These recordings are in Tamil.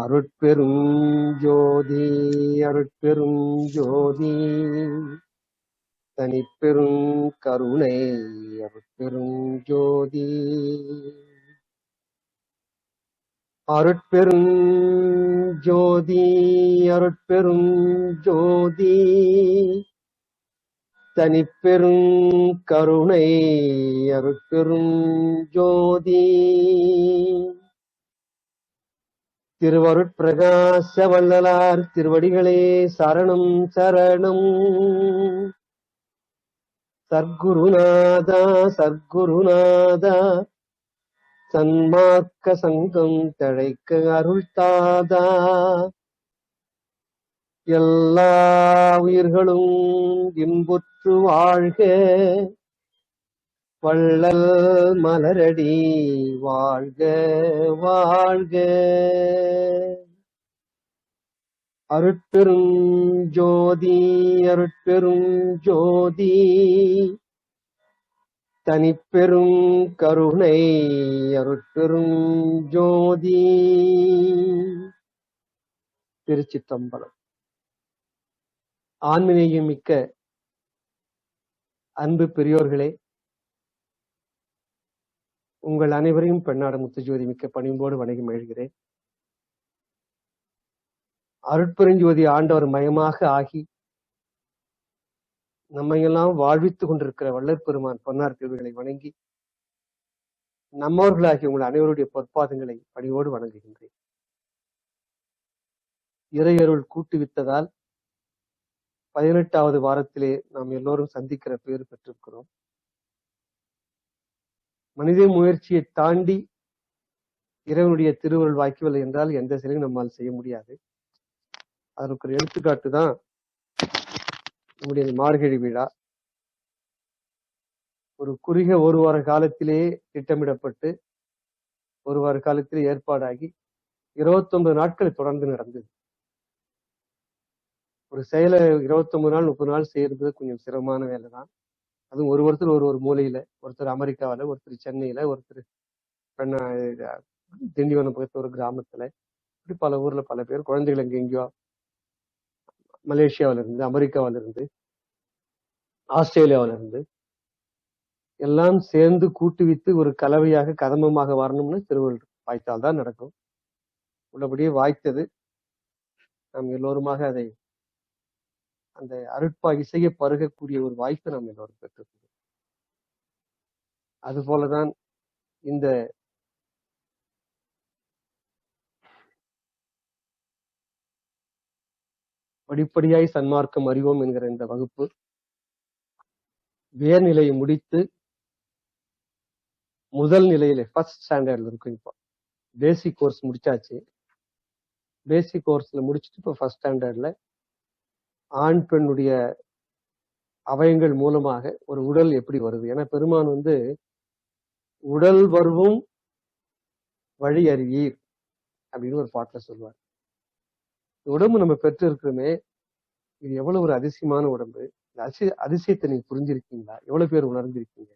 அருட்பெரும் ஜோதி அருட்பெரும் ஜோதி தனிப்பெரும் கருணை அருட்பெரும் ஜோதி அருட்பெரும் ஜோதி அருட்பெரும் ஜோதி தனிப்பெரும் கருணை அருட்பெரும் ஜோதி திருவருட்பிரகாச வள்ளலார் திருவடிகளே சரணம் சரணம். சர்க்குருநாதா சர்க்குருநாதா சன்மார்க்க சங்கம் தழைக்க அருள்தாதா. எல்லா உயிர்களும் இன்புற்று வாழ்க, வள்ளல் மலரடி வாழ்க வாழ்க. அருட்பெரும் ஜோதி அருட்பெரும் ஜோதி தனிப்பெரும் கருணை அருட்பெரும் ஜோதி. திருச்சிற்றம்பலம். ஆன்மீகம் மிக்க அன்பு பெரியோர்களே, உங்கள் அனைவரையும் பெண்ணாட முத்துஜோதி மிக்க பணிவோடு வணங்கி மகிழ்கிறேன். அருட்பெருஞ்சோதி ஆண்டவர் மயமாக ஆகி நம்மையெல்லாம் வாழ்வித்துக் கொண்டிருக்கிற வள்ளற் பெருமான் பொன்னார் திருவிகளை வணங்கி நம்மவர்களாகி உங்கள் அனைவருடைய பொற்பாதங்களை பணிவோடு வணங்குகின்றேன். இறையருள் கூட்டுவித்ததால் 18வது வாரத்திலே நாம் எல்லோரும் சந்திக்கிற பேர் பெற்றிருக்கிறோம். மனித முயற்சியை தாண்டி இறைவனுடைய திருவருள் வாய்க்கவில்லை என்றால் எந்த செயலையும் நம்மால் செய்ய முடியாது. அதற்கு ஒரு எடுத்துக்காட்டு தான் நம்முடைய மார்கழி விழா. ஒரு குறுகிய ஒரு வார காலத்திலே திட்டமிடப்பட்டு ஒரு வார காலத்திலே ஏற்பாடாகி 29 நாட்கள் தொடர்ந்து நடந்தது. ஒரு செயலை 29 நாள் 30 நாள் செய்யறது கொஞ்சம் சிரமமான வேலை தான். அதுவும் ஒருத்தர் ஒரு மூலையில, ஒருத்தர் அமெரிக்காவில, ஒருத்தர் சென்னையில, ஒருத்தர் திண்டிவனம் பக்கத்து ஒரு கிராமத்துல, இப்படி பல ஊர்ல பல பேர், குழந்தைகள் எங்கெங்கயோ, மலேசியாவில இருந்து, அமெரிக்காவில இருந்து, ஆஸ்திரேலியாவில இருந்து எல்லாம் சேர்ந்து கூட்டுவித்து ஒரு கலவையாக கதம்பமாக வரணும்னு திருவள்ளுவர் வாய்த்தால் தான் நடக்கும். உள்ளபடியே வாய்த்தது. நாம் எல்லோருமாக அதை அந்த அருட்பா இசையை பருகக்கூடிய ஒரு வாய்ப்பை நாம் எல்லோரும் பெற்றிருக்கிறோம். அது போலதான் இந்த படிப்படியாய் சன்மார்க்கம் அறிவோம் என்கிற இந்த வகுப்பு வேர்நிலையை முடித்து முதல் நிலையில ஃபர்ஸ்ட் ஸ்டாண்டர்ட்ல இருக்கும். இப்போ பேசிக் கோர்ஸ் முடிச்சாச்சு. பேசிக் கோர்ஸ்ல முடிச்சுட்டு இப்போ ஃபர்ஸ்ட் ஸ்டாண்டர்ட்ல ஆண் பெண்ணுடைய அவயங்கள் மூலமாக ஒரு உடல் எப்படி வருது. ஏன்னா பெருமான் உடல் வருவும் வழி அறியீர் அப்படின்னு ஒரு பாட்டுல சொல்லுவார். உடம்பு நம்ம பெற்று இருக்கிறோமே, இது எவ்வளவு ஒரு அதிசயமான உடம்பு. அதிசயத்தை நீங்க புரிஞ்சிருக்கீங்களா? எவ்வளவு பேர் உணர்ந்திருக்கீங்க?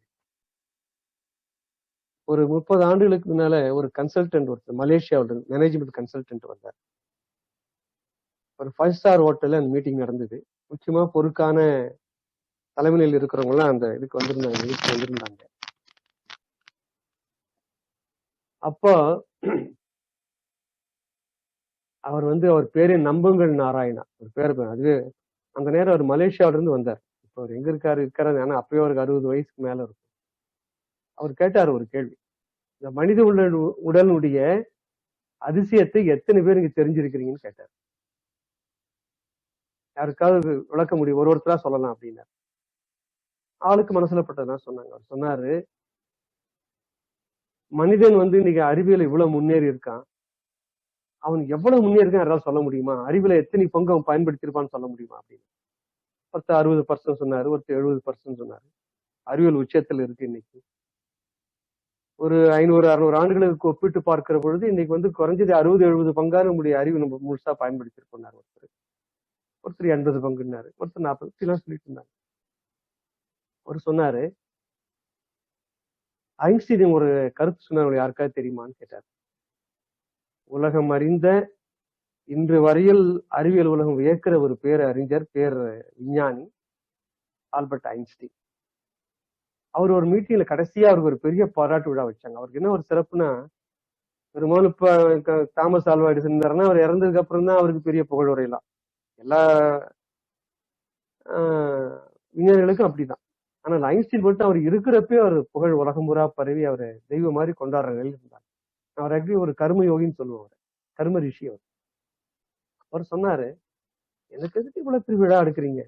ஒரு 30 ஆண்டுகளுக்கு முன்னால ஒரு கன்சல்டன்ட், ஒருத்தர் மலேசியாவில் மேனேஜ்மெண்ட் கன்சல்டன்ட் வந்தார். ஒரு 5 ஸ்டார் ஹோட்டல்ல அந்த மீட்டிங் நடந்தது. முக்கியமா பொறுக்கான தலைமையில் இருக்கிறவங்க எல்லாம் அந்த இதுக்கு வந்திருந்தாங்க. அப்போ அவர் அவர் பேரே நம்புங்கள் நாராயணா, ஒரு பேர். அது அந்த நேரம் அவர் மலேசியாவில இருந்து வந்தார். இப்போ அவர் எங்க இருக்காரு ஆனா அப்பயே அவருக்கு 60 வயசுக்கு மேல இருக்கும். அவர் கேட்டார் ஒரு கேள்வி, இந்த மனித உடலுடைய அதிசயத்தை எத்தனை பேர் இங்க தெரிஞ்சிருக்கிறீங்கன்னு கேட்டார். யாருக்காவது விளக்க முடியும்? ஒருத்தரா சொல்லலாம் அப்படின்னா ஆளுக்கு மனசுல பட்டதான் சொன்னாங்க. அவர் சொன்னாரு, மனிதன் இன்னைக்கு அறிவியல் இவ்வளவு முன்னேறி இருக்கான். அவன் எவ்வளவு முன்னேறி இருக்கான் யாராவது சொல்ல முடியுமா? அறிவியல எத்தனை பங்கு அவன் பயன்படுத்திருப்பான்னு சொல்ல முடியுமா அப்படின்னு. ஒருத்தர் 60% சொன்னாரு, ஒருத்தர் 70% சொன்னாரு. அறிவியல் உச்சத்தில் இருக்கு. இன்னைக்கு ஒரு 500-600 ஆண்டுகளுக்கு ஒப்பிட்டு பார்க்கிற பொழுது இன்னைக்கு குறைஞ்சது 60-70 பங்கான நம்முடைய அறிவு நம்ம முழுசா பயன்படுத்திருக்கோம். ஒருத்தர் 80 பங்குன்னாரு, ஒருத்தர் 40 சொல்லிட்டு இருந்தாங்க. அவர் சொன்னாரு, ஐன்ஸ்டீன் ஒரு கருத்து சொன்னார், யாருக்காவது தெரியுமான்னு கேட்டார். உலகம் அறிந்த இன்று வரையில் அறிவியல் உலகம் வியக்கிற ஒரு பேரறிஞர், விஞ்ஞானி ஆல்பர்ட் ஐன்ஸ்டீன். அவர் ஒரு மீட்டிங்ல கடைசியா அவருக்கு ஒரு பெரிய பாராட்டு விழா வச்சாங்க. அவருக்கு என்ன ஒரு சிறப்புனா, பெரும்பாலும் இப்ப தாமஸ் ஆல்வா எடிசன் இருந்தாருன்னா அவர் இறந்ததுக்கு அப்புறம் தான் அவருக்கு பெரிய புகழ் உரையலாம். எல்லா விஞ்ஞானிகளுக்கும் அப்படிதான். ஆனால் ஐன்ஸ்டீன் மட்டும் அவர் இருக்கிறப்பே அவர் புகழ் உலகம் பூரா பரவி அவரை தெய்வம் மாதிரி கொண்டாடுற நிலையில் இருந்தார். அவர் ஆக்சுவலி ஒரு கர்ம யோகின்னு சொல்லுவார், கர்ம ரிஷி. அவர் சொன்னாரு, எனக்கு எதுக்கு இவ்வளவு பெரிய விழா எடுக்கிறீங்க,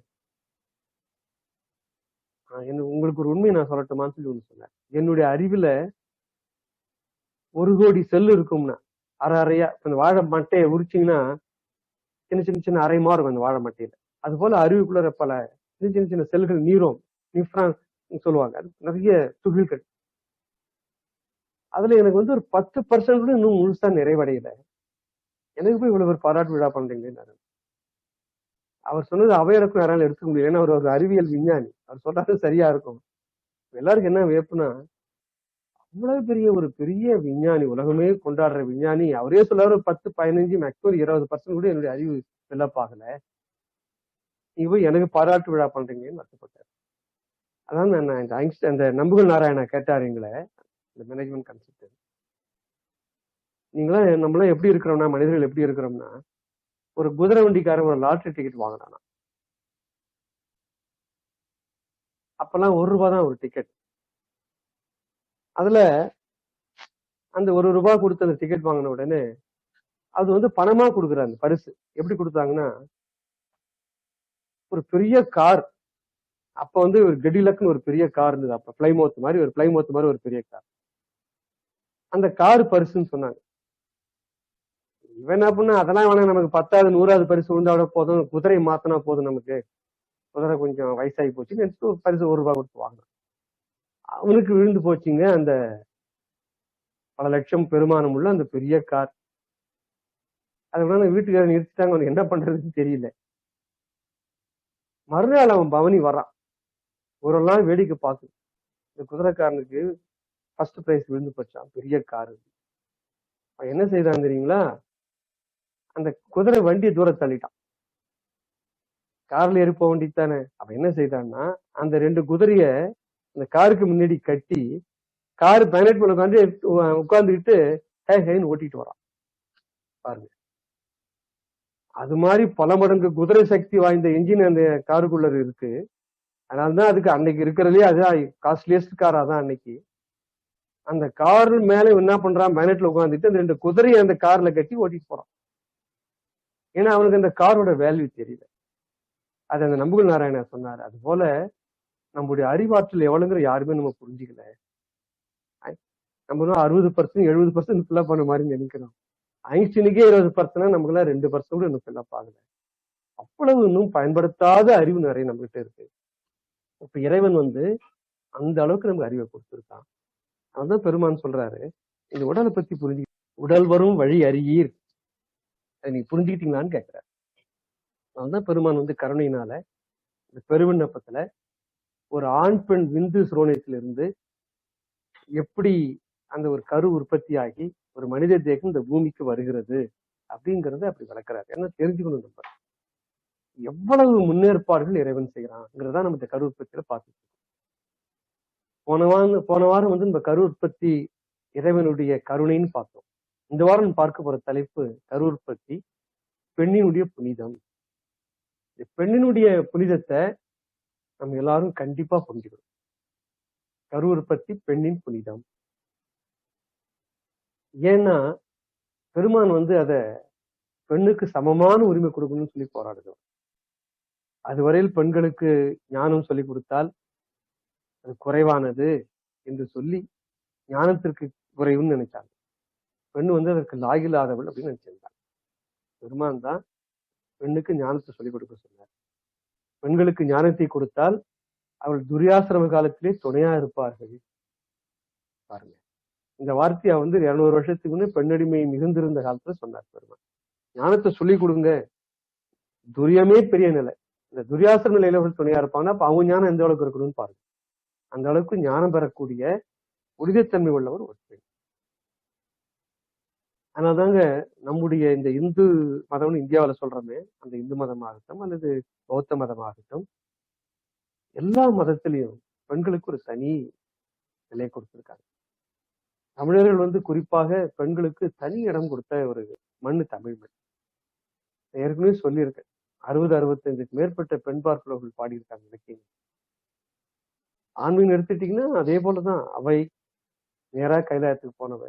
உங்களுக்கு ஒரு உண்மையை நான் சொல்லட்டுமான்னு சொல்லி ஒண்ணு சொன்னார். என்னுடைய அறிவுல 1 கோடி செல் இருக்கும்னா, அரை அறையா இந்த வாழை மட்டையை உரிச்சிங்கன்னா சின்ன சின்ன சின்ன அரைமா இருக்கும் அந்த வாழை மட்டையில. அது போல அறிவுக்குள்ள பல சின்ன சின்ன சின்ன செல்கள், நியூரான் சொல்லுவாங்க, அது நிறைய துகில்கள். அதுல எனக்கு வந்து ஒரு 10% கூட இன்னும் முழுசா நிறைவடையல, எனக்கு போய் இவ்வளவு ஒரு பாராட்டு விழா பண்றீங்கன்னு. அவர் சொன்னது அவையடக்கும் யாராலும் எடுத்துக்க முடியல, ஏன்னா அவர் ஒரு அறிவியல் விஞ்ஞானி. அவர் சொல்றது சரியா இருக்கும். எல்லாருக்கும் என்ன வியப்புனா, அவ்வளவு பெரிய விஞ்ஞானி, உலகமே கொண்டாடுற விஞ்ஞானி, அவரே சொல்லாரு 10, 15, மேக்ஸிமம் 20% கூட என்னுடைய அறிவு டெவலப் ஆகல, நீ போய் எனக்கு பாராட்டு விழா பண்றீங்கன்னு வருத்தப்பட்டார். அதான் நான் இந்த ஐன்ஸ்டைன், அந்த நம்புகள் நாராயணா கேட்டார் எங்களை, இந்த மேனேஜ்மெண்ட் கான்செப்ட். நீங்களாம் நம்மளாம் எப்படி இருக்கிறோம்னா, மனிதர்கள் எப்படி இருக்கிறோம்னா, ஒரு குதிரை வண்டிக்காரன் ஒரு லாட்டரி டிக்கெட் வாங்கினானா, அப்பெல்லாம் ₹1 தான் ஒரு டிக்கெட். அதுல அந்த ₹1 கொடுத்து அந்த டிக்கெட் வாங்கின உடனே அது வந்து பணமா கொடுக்குறாங்க. பரிசு எப்படி கொடுத்தாங்கன்னா, ஒரு பெரிய கார். அப்ப வந்து ஒரு கெடிலக்னு ஒரு பெரிய கார் இருந்தது. அப்ப பிளைமோத் மாதிரி ஒரு பெரிய கார். அந்த கார் பரிசுன்னு சொன்னாங்க. இவன் என்ன பண்ணா, அதெல்லாம் வேணா, நமக்கு 10வது 100வது பரிசு விழுந்தா போதும், குதிரை மாத்தினா போதும், நமக்கு குதிரை கொஞ்சம் வயசாகி போச்சு நினைச்சு பரிசு ₹1 கொடுத்து வாங்கினான். அவனுக்கு விழுந்து போச்சுங்க அந்த பல லட்சம் பெருமானம் உள்ள அந்த பெரிய கார். அதை விட வீட்டுக்காரர் நிறுத்திட்டாங்க, அவனுக்கு என்ன பண்றதுன்னு தெரியல. மறுநாள் அவன் பவனி வரான், ஒரு நாள் வேடிக்கை பார்த்து, இந்த குதிரைக்காரனுக்கு ஃபர்ஸ்ட் பிரைஸ் விழுந்து போச்சான், பெரிய காரு. அவன் என்ன செய்தான் தெரியுங்களா, அந்த குதிரை வண்டியை தூரம் தள்ளிட்டான். கார்ல ஏறி போக வேண்டியதானே. அவன் என்ன செய்தான்னா, அந்த 2 குதிரைய அந்த காருக்கு முன்னாடி கட்டி, காரு பேனட் மேல உட்காந்துக்கிட்டு ஹேன்னு ஓட்டிட்டு வரான் பாருங்க. அது மாதிரி பல மடங்கு குதிரை சக்தி வாய்ந்த என்ஜின் அந்த காருக்குள்ள இருக்கு. அதனாலதான் அதுக்கு அன்னைக்கு இருக்கிறதுலயே அதுதான் காஸ்ட்லியஸ்ட் கார். அதான் அன்னைக்கு அந்த கார் மேல என்ன பண்றான், பேனட்ல உட்காந்துட்டு அந்த 2 குதிரையை அந்த கார்ல கட்டி ஓட்டிட்டு போறான். ஏன்னா அவனுக்கு அந்த காரோட வேல்யூ தெரியல. அது அந்த நம்புகள் நாராயணா சொன்னாரு. அது போல நம்முடைய அறிவாற்றல் எவ்வளவுங்கிற யாருமே நம்ம புரிஞ்சுக்கல. நம்ம 60%, 70% ஃபில்லப் பண்ண மாதிரி நினைக்கிறோம். ஐன்ஸ்டீனுக்கே 20%, நமக்குலாம் 2% கூட இன்னும் ஃபில்லப் ஆகல. அவ்வளவு இன்னும் பயன்படுத்தாத அறிவு நிறைய நம்ம கிட்ட இருக்கு. இப்ப இறைவன் வந்து அந்த அளவுக்கு நமக்கு அறிவை கொடுத்துருக்கான். அதான் பெருமான் சொல்றாரு, இந்த உடலை பத்தி புரிஞ்சு, உடல் வரும் வழி அறியீர், அதை நீங்க புரிஞ்சுக்கிட்டீங்களான்னு கேட்கிறார். அதுதான் பெருமான் வந்து கருணையினால இந்த பெருவிண்ணப்பத்துல ஒரு ஆண் பெண் விந்து சுரோனியத்திலிருந்து எப்படி அந்த ஒரு கரு உற்பத்தி ஆகி ஒரு மனித தேகம் இந்த பூமிக்கு வருகிறது அப்படிங்கறத அப்படி வளர்க்கிறாரு. ஏன்னா தெரிஞ்சுக்கணும், நம்ம எவ்வளவு முன்னேற்பாடுகள் இறைவன் செய்யறாங்கிறதா நம்ம இந்த கரு உற்பத்தியில பார்த்துட்டு போன வாரம் வந்து நம்ம கரு உற்பத்தி இறைவனுடைய கருணைன்னு பார்த்தோம். இந்த வாரம் பார்க்க போற தலைப்பு கரு உற்பத்தி, பெண்ணினுடைய புனிதம். பெண்ணினுடைய புனிதத்தை நம்ம எல்லாரும் கண்டிப்பா புரிஞ்சுக்கணும். கரு உற்பத்தி, பெண்ணின் புனிதம். ஏன்னா பெருமான் வந்து அத பெண்ணுக்கு சமமான உரிமை கொடுக்கணும்னு சொல்லி போராடுறோம். அதுவரையில் பெண்களுக்கு ஞானம் சொல்லி கொடுத்தால் அது குறைவானது என்று சொல்லி ஞானத்திற்கு குறைவுன்னு நினைச்சாங்க. பெண் வந்து அதற்கு லாகில்லாதவள் அப்படின்னு நினைச்சிருந்தாங்க. பெருமான் தான் பெண்ணுக்கு ஞானத்தை சொல்லிக் கொடுக்க சொன்னார். பெண்களுக்கு ஞானத்தை கொடுத்தால் அவள் துரியாசிரம காலத்திலே துணையா இருப்பார்கள். பாருங்க, இந்த வார்த்தையை வந்து 200 வருஷத்துக்கு முன்னே பெண்ணடிமை மிகுந்திருந்த காலத்துல சொன்னார் பெருமான். ஞானத்தை சொல்லிக் கொடுங்க, துரியமே பெரிய நிலை, இந்த துரியாசிரம நிலையில அவர்கள் துணையா இருப்பாங்கன்னா அப்ப அவங்க ஞானம் எந்த அளவுக்கு இருக்கணும்னு பாருங்க. அந்த அளவுக்கு ஞானம் பெறக்கூடிய உறுதித்தன்மை உள்ளவர் ஒரு பெண். அதனாலதாங்க நம்முடைய இந்த இந்து மதம்னு இந்தியாவில் சொல்றோமே, அந்த இந்து மதமாகட்டும் அல்லது பௌத்த மதமாகட்டும், எல்லா மதத்திலையும் பெண்களுக்கு ஒரு தனி நிலை கொடுத்திருக்காங்க. தமிழர்கள் குறிப்பாக பெண்களுக்கு தனி இடம் கொடுத்த ஒரு மண்ணு தமிழ் மண். ஏற்கனவே சொல்லியிருக்கேன். 60-65க்கு மேற்பட்ட பெண் பார்ப்பவர்கள் பாடியிருக்காங்க இலக்கியம். ஆன்மீகம் எடுத்துட்டீங்கன்னா அதே போலதான். அவை நேரா கைலாயத்துக்கு போனவ,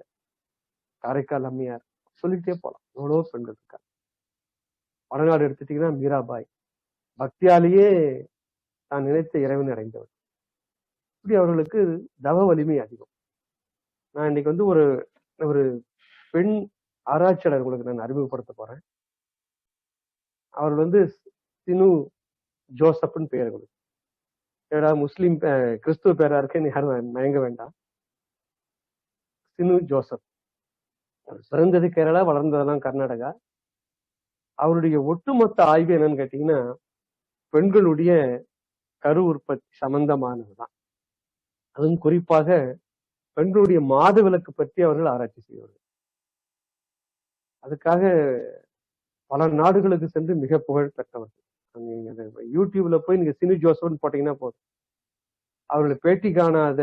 காரைக்கால் அம்மையார், சொல்லிக்கிட்டே போலாம். எவ்வளவோ பெண்கள் இருக்காங்க. வடநாடு எடுத்துட்டீங்கன்னா மீராபாய், பக்தியாலேயே தான் நினைத்த இறைவன் அடைந்தவர். இப்படி அவர்களுக்கு தவ வலிமை அதிகம். நான் இன்னைக்கு ஒரு ஒரு பெண் ஆராய்ச்சியாளர் உங்களுக்கு நான் அறிமுகப்படுத்த போறேன். அவர் சினு ஜோசப்னு பேர். உங்களுக்கு ஏடா முஸ்லீம் கிறிஸ்துவ பேரா இருக்கேன்னு யாரும் மயங்க வேண்டாம். சினு ஜோசப். பிறந்தது கேரளா, வளர்ந்ததெல்லாம் கர்நாடகா. அவருடைய ஒட்டுமொத்த ஆய்வு என்னன்னு கேட்டீங்கன்னா பெண்களுடைய கரு உற்பத்தி சம்பந்தமானதுதான். அதுவும் குறிப்பாக பெண்களுடைய மாதவிலக்கு பற்றி அவர்கள் ஆராய்ச்சி செய்வார்கள். அதுக்காக பல நாடுகளுக்கு சென்று மிக புகழ் பெற்றவர்கள். நீங்க யூடியூப்ல போய் நீங்க சினு ஜோசப்னு போட்டீங்கன்னா போதும், அவர்களை பேட்டி காணாத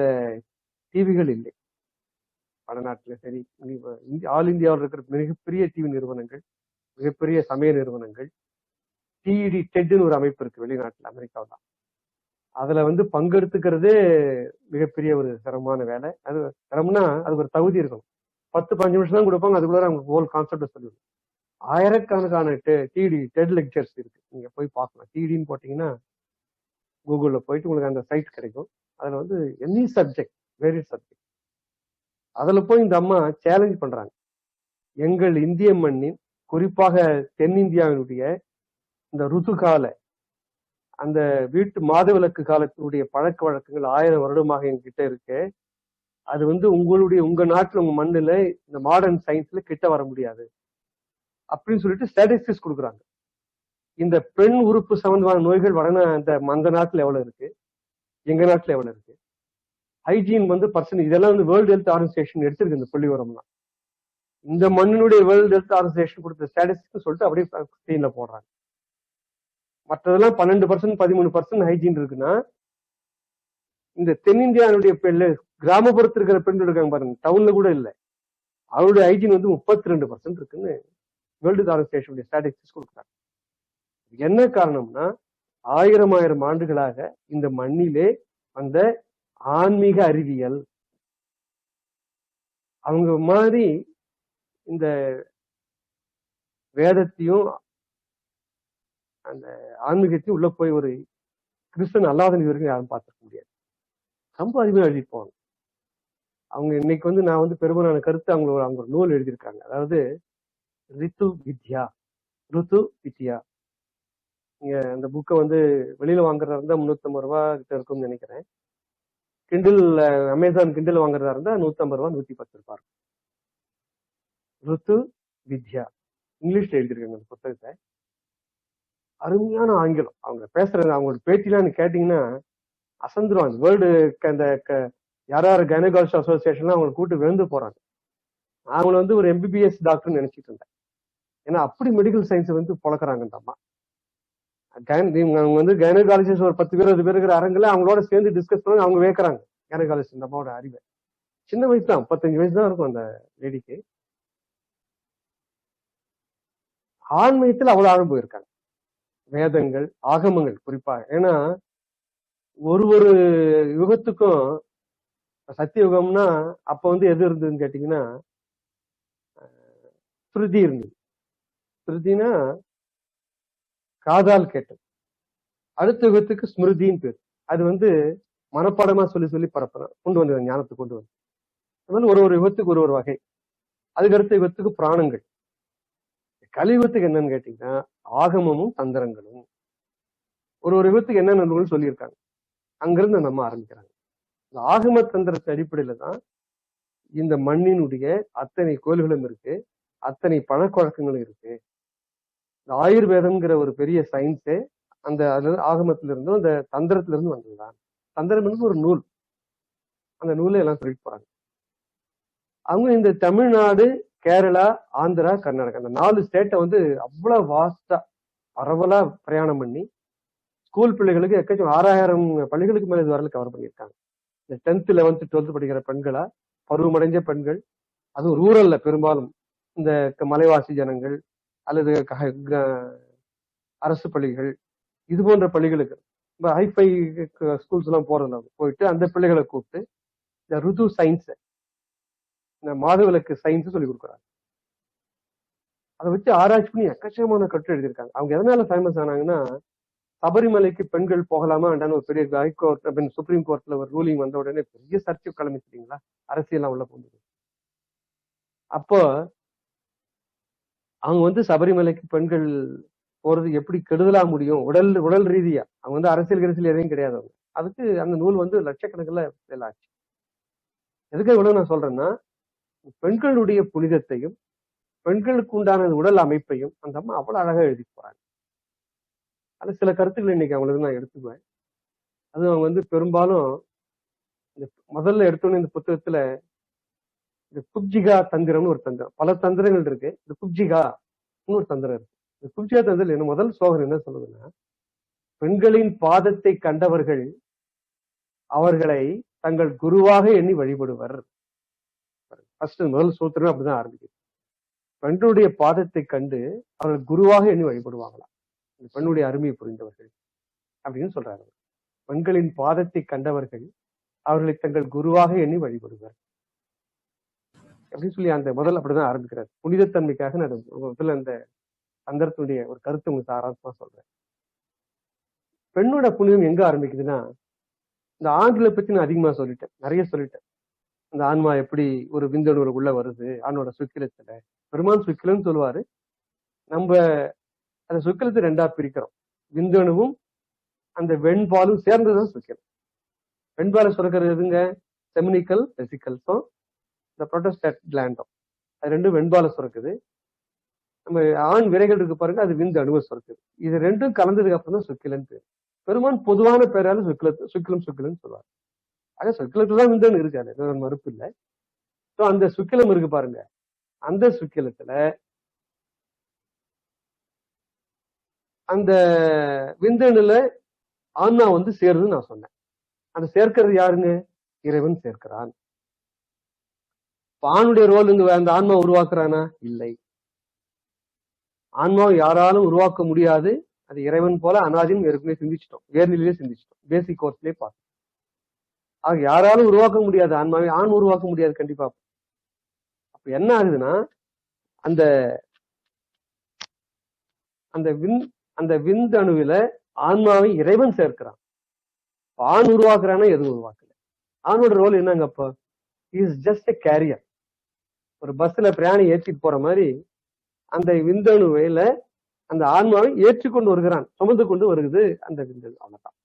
டிவிகள் இல்லை. வடநாட்டுல சரி, ஆல் இந்தியாவில் இருக்கிற மிகப்பெரிய டிவி நிறுவனங்கள், மிகப்பெரிய சமய நிறுவனங்கள், டிஇடி டெட்னு ஒரு அமைப்பு இருக்கு வெளிநாட்டுல, அமெரிக்காவில். அதுல பங்கெடுத்துக்கிறதே மிகப்பெரிய ஒரு சிரமமான வேலை. அது சிரமம்னா அதுக்கு ஒரு தகுதி இருக்கணும். 10-15 நிமிஷம் தான் கொடுப்பாங்க, அதுக்குள்ள அவங்க ஹோல் கான்செப்ட் சொல்லுவாங்க. ஆயிரக்கணக்கான டிடி டெட் லெக்சர்ஸ் இருக்கு, நீங்க போய் பார்க்கலாம். டிடின்னு போட்டீங்கன்னா கூகுள்ல போயிட்டு உங்களுக்கு அந்த சைட் கிடைக்கும். அதுல எனி சப்ஜெக்ட், வேரியட் சப்ஜெக்ட், அதுல போய் இந்த அம்மா சேலஞ்ச் பண்றாங்க. எங்கள் இந்திய மண்ணின், குறிப்பாக தென்னிந்தியாவினுடைய இந்த ருதுகால, அந்த வீட்டு மாதவிலக்கு காலத்தினுடைய பழக்க வழக்கங்கள் 1000 வருடமாக எங்ககிட்ட இருக்கு. அது உங்க நாட்டுல, உங்க மண்ணுல இந்த மாடர்ன் சயின்ஸ்ல கிட்ட வர முடியாது அப்படின்னு சொல்லிட்டு ஸ்டாட்டிஸ்டிக்ஸ் கொடுக்குறாங்க. இந்த பெண் உறுப்பு சம்பந்தமான நோய்கள் அந்த நாட்டுல எவ்வளவு இருக்கு, எங்க நாட்டுல எவ்வளவு இருக்கு, ஹைஜீன் பர்சன்டேஜ், இதெல்லாம் வேர்ல்டு ஹெல்த் ஆர்கனைசேஷன் எடுத்திருக்கு. இந்த புள்ளி விவரம்லாம் இந்த மண்ணினுடைய வேர்ல்டு ஹெல்த் ஆர்கனைசேஷன் கொடுத்த ஸ்டாட்டிஸ்டிக்ஸ் சொல்லிட்டு அப்படியே ஸ்கிரீன்ல போடுறாங்க. மற்றதெல்லாம் 12%, 13% ஹைஜீன் இருக்குன்னா, இந்த தென்னிந்தியாவுடைய கிராமப்புறத்தில் இருக்கிற பெண்கள் இருக்காங்க பாருங்க, டவுன்ல கூட இல்ல, அவருடைய ஹைஜீன் 32% இருக்குன்னு வேர்ல்டு ஹெல்த் ஆர்கனைசேஷனுடைய ஸ்டாட்டிஸ்டிக்ஸ் கொடுக்குறாங்க. என்ன காரணம்னா, 1000 ஆண்டுகளாக இந்த மண்ணிலே வந்த ஆன்மீக அறிவியல். அவங்க மாதிரி இந்த வேதத்தையும் அந்த ஆன்மீகத்தையும் உள்ள போய் ஒரு கிறிஸ்தன் அல்லாத வரைக்கும் யாரும் பார்த்துக்க முடியாது. ரொம்ப அருமையா எழுதிப்பாங்க அவங்க. இன்னைக்கு நான் பெரும்பாலான கருத்து அவங்க ஒரு நூல் எழுதியிருக்காங்க. அதாவது ரித்து வித்யா, ருத்து வித்யா. நீங்க அந்த புக்கை வெளியில வாங்குறதா இருந்தா 350 ரூபா கிட்ட இருக்கும்னு நினைக்கிறேன். கிண்டில், அமேசான் கிண்டில் வாங்குறதா இருந்தா 150 ரூபா, 110 ரூபாய். ருத்து வித்யா இங்கிலீஷ்ல எழுதியிருக்காங்க அந்த புத்தகத்தை. அருமையான ஆங்கிலம். அவங்க பேசுறது, அவங்களோட பேட்டிலாம் கேட்டீங்கன்னா அசந்துருவாங்க. வேர்ல்டு அந்த யாராரு கைனகாலஜிஸ்ட் அசோசியேஷன்லாம் அவங்களை கூட்டு விழுந்து போறாங்க. அவங்கள ஒரு எம்பிபிஎஸ் டாக்டர்னு நினைச்சிட்டு இருந்தேன். ஏன்னா அப்படி மெடிக்கல் சயின்ஸ் பொழக்கிறாங்க இந்த அம்மா. அவங்க கைனகாலஜிஸ்ட் ஒரு 10 பேர் 20 பேர் இருக்கிற அரங்குல அவங்களோட சேர்ந்து டிஸ்கஸ் பண்ணி அவங்க வேக்குறாங்க கைனகாலஜிஸ்ட் இந்த அம்மாவோட அறிவை. சின்ன வயசு தான், 35 வயசு தான் இருக்கும் அந்த லேடிக்கு. ஆன்மீகத்தில் அவ்வளவு ஆழம் போயிருக்காங்க. வேதங்கள், ஆகமங்கள் குறிப்பாக. ஏன்னா ஒரு யுகத்துக்கும், சத்தியுகம்னா அப்ப எது இருந்ததுன்னு கேட்டீங்கன்னா ஸ்ருதி இருந்தது. ஸ்ருதினா காதால் கேட்டது. அடுத்த யுகத்துக்கு ஸ்மிருதின்னு பேர். அது மனப்பாடமா சொல்லி பரப்புறோம், கொண்டு வந்தது, ஞானத்தை கொண்டு வந்து. அதனால ஒரு யுகத்துக்கு ஒரு வகை. அதுக்கு அடுத்த யுகத்துக்கு பிராணங்கள். கலியுகத்துக்கு என்னன்னு கேட்டீங்கன்னா ஆகமமும் தந்திரங்களும். ஒரு யுகத்துக்கு என்னென்ன நூல்கள் சொல்லியிருக்காங்க, அங்கிருந்து நம்ம ஆரம்பிக்கிறாங்க. இந்த ஆகம தந்திரத்தை அடிப்படையில தான் இந்த மண்ணினுடைய அத்தனை கோயில்களும் இருக்கு, அத்தனை பழக்க வழக்கங்களும் இருக்கு. இந்த ஆயுர்வேதம்ங்கிற ஒரு பெரிய சயின்ஸே அந்த ஆகமத்திலிருந்தும் அந்த தந்திரத்திலிருந்து வந்ததுதான். தந்திரம் ஒரு நூல், அந்த நூலை எல்லாம் சொல்லிட்டு போறாங்க. அவங்க இந்த தமிழ்நாடு, கேரளா, ஆந்திரா, கர்நாடகா அந்த 4 ஸ்டேட்டை வந்து அவ்வளவு வாஸ்டா பரவலா பிரயாணம் பண்ணி ஸ்கூல் பிள்ளைகளுக்கு எக்கச்சக்கம் 6000 பள்ளிகளுக்கு மேல இது வரல கவர் பண்ணியிருக்காங்க. இந்த 10th 11th 12th படிக்கிற பெண்களா, பருவமடைஞ்ச பெண்கள், அதுவும் ரூரல்ல பெரும்பாலும் இந்த மலைவாசி ஜனங்கள் அல்லது அரசு பள்ளிகள் இது போன்ற பள்ளிகளுக்கு இந்த ஹைஃபை ஸ்கூல்ஸ் எல்லாம் போறதுல போயிட்டு அந்த பிள்ளைகளை கூப்பிட்டு இந்த ருது சயின்ஸ், இந்த மாதவிலக்கு சயின்ஸ் சொல்லி கொடுக்குறாங்க. அதை வச்சு ஆராய்ச்சி பண்ணி எக்கச்சக்கமான கட்டு எழுதியிருக்காங்க. அவங்க எதனால ஃபேமஸ் ஆனாங்கன்னா, சபரிமலைக்கு பெண்கள் போகலாமா வேண்டான்னு ஒரு பெரிய ஹைகோர்ட் சுப்ரீம் கோர்ட்ல ஒரு ரூலிங் வந்த உடனே பெரிய சர்ச்சை கிளம்பிச்சிட்டீங்களா, அரசியல்லாம் உள்ள போகுது. அப்போ அவங்க வந்து சபரிமலைக்கு பெண்கள் போறது எப்படி கெடுதலா முடியும் உடல் ரீதியா, அவங்க வந்து அரசியல் எதையும் கிடையாது. அவங்க அதுக்கு அந்த நூல் வந்து லட்சக்கணக்கில் வேலை ஆச்சு. எதுக்கு இவ்வளவு நான் சொல்றேன்னா, பெண்களுடைய புனிதத்தையும் பெண்களுக்கு உண்டான உடல் அமைப்பையும் அந்த அம்மா அவ்வளவு அழகா எழுதி போறாங்க. அது சில கருத்துக்கள் இன்னைக்கு அவங்களுக்கு நான் எடுத்துக்குவேன். அது அவங்க வந்து பெரும்பாலும் இந்த முதல்ல எடுத்தோன்னே இந்த புத்தகத்துல இந்த குப்ஜிகா தந்திரம்னு ஒரு தந்திரம், பல தந்திரங்கள் இருக்கு. இந்த குப்ஜிகா ஒரு தந்திரம் இருக்கு. இந்த குப்ஜிகா தந்திரம் என்ன முதல் ஸ்லோகன் என்ன சொல்லுதுன்னா, பெண்களின் பாதத்தை கண்டவர்கள் அவர்களை தங்கள் குருவாக எண்ணி வழிபடுவர். முதல் சூத்திரம் அப்படிதான் ஆரம்பிக்குது. பெண்களுடைய பாதத்தை கண்டு அவர்கள் குருவாக எண்ணி வழிபடுவாங்களாம், பெண்ணுடைய அருமையை புரிந்தவர்கள் அப்படின்னு சொல்றாங்க. பெண்களின் பாதத்தை கண்டவர்கள் அவர்களை தங்கள் குருவாக எண்ணி வழிபடுவர் அப்படின்னு சொல்லி அந்த முதல் அப்படிதான் ஆரம்பிக்கிறார். புனிதத்தன்மைக்காக நான் முதல்ல அந்த சந்தர்ப்பத்துடைய ஒரு கருத்து உங்களுக்கு ஆராய்ச்சிமா சொல்றேன். பெண்ணோட புனிதம் எங்க ஆரம்பிக்குதுன்னா, இந்த ஆண்களை பத்தி நான் அதிகமா சொல்லிட்டேன், நிறைய சொல்லிட்டேன். அந்த ஆன்மா எப்படி ஒரு விந்தணுவுக்குள்ள வருது, ஆணோட சுக்கிலத்துல பெருமான் சுக்கிலன்னு சொல்லுவாரு. நம்ம அந்த சுக்கிலத்தை 2ஆ பிரிக்கிறோம். விந்தணுவும் அந்த வெண்பாலும் சேர்ந்துதான் சுக்கிலம். வெண்பாலை சுரக்கிறது எதுங்க, செமினிக்கல் வெசிக்கல்ஸும் இந்த புரோட்டோஸ்டாட் கிளாண்டும், அது ரெண்டும் வெண்பாலை சுரக்குது. நம்ம ஆண் விரைகள் இருக்கு பாருங்க, அது விந்து அணுவை சுரக்குது. இது ரெண்டும் கலந்ததுக்கு அப்புறம் தான் சுக்கிலன்னு பேர். பெருமான் பொதுவான பேரால சுக்கிலம் சொல்லுவார். ஆக சுக்கிலத்துலதான் விந்தணு இருக்கு, அது மறுப்பு இல்லை. ஸோ அந்த சுக்கிலம் இருக்கு பாருங்க, அந்த சுக்கிலத்துல அந்த விந்தணுல ஆன்மா வந்து சேருதுன்னு நான் சொன்னேன். அந்த சேர்க்கிறது யாருங்க, இறைவன் சேர்க்கிறான். ஆணுடைய ரோல் இங்க அந்த ஆன்மா உருவாக்குறானா, இல்லை. ஆன்மாவை யாராலும் உருவாக்க முடியாது, அது இறைவன் போல அனாதின்னு ஏற்கனவே சிந்திச்சிட்டோம், வேர்நிலையிலே சிந்திச்சிட்டோம், பேசிக் கோர்ஸ்லயே பார்த்தோம். ஆக யாராலும் உருவாக்க முடியாது ஆன்மாவை, ஆண் உருவாக்க முடியாது கண்டிப்பா. அப்ப என்ன ஆகுதுன்னா, அந்த அந்த விந்தணுவில ஆன்மாவை இறைவன் சேர்க்கிறான். ஆண் உருவாக்குறானா எதுவும் உருவாக்கல. ஆணோட ரோல் என்னங்க, அப்ப இஸ் ஜஸ்ட் எ கேரியர். ஒரு பஸ்ல பிரயாணி ஏற்றிட்டு போற மாதிரி அந்த விந்தணுவில அந்த ஆன்மாவை ஏற்றிக்கொண்டு வருகிறான், சுமந்து கொண்டு வருகிறது அந்த விந்தணு. அவ்வளவுதான்,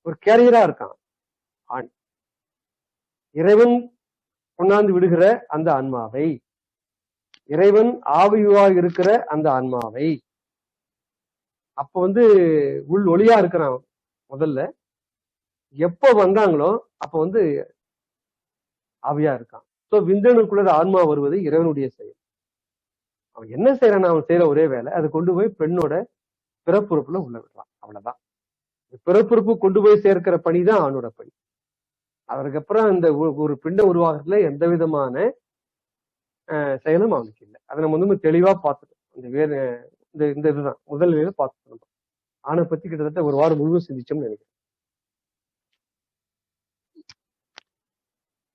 ஒரு கேரியரா இருக்கான் ஆண். இறைவன் கொண்டாந்து விடுகிற அந்த ஆன்மாவை, இறைவன் ஆவியுவாக இருக்கிற அந்த ஆன்மாவை, அப்ப வந்து உள் ஒளியா இருக்கிறான். முதல்ல எப்ப வந்தாங்களோ அப்ப வந்து ஆவியா இருக்கான். சோ விந்தணுக்குள்ள ஆன்மா வருவது இறைவனுடைய செயல். அவன் என்ன செய்யறான், அவன் செய்யற ஒரே வேலை, அதை கொண்டு போய் பெண்ணோட பிறப்புறுப்புல உள்ள விடுறான். அவ்வளவுதான். பிறப்புறுப்பு கொண்டு போய் சேர்க்கிற பணிதான் ஆணோட பணி. அதுக்கப்புறம் இந்த ஒரு பிண்ட உருவாகிறதுல எந்த விதமான செயலும் அவனுக்கு இல்லை. அதை நம்ம வந்து தெளிவா பார்த்துட்டோம். இந்த இதுதான் முதல் நிலையில பார்த்துட்டோம். ஆணை பத்தி கிட்டத்தட்ட ஒரு வாரம் முழுவதும் சிந்திச்சோம்னு நினைக்கிறேன்.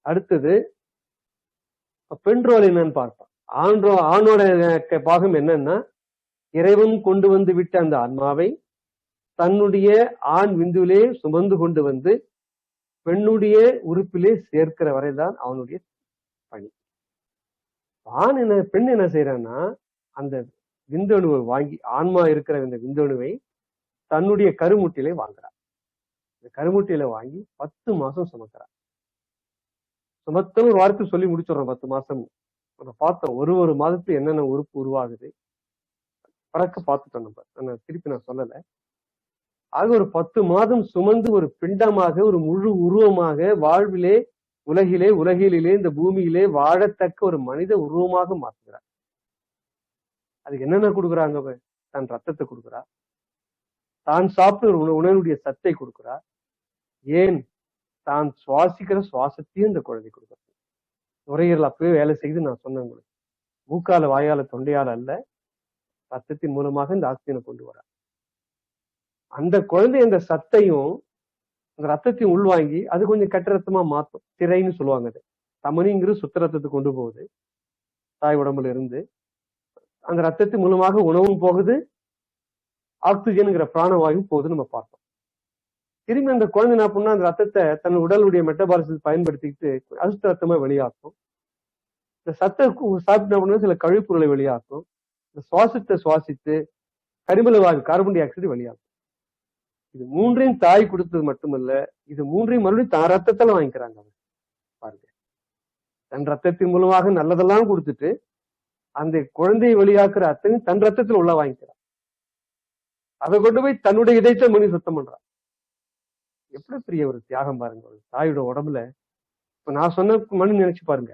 அடுத்தது பெண் ரோல் என்னன்னு பார்ப்போம். ஆணோட பாகம் என்னன்னா, இறைவன் கொண்டு வந்து விட்ட அந்த ஆன்மாவை தன்னுடைய ஆண் விந்துவிலே சுமந்து கொண்டு வந்து பெண்ணுடைய உறுப்பிலே சேர்க்கிற வரைதான் அவனுடைய பணி. பெண் என்ன செய்யறான்னா, அந்த விந்தணுவை வாங்கி, ஆன்மா இருக்கிற இந்த விந்தணுவை தன்னுடைய கருமுட்டிலே வாங்குறான். இந்த கருமுட்டியில வாங்கி 10 மாசம் சுமக்கிறான். சுமத்தம் ஒரு வாரத்துக்கு சொல்லி முடிச்சிடறோம். 10 மாசம் நம்ம பார்த்தோம். ஒரு மாதத்துல என்னென்ன உறுப்பு உருவாகுது பறக்க பார்த்துட்டோம். நம்ம திருப்பி நான் சொல்லல. ஆக ஒரு 10 மாதம் சுமந்து ஒரு பிண்டமாக, ஒரு முழு உருவமாக வாழ்விலே உலகிலே இந்த பூமியிலே வாழத்தக்க ஒரு மனித உருவமாக மாற்றுகிறார். அதுக்கு என்னென்ன கொடுக்குறாங்க? தன் ரத்தத்தை கொடுக்குறா, தான் சாப்பிட்டு ஒரு உணவுடைய சத்தை கொடுக்குறா, ஏன் தான் சுவாசிக்கிற சுவாசத்தையும் இந்த குழந்தை கொடுக்குறாங்க. நுரையீரல் அப்பவே வேலை செய்து நான் சொன்னேன் உங்களுக்கு. மூக்கால, வாயால, தொண்டையால அல்ல, ரத்தத்தின் மூலமாக இந்த ஆக்சிஜனை கொண்டு வர. அந்த குழந்தை அந்த சத்தையும் அந்த ரத்தத்தையும் உள்வாங்கி அது கொஞ்சம் கெட்ட ரத்தமா மாத்தும். திரைன்னு சொல்லுவாங்க. அது தமனிங்கிறது சுத்த ரத்தத்தை கொண்டு போகுது தாய் உடம்புல இருந்து. அந்த ரத்தத்தின் மூலமாக உணவும் போகுது, ஆக்சிஜனுங்கிற பிராணவாயும் போகுது நம்ம பார்த்தோம். திரும்பி அந்த குழந்தை என்ன பண்ணா அந்த ரத்தத்தை தன் உடலுடைய மெட்டபாலிசம் பயன்படுத்திக்கிட்டு அசுத்த ரத்தமா வெளியாக்கும். இந்த சத்தை சாப்பிட்டு சில கழிவுப்பொருளை வெளியாக்கும். இந்த சுவாசத்தை சுவாசித்து கரிமல வாயு கார்பன் டை ஆக்சைடு வெளியாகும். இது மூன்றையும் தாய் கொடுத்தது மட்டுமல்ல, இது மூன்றையும் மறுபடியும் தான் ரத்தத்தால வாங்கிக்கிறாங்க. பாருங்க, தன் ரத்தத்தின் மூலமாக நல்லதெல்லாம் கொடுத்துட்டு அந்த குழந்தையை வெளியாக்குற அத்தனையும் தன் ரத்தத்தில் உள்ள வாங்கிக்கிறான். அதை கொண்டு போய் தன்னுடைய இதயத்தை மணி சுத்தம் பண்றான். எப்படி பெரிய ஒரு தியாகம் பாருங்க ஒரு தாயோட உடம்புல. இப்ப நான் சொன்ன மனு நினைச்சு பாருங்க,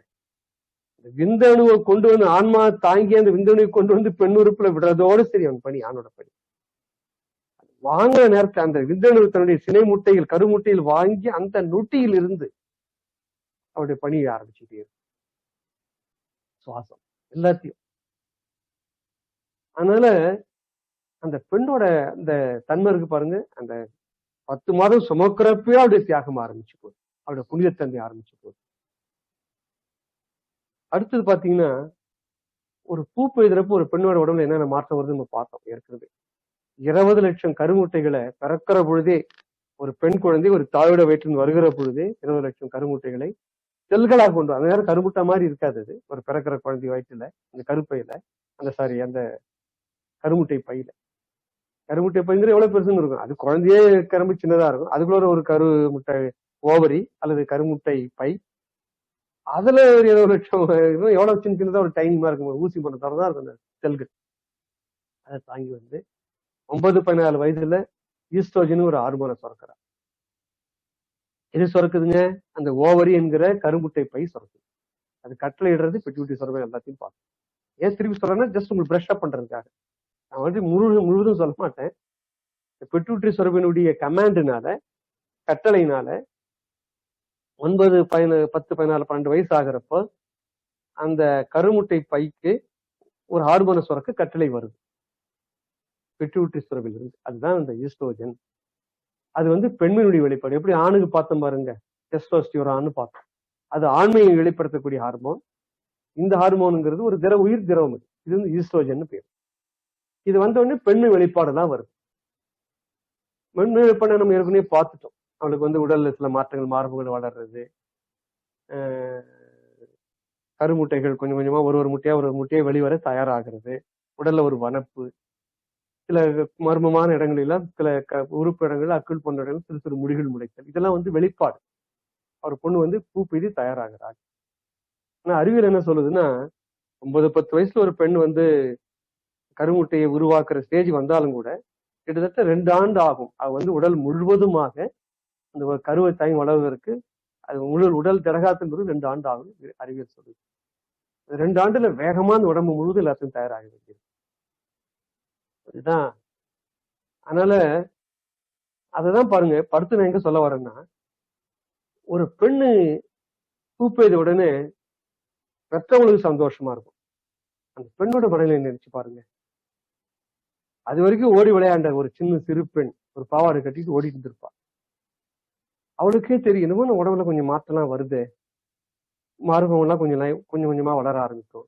விந்தணுவை கொண்டு வந்து ஆன்மா தாங்கி அந்த விந்தணுவை கொண்டு வந்து பெண் உறுப்புல விடுறதோடு சரி அவன் பணி, ஆணோட பணி. வாங்குற நேரத்தில் அந்த விந்தணு தன்னுடைய சினை முட்டையில் கருமுட்டையில் வாங்கி அந்த நொட்டியில் இருந்து அவருடைய பணியை ஆரம்பிச்சுட்டே இருக்கு. சுவாசம் எல்லாத்தையும். அதனால அந்த பெண்ணோட அந்த தன்மை இருக்கு பாருங்க, அந்த 10 மாதம் சுமக்கிறப்பே அவருடைய தியாகம் ஆரம்பிச்சு போகுது, அவருடைய புனிதத்தன்மை ஆரம்பிச்சு போகுது. அடுத்தது பாத்தீங்கன்னா, ஒரு பூ பெய்தறப்ப ஒரு பெண்ணோட உடம்புல என்னென்ன மாற்றம் வருது நம்ம பார்த்தோம் ஏற்கனவே. 20 லட்சம் கருமுட்டைகளை பிறக்கிற பொழுதே, ஒரு பெண் குழந்தை ஒரு தாயோட வயிற்றில் வருகிற பொழுதே 20 லட்சம் கருமுட்டைகளை செல்களாக கொண்டு, அந்த நேரம் கருமுட்டை மாதிரி இருக்காது. அது ஒரு பிறக்கிற குழந்தை வயிற்றுல அந்த கருப்பையில அந்த கருமுட்டை பையில, கருமுட்டை பைங்கிற எவ்வளவு பெருசுன்னு இருக்கும். அது குழந்தையே கரும்பு சின்னதா இருக்கும். அதுக்குள்ள ஒரு கருமுட்டை ஓவரி அல்லது கருமுட்டை பை, அதுல ஒரு 20 லட்சம் எவ்வளவு சின்னதா ஒரு டைனிமா இருக்கும், ஊசி பண்ண தரதான் இருக்கும் அந்த செல்கள். அதை தாங்கி வந்து 9-14 வயதுல ஈஸ்ட்ரோஜன் ஒரு ஹார்மோனை சுரக்கிறார். எது சுரக்குதுங்க? அந்த ஓவரி என்கிற கருமுட்டை பை சுரக்குது. அது கட்டளை இடுறது பிட்யூட்டரி சுரப்பை எல்லாத்தையும் பார்க்கும். ஏன் திருப்பி சொல்றேன்னா, ஜஸ்ட் உங்களுக்கு பிரஷ் அப் பண்றதுக்காக. நான் வந்து முழுவதும் சொல்ல மாட்டேன். பிட்யூட்டரி சுரப்பினுடைய கமாண்டினால, கட்டளையினால 9, 10, 14, 12 வயசு ஆகிறப்போ அந்த கருமுட்டை பைக்கு ஒரு ஹார்மோனை சுரக்க கட்டளை வருது பிட்யூட்டரி சுரப்பில் இருந்து. அதுதான் அந்த ஈஸ்ட்ரோஜன். அது வந்து பெண்மையினுடைய வெளிப்பாடு. எப்படி ஆணுக்கு பார்த்தோம் பாருங்க, டெஸ்டோஸ்டிரோன்னு பார்த்தோம். அது ஆண்மையை வெளிப்படுத்தக்கூடிய ஹார்மோன். இந்த ஹார்மோனுங்கிறது ஒரு உயிர் திரவம். இது வந்து ஈஸ்ட்ரோஜன் பேர். இது வந்த உடனே பெண்மை வெளிப்பாடு தான் வருது. பெண்மை வெளிப்பாடு நம்ம ஏற்கனவே பார்த்துட்டோம். அவளுக்கு வந்து உடல்ல சில மாற்றங்கள், மார்புகள் வளர்றது, கருமுட்டைகள் கொஞ்சம் கொஞ்சமா ஒரு முட்டையை வெளிவர தயாராகிறது, உடல்ல ஒரு வனப்பு, சில மர்மமான இடங்களெல்லாம் சில உறுப்பு இடங்கள், அக்குள் போன்ற இடங்கள் சிறு சிறு முடிகள் முளைத்தல், இதெல்லாம் வந்து வெளிப்பாடு. அவர் பொண்ணு வந்து பூ பெய்து தயாராகிறார். ஆனா அறிவியல் என்ன சொல்லுதுன்னா, 9-10 வயசுல ஒரு பெண் வந்து கருமுட்டையை உருவாக்குற ஸ்டேஜ் வந்தாலும் கூட கிட்டத்தட்ட 2 ஆண்டு ஆகும். அது வந்து உடல் முழுவதுமாக அந்த கருவை தாங்கி வளர்வதற்கு அது உடல் திடகாத்துங்கிறது 2 ஆண்டு ஆகும் அறிவியல் சொல்லுது. 2 ஆண்டுல வேகமா அந்த உடம்பு முழுவதும் எல்லாத்தையும் தயாராக வேண்டியது. அதுதான். அதனால அததான் பாருங்க, படுத்து நான் எங்க சொல்ல வரேன்னா, ஒரு பெண்ணு பூ பெய்த உடனே பெற்றவங்களுக்கு சந்தோஷமா இருக்கும். அந்த பெண்ணோட மனநிலை நினைச்சு பாருங்க. அது வரைக்கும் ஓடி விளையாண்ட ஒரு சின்ன சிறு பெண் ஒரு பாவாடை கட்டிட்டு ஓடிட்டு இருந்திருப்பா. அவளுக்கே தெரியும், என்னமோ உடம்புல கொஞ்சம் மாற்றம்லாம் வருது, மார்பகம் எல்லாம் கொஞ்சம் கொஞ்சமா வளர ஆரம்பிக்கும்.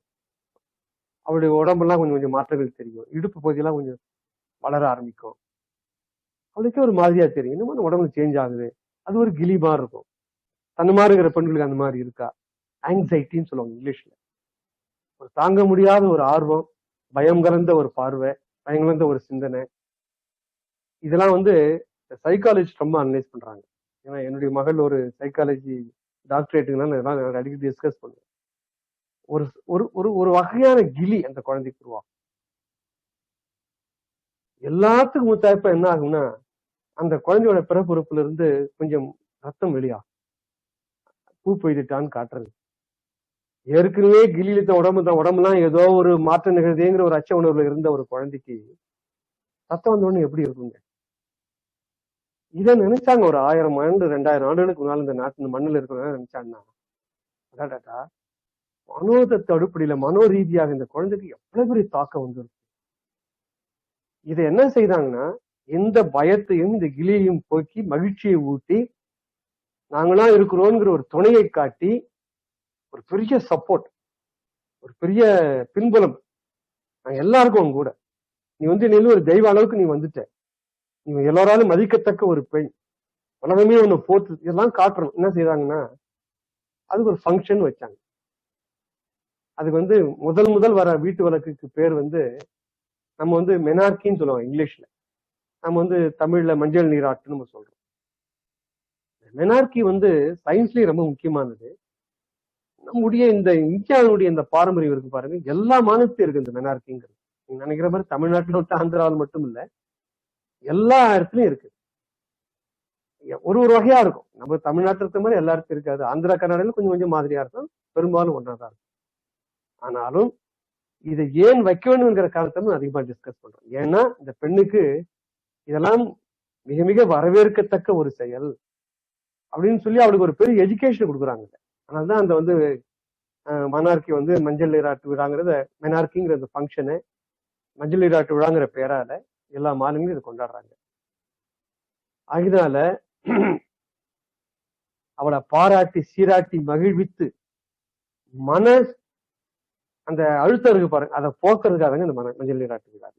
அவளுடைய உடம்பெல்லாம் கொஞ்சம் கொஞ்சம் மாற்றங்கள் தெரியும். இடுப்பு பகுதியெல்லாம் கொஞ்சம் வளர ஆரம்பிக்கும். அவளுக்கே ஒரு மாதிரியா தெரியும், என்னமோ உடம்புல சேஞ்ச் ஆகுது. அது ஒரு கிளி மாதிரி இருக்கும். அந்த மாதிரிங்கிற பெண்களுக்கு அந்த மாதிரி இருக்கா? ஆங்ஸைட்டின்னு சொல்லுவாங்க இங்கிலீஷ்ல. ஒரு தாங்க முடியாத ஒரு ஆர்வம், பயம் கலந்த ஒரு பார்வை, பயம் கலந்த ஒரு சிந்தனை, இதெல்லாம் வந்து சைக்காலஜிஸ்ட் ரொம்ப அனலைஸ் பண்றாங்க. ஏன்னா என்னுடைய மகள் ஒரு சைக்காலஜி டாக்டரேட்டுங்கனால இதெல்லாம் அடிக்கடி டிஸ்கஸ் பண்ணுவேன். ஒரு ஒரு ஒரு வகையான கிளி அந்த குழந்தைக்கு உருவாகும். எல்லாத்துக்கும் முத்தாய்ப்பா என்ன ஆகும்னா, அந்த குழந்தையோட பிறப்புறுப்புல இருந்து கொஞ்சம் ரத்தம் வெளியாகும். பூ பெய்துட்டான்னு காட்டுறது. ஏற்கனவே கிளியில உடம்புலாம் ஏதோ ஒரு மாற்றம் நிகழ்தேங்கிற ஒரு அச்ச உணர்வுல இருந்த ஒரு குழந்தைக்கு சத்தம் வந்தோடனே எப்படி இருக்குங்க? இதை நினைச்சாங்க ஒரு 1000 ஆண்டு 2000 ஆண்டுகளுக்கு முன்னால் இந்த நாட்டு மண்ணில் இருக்கிறவங்க நினைச்சாங்கன்னா, அடாடா, மனோதத்துவ அடிப்படையில மனோ ரீதியாக இந்த குழந்தைக்கு எவ்வளவு பெரிய தாக்கம் வந்துருக்கு. இதை என்ன செய்தாங்கன்னா, எந்த பயத்தையும் இந்த கிளியையும் போக்கி மகிழ்ச்சியை ஊட்டி நாங்களாம் இருக்கிறோங்கிற ஒரு துணையை காட்டி ஒரு பெரிய சப்போர்ட், ஒரு பெரிய பின்புலம், நாங்க எல்லாருக்கும் உங்க கூட, நீ வந்து ஒரு தெய்வ அளவுக்கு நீ வந்துட்ட, நீ எல்லாராலும் மதிக்கத்தக்க ஒரு பெண், உலகமே ஒண்ணு போட்டு இதெல்லாம் காட்டுறோம். என்ன செய்யறாங்கன்னா, அதுக்கு ஒரு ஃபங்க்ஷன் வச்சாங்க. அதுக்கு வந்து முதல் வர வீட்டு வழக்குக்கு பேர் வந்து நம்ம வந்து மெனார்கின்னு சொல்லுவோம் இங்கிலீஷ்ல, நம்ம வந்து தமிழ்ல மஞ்சள் நீராட்டுன்னு நம்ம சொல்றோம். மெனார்கி வந்து சயின்ஸ்லயும் ரொம்ப முக்கியமானது. நம்முடைய இந்த இந்தியாவுடைய இந்த பாரம்பரியம் இருக்கு பாருங்க, எல்லா மாநிலத்திலும் இருக்கு இந்த மெனார்கிங்கிறது. நீங்க நினைக்கிற மாதிரி தமிழ்நாட்டில் விட்டு ஆந்திராவில் மட்டும் இல்ல, எல்லா இடத்துலயும் இருக்கு. ஒரு வகையா இருக்கும். நம்ம தமிழ்நாட்டில் இருக்க மாதிரி எல்லாருக்கும் இருக்காது. ஆந்திரா கர்நாடகால கொஞ்சம் கொஞ்சம் மாதிரியா இருக்கும், பெரும்பாலும் ஒன்னாதான் இருக்கும். ஆனாலும் இதை ஏன் வைக்க வேண்டும்ங்கிற காரணத்தை அதிகமா டிஸ்கஸ் பண்றோம். ஏன்னா இந்த பெண்ணுக்கு இதெல்லாம் மிக மிக வரவேற்கத்தக்க ஒரு செயல் அப்படின்னு சொல்லி அவளுக்கு ஒரு பெரிய எஜுகேஷன் கொடுக்குறாங்க. அதனாலதான் அந்த வந்து மன்னார்கி வந்து மஞ்சள் நீராட்டு விழாங்கிறத, மெனார்கிங்கிற அந்த ஃபங்க்ஷனு மஞ்சள் நீராட்டு விழாங்கிற பேரால எல்லா மாநிலங்களும் இதை கொண்டாடுறாங்க. அதனால அவளை பாராட்டி சீராட்டி மகிழ்வித்து மன அந்த அழுத்தம் இருக்கு பாருங்க, அதை போக்குறதுக்காக இந்த மஞ்சள் நீராட்டு விழா.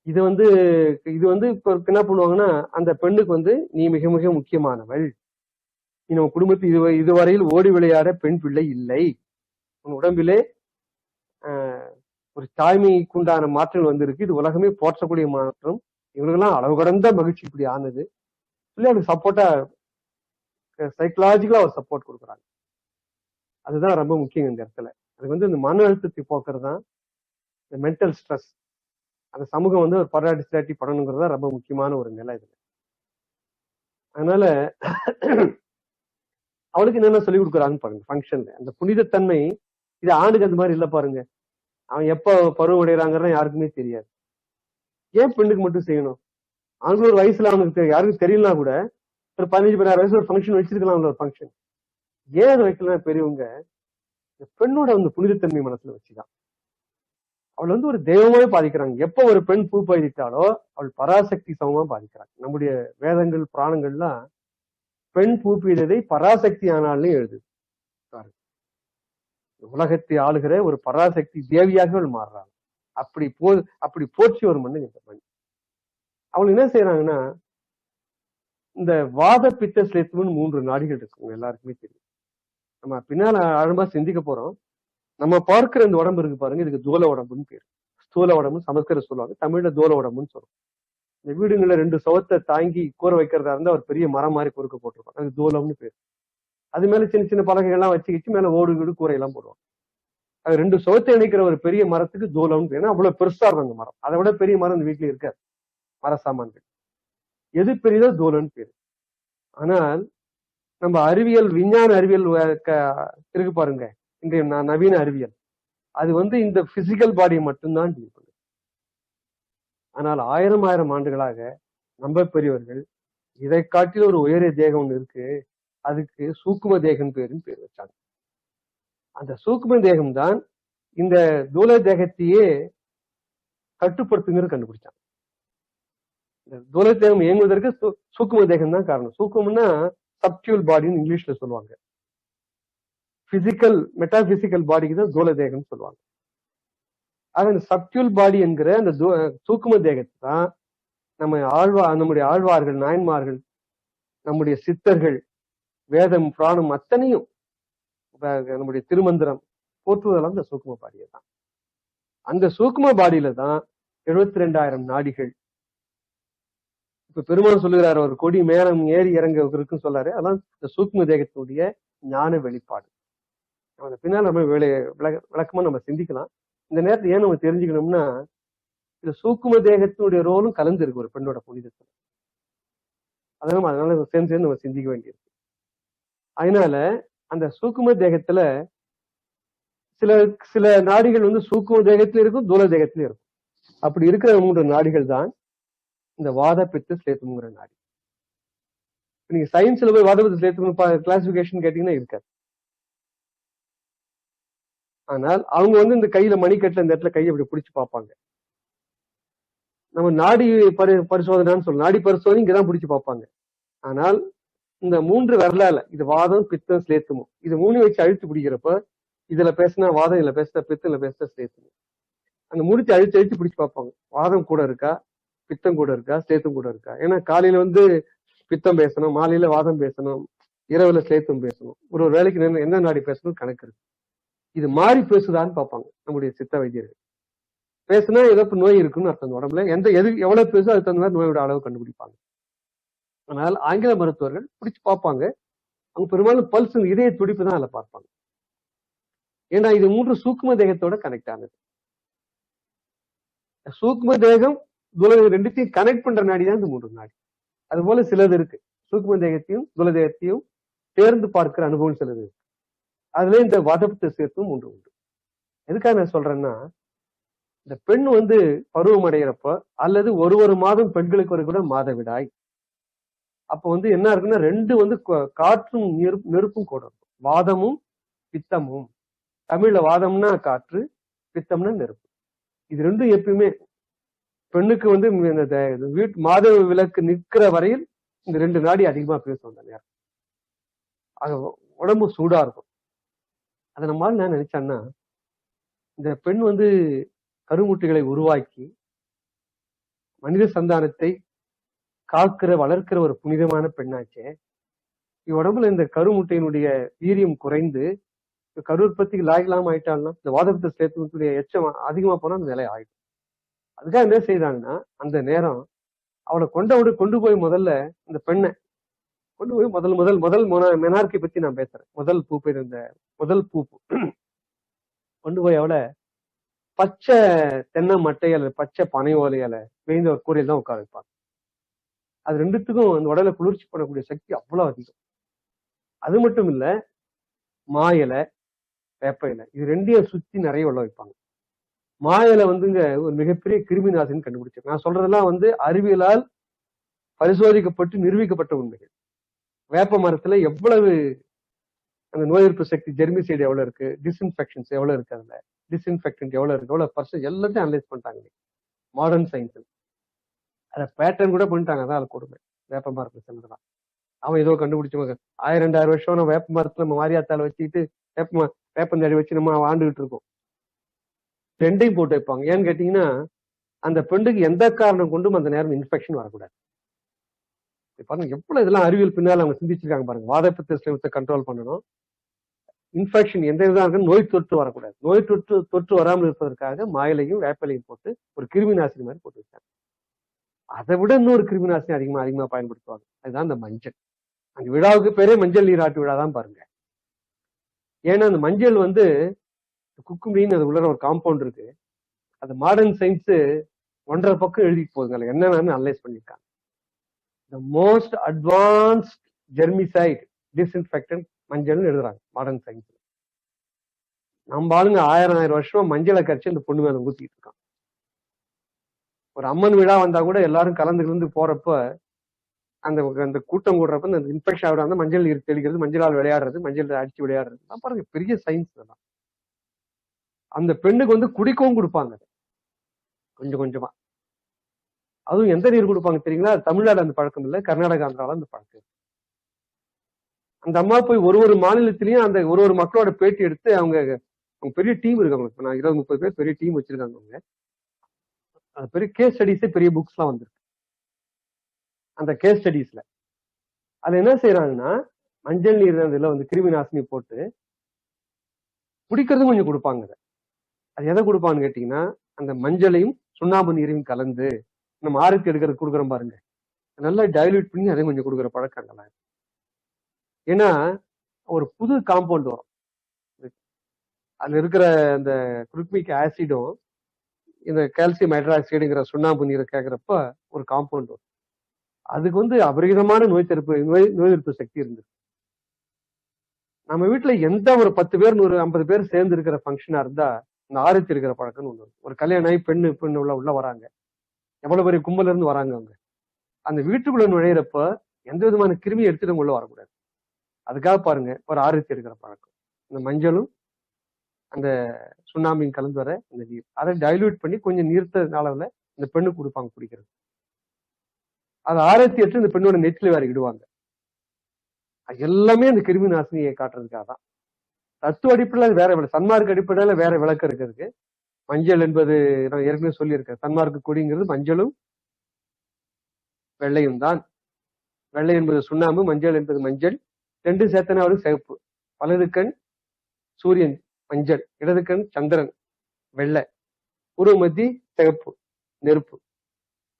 இது வந்து இப்ப என்ன பண்ணுவாங்கன்னா, அந்த பெண்ணுக்கு வந்து நீ மிக மிக முக்கியமானவள், நீ நம்ம குடும்பத்தில் இதுவரையில் ஓடி விளையாட பெண் பிள்ளை இல்லை, உன் உடம்பிலே ஒரு தாய்மைக்குண்டான மாற்றங்கள் வந்திருக்கு, இது உலகமே போற்றக்கூடிய மாற்றம், இவங்களுக்கெல்லாம் அளவு கடந்த மகிழ்ச்சி இப்படி ஆனது சொல்லி அவருக்கு சப்போர்ட்டா சைக்கலாஜிக்கலா ஒரு சப்போர்ட் கொடுக்குறாங்க. அதுதான் ரொம்ப முக்கியம் இந்த இடத்துல. அது வந்து இந்த மன அழுத்தத்தை போக்குறது தான் இந்த மென்டல் ஸ்ட்ரெஸ். அந்த சமூகம் வந்து ஒரு பாராட்டி சிராட்டி படணுங்கிறது தான் ரொம்ப முக்கியமான ஒரு நிலை இதுல. அதனால அவளுக்கு என்னென்ன சொல்லி கொடுக்குறாங்கன்னு பாருங்க ஃபங்க்ஷன்ல. அந்த புனிதத்தன்மை இது ஆணுக்கு அந்த மாதிரி இல்ல பாருங்க. அவன் எப்ப பருவம் அடைகிறாங்கிறத யாருக்குமே தெரியாது. ஏன் பெண்ணுக்கு மட்டும் செய்யணும்? ஆண்கள் ஒரு வயசுல அவனுக்கு யாருக்கும் தெரியலனா கூட ஒரு 15-16 வயசு ஒரு ஃபங்க்ஷன் வச்சிருக்கலாம். ஒரு ஃபங்க்ஷன் ஏன் அதை வைக்கலாம்? பெரியவங்க பெண்ணோட அந்த புனிதத்தன்மை மனசுல வச்சுதான் அவள் வந்து ஒரு தெய்வமாவே பாதிக்கிறாங்க. எப்ப ஒரு பெண் பூ பயிரிட்டாலோ அவள் பராசக்தி சமமா பாதிக்கிறாங்க. நம்முடைய வேதங்கள் புராணங்கள்லாம் பெண் பூ பெய்ததை பராசக்தி ஆனாலும் எழுதுது. உலகத்தை ஆளுகிற ஒரு பராசக்தி தேவியாக அவள் மாறுறாங்க. அப்படி போற்றி ஒரு மண்ணு இந்த மண். அவள் என்ன செய்யறாங்கன்னா, இந்த வாத பித்த ஸ்லேத்துவன்னு 3 நாடிகள் இருக்கு, எல்லாருக்குமே தெரியும். நம்ம பின்னால ஆழமா சிந்திக்க போறோம். நம்ம பார்க்கிற இந்த உடம்பு இருக்கு பாருங்க, இதுக்கு தூல உடம்புன்னு பேரு. ஸ்தூல உடம்பு சமஸ்கிருத சொல்லுவாங்க, தமிழ்ல தூல உடம்புன்னு சொல்லுவோம். இந்த வீடுங்கள 2 சுவத்தை தாங்கி கூரை வைக்கிறதா இருந்தா ஒரு பெரிய மரம் மாதிரி குறுக்க போட்டிருப்பாங்க, அது தூலம்னு பேரு. அது மேல சின்ன சின்ன பலகைகள்லாம் வச்சுக்கிச்சு மேல ஓடு வீடு கூரையெல்லாம் போடுவாங்க. அது 2 சுவத்தை இணைக்கிற ஒரு பெரிய மரத்துக்கு தூலம்னு பேரு. அவ்வளவு பெருசா இருக்கும் அந்த மரம். அதை விட பெரிய மரம் இந்த வீட்டுல இருக்காது மர சாமான்கள். எது பெரியதோ தூலம்னு பேரு. ஆனால் நம்ம அறிவியல், விஞ்ஞான அறிவியல் இருக்கு பாருங்க, இன்றைய நவீன அறிவியல், அது வந்து இந்த பிசிக்கல் பாடியை மட்டும்தான் டீல் பண்ணுது. ஆனால் 1000 ஆண்டுகளாக நம்ம பெரியவர்கள் இதை காட்டில ஒரு உயரிய தேகம் ஒண்ணு இருக்கு, அதுக்கு சூக்கும தேகம் பேருன்னு பேர் வச்சாங்க. அந்த சூக்கும தேகம் தான் இந்த தூல தேகத்தையே கட்டுப்படுத்துங்கிறது கண்டுபிடிச்சாங்க. இந்த தூல தேகம் இயங்குவதற்கு சூக்கும தேகம் தான் காரணம். சூக்குமம்னா சப்டியூல் பாடின்னு இங்கிலீஷ்ல சொல்லுவாங்க. பிசிக்கல் மெட்டாபிசிக்கல் பாடிக்கு தான் தூல தேகம் சொல்லுவாங்க. ஆக இந்த சப்டியூல் பாடி என்கிற அந்த சூக்கும தேகத்தை தான் நம்முடைய ஆழ்வார்கள், நாயன்மார்கள், நம்முடைய சித்தர்கள், வேதம் புராணம் அத்தனையும் நம்முடைய திருமந்திரம் போற்றுவதெல்லாம் இந்த சூக்கும பாடியை தான். அந்த சூக்கும பாடியில தான் 72,000 நாடிகள். இப்ப பெருமாள் சொல்லுகிறார், ஒரு கொடி மேலம் ஏறி இறங்க இருக்குன்னு சொல்லாரு. அதான் இந்த சூக்கும தேகத்தினுடைய ஞான வெளிப்பாடு. பின்னால் நம்ம விளக்கமா நம்ம சிந்திக்கலாம். இந்த நேரத்தில் ஏன் நம்ம தெரிஞ்சுக்கணும்னா, இந்த சூக்கும தேகத்தினுடைய ரோலும் கலந்து இருக்கு ஒரு பெண்ணோட புனிதத்துல. அதனால சேர்ந்து நம்ம சிந்திக்க வேண்டியிருக்கு. அதனால அந்த சூக்கும தேகத்துல சில சில நாடிகள் வந்து சூக்கும தேகத்திலும் இருக்கும், தூல தேகத்திலும் இருக்கும். அப்படி இருக்கிற 3 நாடிகள் தான் இந்த வாத பித்த ஸ்லேத்துங்கிற நாடி. நீங்க சயின்ஸ்ல போய் வாத பித்த ஸ்லேத்தும் கிளாசிபிகேஷன் கேட்டீங்கன்னா இருக்காது. ஆனால் அவங்க வந்து இந்த கையில மணிக்கட்டுல இந்த இடத்துல கையை அப்படி பிடிச்சு பார்ப்பாங்க. நம்ம நாடி பரிசோதனைன்னு சொல்லலாம், நாடி பரிசோதனை இங்கதான் பிடிச்சு பார்ப்பாங்க. ஆனால் இந்த 3 விரலால, இது வாதம் பித்தம் ஸ்லேத்துமும், இது 3 வச்சு அழுத்தி பிடிக்கிறப்ப இதுல பேசினா வாதம், இதுல பேசினா பித்தம், இதுல பேசினா ஸ்லேத்துமும், அந்த முடிச்சு அழுத்தி பிடிச்சு பார்ப்பாங்க. வாதம் கூட இருக்கா, பித்தம் கூட இருக்கா, ஸ்லேத்தும் கூட இருக்கா. ஏன்னா காலையில வந்து பித்தம் பேசணும், மாலையில வாதம் பேசணும், இரவுல ஸ்லேத்தும் பேசணும். ஒரு வேலைக்கு என்ன நாடி பேசணும் கணக்கு இருக்கு. இது மாறி பேசுதான்னு பார்ப்பாங்க நம்முடைய சித்த வைத்தியர்கள். பேசுனா ஏதோ நோய் இருக்குன்னு அர்த்தம். உடம்புல எவ்வளவு பேசும் அதுக்கு தகுந்த மாதிரி நோயோட அளவு கண்டுபிடிப்பாங்க. ஆனால் ஆங்கில மருத்துவர்கள் பிடிச்சு பார்ப்பாங்க. அவங்க பெரும்பாலும் பல்ஸ், இதய துடிப்பு தான் அதில் பார்ப்பாங்க. ஏன்னா இது 3 சூக்ம தேகத்தோட கனெக்ட் ஆனது. சூக்ம தேகம் துலதேகம் ரெண்டுத்தையும் கனெக்ட் பண்ற நாடி தான் இந்த 3 நாடி. அது போல சிலது இருக்கு, சூக்ம தேகத்தையும் துலதேகத்தையும் தேர்ந்து பார்க்கிற அனுபவம் சிலது இருக்கு. அதுல இந்த வாதப்பித்த சேர்த்தும் 3 உண்டு. எதுக்காக நான் சொல்றேன்னா, இந்த பெண் வந்து பருவம் அடைகிறப்ப அல்லது ஒரு மாதம் பெண்களுக்கு ஒரு கூட மாதவிடாய். அப்ப வந்து என்ன இருக்குன்னா, 2 வந்து காற்றும் நெருப்பும் கூட இருக்கும். வாதமும் பித்தமும். தமிழ்ல வாதம்னா காற்று, பித்தம்னா நெருப்பு. இது 2 எப்பயுமே பெண்ணுக்கு வந்து வீட்டு மாத விலக்கு நிற்கிற வரையில் இந்த 2 நாடி அதிகமா பேசும் அந்த நேரம். அது உடம்பு சூடா இருக்கும். அதை நம்மளால நான் நினைச்சேன்னா, இந்த பெண் வந்து கருமுட்டைகளை உருவாக்கி மனித சந்தானத்தை காக்கிற வளர்க்கிற ஒரு புனிதமான பெண்ணாச்சே, உடம்புல இந்த கருமுட்டையினுடைய வீரியம் குறைந்து கருவுற்பத்திக்கு லாயகலாம் ஆயிட்டாள்னா, இந்த வாதப்பித்த ஸ்லேத்துடைய எச்சம் அதிகமா போனா அந்த நிலை ஆயிடும். அதுக்காக என்ன செய்யறாங்கன்னா, அந்த நேரம் அவளை கொண்டு போய் முதல்ல இந்த பெண்ணை கொண்டு போய் முதல் மெனார்க்கி பத்தி நான் பேசுறேன். முதல் பூ கொண்டு போய் அவளை பச்சை தென்னை மட்டையால, பச்சை பனை ஓலையால வேந்த ஒரு கூரையில் தான் உட்கார வைப்பாங்க. அது 2த்துக்கும் அந்த உடலை குளிர்ச்சி பண்ணக்கூடிய சக்தி அவ்வளவு அதிகம். அது மட்டும் இல்ல, மா இலை, வேப்ப இலை, இது 2ஐயும் சுத்தி நிறைய உள்ள வைப்பாங்க. மா இலை வந்துங்க ஒரு மிகப்பெரிய கிருமி நாசினி கண்டுபிடிச்சு. நான் சொல்றதெல்லாம் வந்து அறிவியலால் பரிசோதிக்கப்பட்டு நிரூபிக்கப்பட்ட உண்மைகள். வேப்ப மரத்துல எவ்வளவு அந்த நோய் எதிர்ப்பு சக்தி, ஜெர்மிசைடு எவ்வளவு இருக்கு, டிஸ்இன்ஃபெக்ஷன்ஸ் எவ்வளவு இருக்கு, அதுல டிஸ்இன்ஃபெக்டன்ட் எவ்வளவு இருக்கு, எவ்வளவு பர்சன்ட், எல்லாத்தையும் அனலைஸ் பண்ணிட்டாங்க மாடர்ன் சயின்ஸ். அதை பேட்டர்ன் கூட பண்ணிட்டாங்க. அதான் அது கொடுமை வேப்ப மரத்துல சென்றதான். அவன் ஏதோ கண்டுபிடிச்சவங்க 1000-2000 வருஷம் நம்ம வேப்ப மரத்துல நம்ம மாரியாத்தால வச்சுக்கிட்டு வேப்பந்தடி வச்சு நம்ம ஆண்டுகிட்டு இருக்கோம். 2ஐயும் போட்டு வைப்பாங்க. ஏன்னு கேட்டீங்கன்னா, அந்த பெண்ணுக்கு எந்த காரணம் கொண்டும் அந்த நேரம் இன்ஃபெக்ஷன் வரக்கூடாது. பாருங்க எவ்வளவு இதெல்லாம் அறிவியல் பின்னால் அவங்க சிந்திச்சிருக்காங்க பாருங்க. வாதப்பித்த கண்ட்ரோல் பண்ணணும், இன்ஃபெக்ஷன் எந்த இதா இருக்கு, நோய் தொற்று வரக்கூடாது. நோய் தொற்று வராமல் இருப்பதற்காக மாயிலையும் வேப்பிலையும் போட்டு ஒரு கிருமி நாசினி மாதிரி போட்டு வச்சாங்க. அதை விட இன்னொரு கிருமி நாசினி அதிகமா பயன்படுத்துவாங்க. அதுதான் இந்த மஞ்சள். அந்த விழாவுக்கு பேரே மஞ்சள் நீராட்டு விழா தான் பாருங்க. ஏன்னா அந்த மஞ்சள் வந்து குக்கும்பின்னு அது உள்ள ஒரு காம்பவுண்ட் இருக்கு. அது மாடர்ன் சயின்ஸ் 1.5 பக்கம் எழுதிட்டு போகுதுங்க. என்னன்னு அனலைஸ் பண்ணிருக்காங்க. The most advanced germicide disinfectant மஞ்சள்னு எழுதுறாங்க மாடர்ன் சயின்ஸ்ல. நம்ம ஆளுங்க 1000 வருஷமா மஞ்சளை கரைச்சு இந்த பொண்ணு மேல ஊத்திட்டு இருக்கான். ஒரு அம்மன் விழா வந்தா கூட எல்லாரும் கலந்து போறப்ப அந்த கூட்டம் கூடுறப்ப அந்த இன்ஃபெக்ஷன் ஆகிடாம மஞ்சள் நீர் தெளிக்கிறது, மஞ்சளால் விளையாடுறது, மஞ்சள் அடிச்சு விளையாடுறது தான் பாருங்க பெரிய சயின்ஸ் தான். அந்த பெண்ணுக்கு வந்து குடிக்கவும் கொடுப்பாங்க கொஞ்சம் கொஞ்சமா. அதுவும் எந்த நீர் கொடுப்பாங்க தெரியுங்களா? தமிழ்நாடு அந்த பழக்கம் இல்லை, கர்நாடகா ஆந்திரால அந்த பழக்கம். அந்த அம்மா போய் ஒரு மாநிலத்திலயும் அந்த ஒரு மக்களோட பேட்டி எடுத்து அவங்க பெரிய டீம் இருக்காங்க. நான் 20-30 பேர் பெரிய டீம் வச்சிருக்காங்க. அவங்க பெரிய கேஸ் ஸ்டடிஸே, பெரிய புக்ஸ் எல்லாம் வந்திருக்கு. அந்த கேஸ் ஸ்டடிஸ்ல அது என்ன செய்யறாங்கன்னா, மஞ்சள் நீர் இதுல வந்து கிருமி நாசினி போட்டு குடிக்கிறதும் கொஞ்சம் கொடுப்பாங்க. அது எதை கொடுப்பான்னு கேட்டீங்கன்னா, அந்த மஞ்சளையும் சுண்ணாம்பு நீரையும் கலந்து நம்ம ஆறுக்கு எடுக்கிறது கொடுக்குறோம் பாருங்க, நல்லா டைல்யூட் பண்ணி அதை கொஞ்சம் கொடுக்குற பழக்கங்கள. ஏன்னா ஒரு புது காம்பவுண்ட் வரும், அதுல இருக்கிற அந்த குளுட்மிக் ஆசிடும் இந்த கால்சியம் ஹைட்ராக்சைடுங்கிற சுண்ணாம்பு நீரை கேட்கிறப்ப ஒரு காம்பவுண்ட் வரும். அதுக்கு வந்து அபரிதமான நோய் எதிர்ப்பு சக்தி இருந்தது. நம்ம வீட்டுல எந்த ஒரு 10 பேர் 150 பேர் சேர்ந்து இருக்கிற ஃபங்க்ஷனா இருந்தா இந்த ஆரத்தி இருக்கிற பழக்கம்னு ஒண்ணு இருக்கு. ஒரு கல்யாணம் ஆகி பெண்ணு உள்ள வராங்க, எவ்வளவு பெரிய கும்பல இருந்து வராங்க அவங்க. அந்த வீட்டுக்குள்ள நுழையிறப்ப எந்த விதமான கிருமி எடுத்துட்டு உள்ள வரக்கூடாது. அதுக்காக பாருங்க ஒரு ஆரத்தி எடுக்கிற பழக்கம். இந்த மஞ்சளும் அந்த சுண்ணாம்பையும் கலந்து வர இந்த நீர், அதை டைல்யூட் பண்ணி கொஞ்சம் நீர்த்த அளவுல இந்த பெண்ணு கொடுப்பாங்க குடிக்கிறது. அதை ஆரத்தி எடுத்து இந்த பெண்ணோட நெற்றில வேற இடுவாங்க. எல்லாமே அந்த கிருமி நாசினியை காட்டுறதுக்காக தான். தத்துவ அடிப்படையில வேற சன்மார்க்க அடிப்படையில வேற விளக்கம் இருக்கிறதுக்கு. மஞ்சள் என்பது நான் ஏற்கனவே சொல்லியிருக்கேன், சன்மார்க்க கொடிங்கிறது மஞ்சளும் வெள்ளையும் தான். வெள்ளை என்பது சுண்ணாம்பு, மஞ்சள் என்பது மஞ்சள். ரெண்டு சேர்த்தனா ஒரு சிவப்பு. வலது கண் சூரியன் மஞ்சள், இடது கண் சந்திரன் வெள்ளை, பூர்வ மத்தி சிவப்பு நெருப்பு.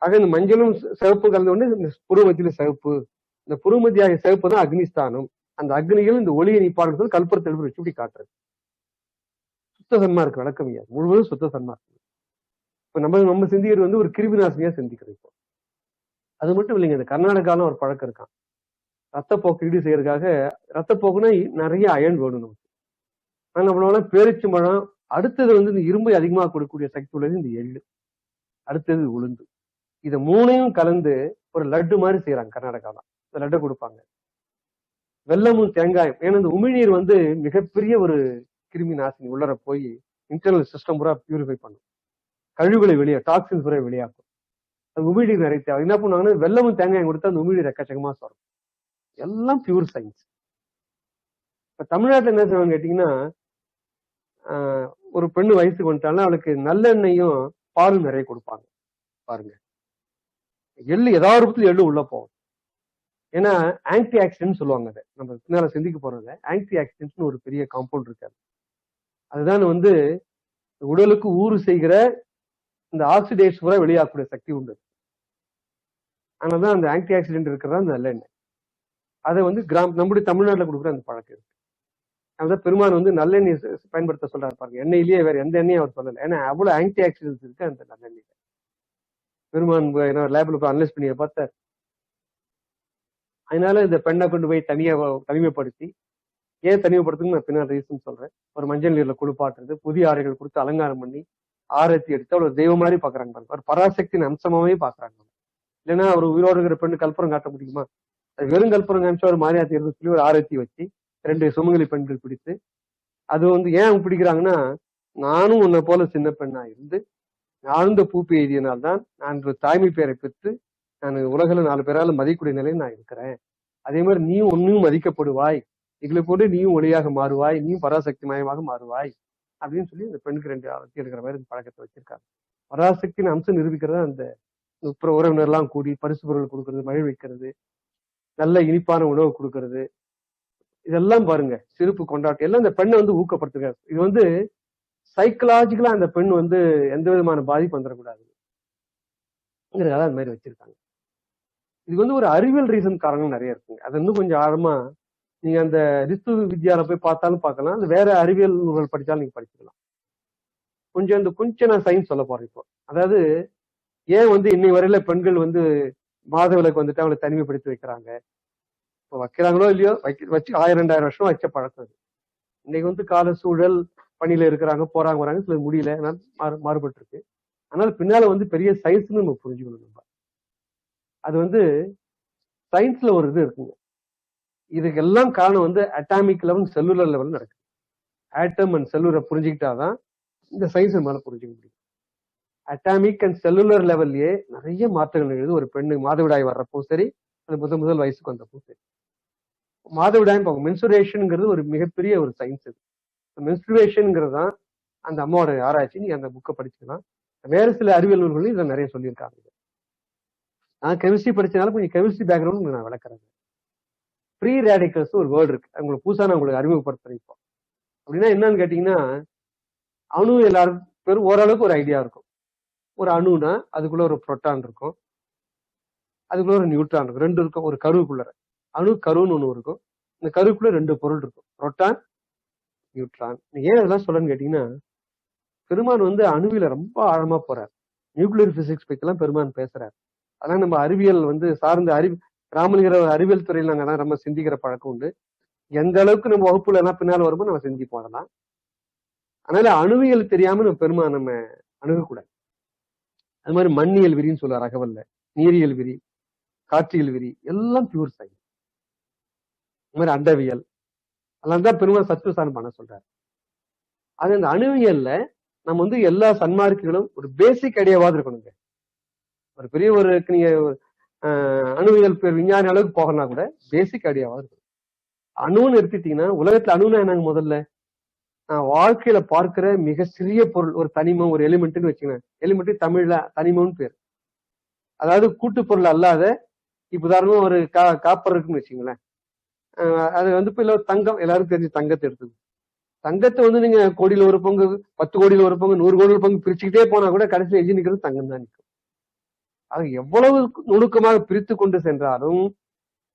ஆக இந்த மஞ்சளும் சிவப்பு கலந்து கொண்டு இந்த பூர்வ மத்தியில சிவப்பு, இந்த பூர்வ மத்திய சிவப்பு தான் அக்னிஸ்தானம். அந்த அக்னிகள் இந்த ஒளியை நீப்பாடு கல்புரத்தை வச்சு இப்படி காட்டுறது. சுத்த சன்மார்க்க விளக்கம் ஐயா, முழுவதும் சுத்த சன்மார்க்கம். இப்ப நம்ம சிந்திக்கிறது ஒரு கிருமி நாசினியா சிந்திக்கிறோம். இப்போ அது மட்டும் இல்லைங்க, இந்த கர்நாடகாலும் ஒரு பழக்கம் இருக்கான். ரத்தப்போக்கு ஈடு செய்யறதுக்காக, ரத்தப்போக்குன்னா நிறைய அயன் வேணும் நமக்கு. நாங்க அவ்வளவு பேரிச்சு மழம். அடுத்தது இந்த இரும்பை அதிகமாக கொடுக்கக்கூடிய சக்தி உள்ளது இந்த எள்ளு, அடுத்தது உளுந்து. இதை மூணையும் கலந்து ஒரு லட்டு மாதிரி செய்யறாங்க கர்நாடகால. இந்த லட்டை கொடுப்பாங்க. வெல்லமும் தேங்காயும். ஏன்னா இந்த உமிழ்நீர் மிகப்பெரிய ஒரு கிருமி நாசினி. உள்ளர போய் இன்டர்னல் சிஸ்டம் பூரா பியூரிஃபை பண்ணும், கழிவுகளை டாக்ஸின்ஸ் பூரா வெளியாக்கும். அது உமிழ்நீர் நிறைய தேவை. என்ன பண்ணுவாங்கன்னா வெல்லமும் தேங்காயும் கொடுத்தா அந்த உமிழ்நீர் எக்கச்சக்கமா சொல்றோம். எல்லாம் பியூர் சயின்ஸ். இப்ப தமிழ்நாட்டுல என்ன செய்வாங்க கேட்டீங்கன்னா, ஒரு பெண்ணு வயசுக்கு வந்துட்டாலும் அவளுக்கு நல்லெண்ணெயும் பாலும் நிறைய கொடுப்பாங்க. பாருங்க, எள்ளு ஏதாவது ரூபத்துல எள்ளு உள்ள போகும். ஏன்னா ஆன்டி ஆக்சிடென்ட் சொல்லுவாங்க. அதை நம்ம பின்னால சிந்திக்க போறதுல ஆன்டி ஆக்சிடென்ட்னு ஒரு பெரிய காம்பவுண்ட் இருக்காது. அதுதான் உடலுக்கு ஊறு செய்கிற இந்த ஆக்சிடேஷன் பூரா வெளியாகக்கூடிய சக்தி உண்டு. அதனாலதான் அந்த ஆன்டி ஆக்சிடென்ட் இருக்கிறதா அந்த நல்லெண்ணெய். அதை நம்முடைய தமிழ்நாட்டில் கொடுக்குற அந்த பழக்கம் இருக்கு. அதான் பெருமான் நல்லெண்ணெய் பயன்படுத்த சொல்றாரு பாருங்க. எண்ணெயிலேயே வேற எந்த எண்ணெயும் அவர் சொல்லலை. ஏன்னா அவ்வளவு ஆன்டி ஆக்சிடென்ட்ஸ் இருக்கு அந்த நல்லெண்ணெய். பெருமான் லேப்ல போய் அனலைஸ் பண்ணி பார்த்தார். அதனால இந்த பெண்ணை கொண்டு போய் தனிமைப்படுத்தி, ஏன் தனிமைப்படுத்துன்னு நான் பின்னால் ரீசன் சொல்றேன். ஒரு மஞ்சள் நீர்ல குளிப்பாட்டுறது, புதிய ஆடைகள் கொடுத்து அலங்காரம் பண்ணி ஆரத்தி எடுத்து ஒரு தெய்வம் மாதிரி பாக்குறாங்க பாருங்க. ஒரு பராசக்தியின் அம்சமாவே பாக்குறாங்க. இல்லைன்னா ஒரு உயிரோடு இருக்கிற பெண்ணு கல்புரம் காட்ட முடியுமா? அது வெறும் கல்புரம் காமிச்சா ஒரு மாரியாத்தி இருந்து சொல்லி ஒரு ஆரத்தி வச்சு 2 சுமங்கலி பெண்கள் பிடித்து, அது ஏன் பிடிக்கிறாங்கன்னா, நானும் உன்னை போல சின்ன பெண்ணா இருந்து ஆழ்ந்த பூப்பி எழுதியனால்தான் நான் ஒரு தாய்மை பேரை பெற்று நான் உலகில 4 பேரால மதிக்கூடிய நிலையில் நான் இருக்கிறேன். அதே மாதிரி நீயும் ஒன்னும் மதிக்கப்படுவாய், எங்களை போட்டு நீயும் ஒளியாக மாறுவாய், நீயும் பராசக்தி மயமாக மாறுவாய் அப்படின்னு சொல்லி அந்த பெண்ணுக்கு 2 ஆரத்தி எடுக்கிற மாதிரி பழக்கத்தை வச்சிருக்காங்க. பராசக்தியின் அம்சம் நிரூபிக்கிறதா அந்த உறவினர் எல்லாம் கூடி பரிசு பொருள் கொடுக்கறது, மழை வைக்கிறது, நல்ல இனிப்பான உணவு கொடுக்கறது, இதெல்லாம் பாருங்க சிரிப்பு கொண்டாட்டம் எல்லாம் இந்த பெண்ணை ஊக்கப்படுத்துங்க. இது சைக்கலாஜிக்கலா அந்த பெண் எந்த விதமான பாதிப்பு வந்துடக்கூடாது அது மாதிரி வச்சிருக்காங்க. இது ஒரு அறிவியல் ரீசன் காரணங்கள் நிறைய இருக்குங்க. அது கொஞ்சம் ஆழமா நீங்க அந்த ரித்து வித்யால போய் பார்த்தாலும் பார்க்கலாம், அது வேற அறிவியல் நூல்கள் படிச்சாலும் நீங்க படிச்சுக்கலாம். கொஞ்சம் நான் சயின்ஸ் சொல்ல போறேன் இப்போ. அதாவது ஏன் இன்னை வரையில பெண்கள் மாதவிலக்கு அவங்களை தனிமைப்படுத்தி வைக்கிறாங்க. இப்போ வைக்கிறாங்களோ இல்லையோ, வச்சு 1000-2000 வருஷம் வச்ச பழக்கம் அது. இன்னைக்கு கால சூழல் பணியில இருக்கிறாங்க, போறாங்க வராங்க, சில முடியல, மாறுபட்டு இருக்கு. அதனால பின்னால பெரிய சயின்ஸ்னு நம்ம புரிஞ்சுக்கணும். நம்ம அது சயின்ஸ்ல ஒரு இது இருக்குங்க. இதுக்கெல்லாம் காரணம் அட்டாமிக் லெவல், செல்லுலர் லெவல் நடக்குது. ஆட்டம் அண்ட் செல்லுலரை புரிஞ்சுக்கிட்டாதான் இந்த சயின்ஸ் மேல புரிஞ்சுக்க முடியும். அட்டாமிக் அண்ட் செல்லுலர் லெவல்லயே நிறைய மாற்றங்கள் நிகழுது. ஒரு பெண்ணு மாதவிடாய் வர்றப்போ சரி, அது முதல் வயசுக்கு வந்தப்போ சரி, மாதவிடாய் மென்சுரேஷன்ங்கிறது ஒரு மிகப்பெரிய ஒரு சயின்ஸ். இது மென்சுரேஷன்ங்கிறது தான் அந்த அம்மாவோட ஆராய்ச்சி. நீங்க அந்த புக்கை படிச்சுக்கலாம். வேற சில அறிவியல் நூல்களும் இதை நிறைய சொல்லியிருக்காங்க. நான் கெமிஸ்ட்ரி படிச்சதுனால கொஞ்சம் கெமிஸ்ட்ரி பேக்ரவுண்ட் நான் விளக்குறேன். ஃப்ரீ ரேடிக்கல்ஸ் ஒரு வேர்டு இருக்கு, உங்களுக்கு புதுசா நான் உங்களுக்கு அறிமுகப்படுத்துறேன். இப்போ அப்படின்னா என்னன்னு கேட்டீங்கன்னா, அணு எல்லாரும் பேரும் ஓரளவுக்கு ஒரு ஐடியா இருக்கும். ஒரு அணுனா அதுக்குள்ள ஒரு புரோட்டான் இருக்கும், அதுக்குள்ள ஒரு நியூட்ரான் இருக்கும், 2 இருக்கும். ஒரு கருவுக்குள்ள கருன்னு ஒண்ணு இருக்கும். இந்த கருவுக்குள்ள 2 பொருள் இருக்கும், புரோட்டான், நியூட்ரான். ஏன் அதெல்லாம் சொல்லணும்னு கேட்டீங்கன்னா, பெருமான் அணுவில ரொம்ப ஆழமா போறார். நியூக்ளியர் பிசிக்ஸ் பத்திலாம் பெருமான் பேசுறாரு. அதான் நம்ம அறிவியல் சார்ந்த ராமலிங்கர அறிவியல் துறையில் நாங்க ரொம்ப சிந்திக்கிற பழக்கம் உண்டு. எந்த அளவுக்கு நம்ம வகுப்புல எல்லாம் பின்னால் வருமோ நம்ம செஞ்சுப்போம் அதெல்லாம். அதனால அணுவியல் தெரியாம நம்ம அணுகக்கூடாது. அது மாதிரி மண்ணியல் விரின்னு சொல்லுவார் அகவல்ல, நீரியல் விரி, காற்றியல் விரி, எல்லாம் பியூர் சயின்ஸ். அது மாதிரி அண்டவியல் அதெல்லாம் தான் பெருமாள் சத்துவசாரம் பண்ண சொல்றாரு. அது அந்த அணுவியல்ல நம்ம எல்லா சன்மார்க்குகளும் ஒரு பேசிக் ஐடியாவாவது இருக்கணுங்க. ஒரு பெரிய ஒரு நீங்க அணுவியல் விஞ்ஞானி அளவுக்கு போகலாம் கூட பேசிக் ஐடியாவாவது இருக்கும். அணுன்னு எடுத்துட்டீங்கன்னா உலகத்துல அணுனா என்னங்க? முதல்ல வாழ்க்கையில பார்க்கிற மிக சிறிய பொருள், ஒரு தனிமம், ஒரு எலிமெண்ட்னு வச்சுக்கோங்க. எலிமெண்ட் தமிழ்ல தனிமம்னு பேர். அதாவது கூட்டு பொருள் அல்லாத, இப்ப உதாரணமா ஒரு காப்பர் இருக்குன்னு வச்சுங்களேன். அது இப்ப இல்ல தங்கம், எல்லாரும் தெரிஞ்சு தங்கத்தை எடுத்துது. தங்கத்தை நீங்க கோடியில ஒரு பங்கு, 10 கோடியில ஒரு பங்கு, 100 கோடியில பங்கு பிரிச்சுக்கிட்டே போனா கூட கடைசியில் எஞ்சி நிக்கிறது தங்கம் தான் நிற்கும். அது எவ்வளவு நுணுக்கமாக பிரித்து கொண்டு சென்றாலும்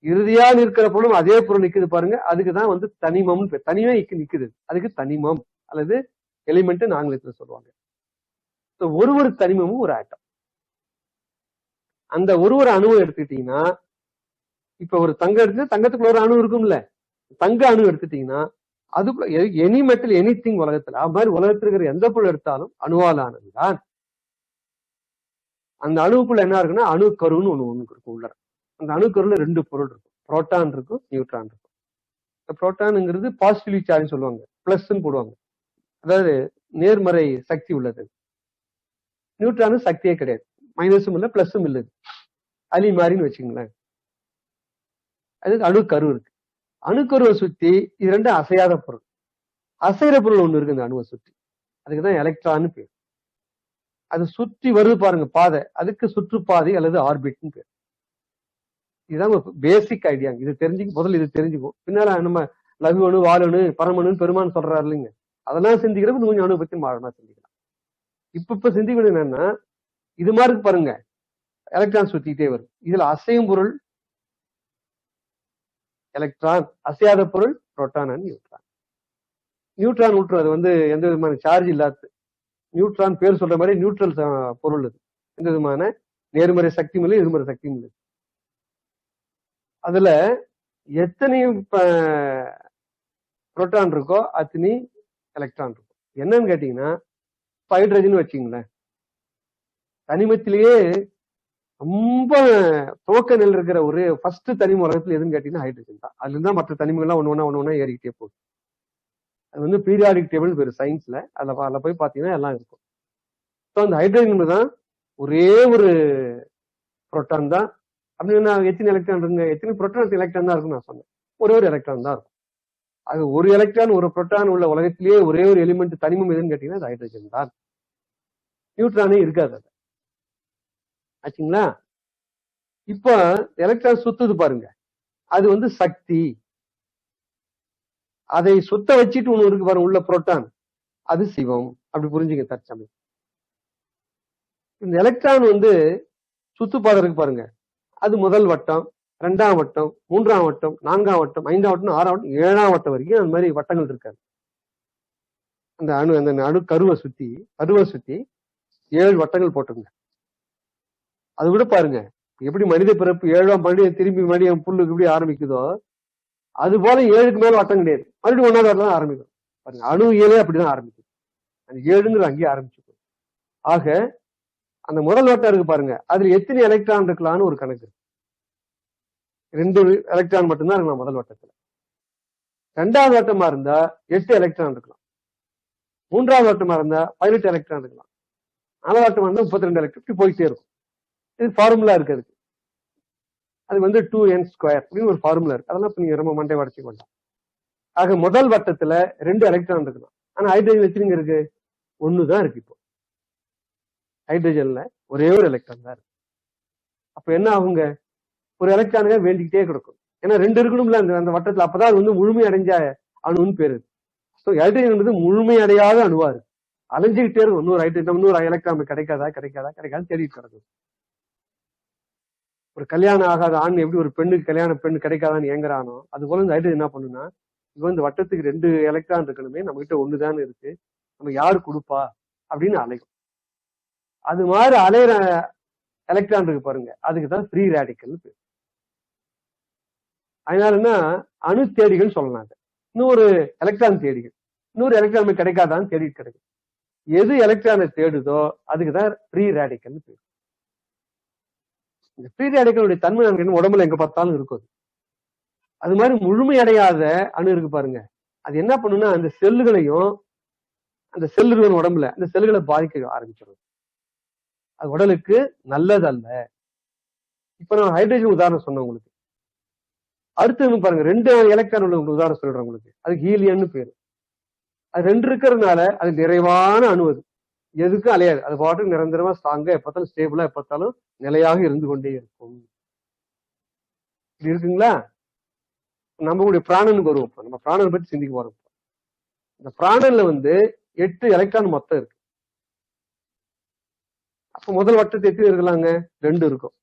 இறுதியா நிற்கிற பொருளும் அதே பொருள் நிக்குது பாருங்க. அதுக்குதான் தனிமம் பேர். தனிமே நிக்குது, அதுக்கு தனிமம் அல்லது எலிமெண்ட் ஆங்கிலத்துல சொல்லுவாங்க. ஒரு தனிமமும் ஒரு ஆட்டம். அந்த ஒரு அணுவை எடுத்துக்கிட்டீங்கன்னா, இப்ப ஒரு தங்கம் எடுத்து தங்கத்துக்குள்ள ஒரு அணு இருக்கும்ல, தங்க அணு எடுத்துட்டீங்கன்னா அதுக்குள்ள எனி மெட்டல் எனி திங் உலகத்துல, அது மாதிரி உலகத்துல இருக்கிற எந்த பொருள் எடுத்தாலும் அணுவால் ஆனதுதான். அந்த அணுவுக்குள்ள என்ன இருக்குன்னா அணு கருன்னு ஒண்ணு இருக்கும் உள்ள. அந்த அணுக்கருல 2 பொருள் இருக்கும், புரோட்டான் இருக்கும், நியூட்ரான் இருக்கும். புரோட்டான்ங்கிறது பாசிட்டிவ்லி சார்ஜ் சொல்லுவாங்க, பிளஸ் போடுவாங்க, அதாவது நேர்மறை சக்தி உள்ளது. நியூட்ரானு சக்தியே கிடையாது, மைனஸும் இல்லை பிளஸும் இல்லை, அலி மாதிரின்னு வச்சுங்களேன். அதுக்கு அணுக்கரு இருக்கு. அணுக்கருவை சுத்தி இது 2 அசையாத பொருள். அசைற பொருள் ஒண்ணு இருக்கு இந்த அணுவை சுத்தி, அதுக்குதான் எலக்ட்ரான் பேர். அது சுற்றி வருது பாருங்க பாதை, அதுக்கு சுற்றுப்பாதை அல்லது ஆர்பிட்னு பேர். இதுதான் பேசிக் ஐடியா. இது முதல்ல இது தெரிஞ்சுக்கும், பின்னால நம்ம லகு அணு, வாலணு, பரமணு, பெருமான் சொல்றாரு இல்லைங்க, அதெல்லாம் சிந்திக்கிறப்ப கொஞ்சம் அணு பத்தி மாறனா சிந்திக்கலாம். இப்ப சிந்திக்கணும் என்னன்னா, இது மாதிரி பாருங்க, எலக்ட்ரான் சுத்திக்கிட்டே வரும். இதுல அசையும் பொருள் எலக்ட்ரான், அசையாத பொருள் புரோட்டான் அண்ட் நியூட்ரான். நியூட்ரான் ஊற்றுறது எந்த விதமான சார்ஜ் இல்லாத நியூட்ரான், பேர் சொல்ற மாதிரி நியூட்ரல் பொருள். இது எந்த விதமான நேர்மறை சக்தியும் இல்லை, எதிர்மறை சக்தியும் இல்லை. அதுல எத்தனை புரோட்டான் இருக்கோ அத்தனை எலக்ட்ரான் இருக்கும். என்னன்னு கேட்டீங்கன்னா, ஹைட்ரஜன் வச்சுங்களேன், தனிமத்திலேயே ரொம்ப துவக்க நிலை இருக்கிற ஒரு ஃபர்ஸ்ட் தனிம உலகத்துல எதுன்னு கேட்டீங்கன்னா ஹைட்ரஜன் தான். அதுல இருந்தா மற்ற தனிமங்கள்லாம் ஒண்ணு ஒண்ணா ஏறிக்கிட்டே போகுது. அது பீரியாடிக் டேபிள் பேரு சயின்ஸ்ல, அதுல போய் பாத்தீங்கன்னா எல்லாம் இருக்கும். அந்த ஹைட்ரஜன் தான் ஒரே ஒரு புரோட்டான் தான். அப்படின்னா எத்தனை எலக்ட்ரான் இருக்குங்க? எத்தனை புரோட்டான் எலக்ட்ரான் தான் இருக்கும் நான் சொன்னேன். ஒரே ஒரு எலக்ட்ரான் தான் இருக்கும். அது ஒரு எலக்ட்ரான் ஒரு புரோட்டான் உள்ள உலகத்திலேயே ஒரே ஒரு எலிமெண்ட் தனிமம் எதுன்னு கேட்டீங்கன்னா அது ஹைட்ரஜன் தான். நியூட்ரானே இருக்காது அது, ஆச்சுங்களா? இப்ப எலக்ட்ரான் சுத்துது பாருங்க, அது சக்தி. அதை சுத்த வச்சுட்டு ஒண்ணு இருக்கு பாருங்க உள்ள புரோட்டான், அது சிவம். அப்படி புரிஞ்சுங்க தற்சமயம். இந்த எலக்ட்ரான் சுத்துப்பாதை இருக்கு பாருங்க, அது முதல் வட்டம், 2ஆம் வட்டம், 3ஆம் வட்டம், 4ஆம் வட்டம், 5ஆம் வட்டம், 6ஆம் வட்டம், 7ஆம் வட்டம் வரைக்கும் அந்த மாதிரி வட்டங்கள் இருக்காது. அந்த அணு கருவை சுத்தி 7 வட்டங்கள் போட்டுருங்க. அது விட பாருங்க, எப்படி மனித பிறப்பு 7ஆம் மறுபடியும் திரும்பி மறுபடியும் புல்லுக்கு எப்படி ஆரம்பிக்குதோ அது போல 7க்கு மேல வட்டம் கிடையாது, மறுபடியும் 1ஆவது வட்டம் தான் ஆரம்பிக்கும் பாருங்க. அணு இயலே அப்படிதான் ஆரம்பிக்குது, அந்த 7ங்கிற அங்கேயே ஆரம்பிச்சு. ஆக அந்த முதல் வட்டம் இருக்கு பாருங்க, அதுல எத்தனை எலக்ட்ரான் இருக்கலாம்னு ஒரு கணக்கு. 2 எலக்ட்ரான் மட்டும்தான் இருக்கலாம் முதல் வட்டத்துல. 2ஆவது வட்டமா இருந்தா 8 எலக்ட்ரான் இருக்கலாம். 3ஆவது வட்டமா இருந்தா 18 எலக்ட்ரான் இருக்கலாம். 4ஆவது வட்டமா இருந்தா 32 எலக்ட்ரான். இப்படி போயிட்டே இருக்கும். இது ஃபார்முலா இருக்கு அதுக்கு. அது 2n² அப்படின்னு ஒரு ஃபார்முலா இருக்கு. அதெல்லாம் இப்ப நீங்க ரொம்ப மண்டை வடச்சு கொண்டா. ஆக முதல் வட்டத்துல 2 எலக்ட்ரான் இருக்கலாம். ஆனா ஹைட்ரஜன் எத்தனைங்க இருக்கு? 1 தான் இருக்கு. இப்போ ஹைட்ரஜன்ல ஒரே ஒரு எலக்ட்ரான் தான் இருக்கு. அப்ப என்ன ஆகுங்க? ஒரு எலக்ட்ரானுங்க வேண்டிக்கிட்டே கிடக்கும். ஏன்னா 2 இருக்கணும்ல அந்த வட்டத்துல, அப்பதான் அது முழுமை அடைஞ்ச அணுன்னு பேரு. ஹைட்ரஜன் என்பது முழுமை அடையாத அணுவா இருக்கு, அலைஞ்சுக்கிட்டே இருக்கும். இன்னொரு எலக்ட்ரான் கிடைக்காதான்னு தேடிட்டு கிடக்கும். ஒரு கல்யாணம் ஆகாத ஆண் எப்படி ஒரு பெண்ணுக்கு பெண்ணு கிடைக்காதான்னு ஏங்குறானோ, அது போல இந்த ஹைட்ரஜன் என்ன பண்ணுன்னா, இந்த வட்டத்துக்கு 2 எலக்ட்ரான் இருக்கணுமே, நம்ம கிட்ட 1 தான் இருக்கு, நம்ம யாரு கொடுப்பா அப்படின்னு அலையும். அது மாதிரி அலையிற எலக்ட்ரான் இருக்கு பாருங்க, அதுக்குதான் ஃப்ரீ ரேடிக்கல் பேர். அதனாலன்னா அணு தேடிகள் சொல்லலாம். இன்னொரு எலக்ட்ரான் தேடிகள், இன்னொரு எலக்ட்ரான் கிடைக்காதான்னு தேடிட்டு கிடைக்கும். எது எலக்ட்ரானை தேடுதோ அதுக்குதான் ஃப்ரீ ரேடிக்கல் பேரு. இந்த ஃப்ரீ ரேடிக்கலுடைய தன்மை நமக்கு உடம்புல எங்க பார்த்தாலும் இருக்கும். அது மாதிரி முழுமையடையாத அணு இருக்கு பாருங்க, அது என்ன பண்ணுன்னா அந்த செல்லுகளையும், அந்த செல்லுகள் உடம்புல அந்த செல்லுகளை பாதிக்க ஆரம்பிச்சிடும். அது உடலுக்கு நல்லதல்ல. இப்ப நான் ஹைட்ரஜன் உதாரணம் சொன்னேன் உங்களுக்கு. அடுத்து பாருங்க, 2 எலக்ட்ரான் உள்ள உதாரணம் சொல்றேன் உங்களுக்கு. அது ஹீலியம்னு பேரு. அது 2 இருக்கிறதுனால அது நிறைவான அணு. அது எதுக்கும் அலையாது. அது பாட்டுக்கு நிரந்தரமா ஸ்ட்ராங்கா எப்பத்தாலும் ஸ்டேபிளா எப்பத்தாலும் நிலையாக இருந்து கொண்டே இருக்கும். இப்படி இருக்குங்களா? நம்மளுடைய பிராணனுக்கு வருவோம். நம்ம பிராணனை பற்றி சிந்திக்க போறோம். இந்த பிராணன்ல 8 எலக்ட்ரான் மொத்தம் இருக்கு. அப்ப முதல் வட்டத்தை எத்தனை இருக்கலாங்க? 2 இருக்கும்.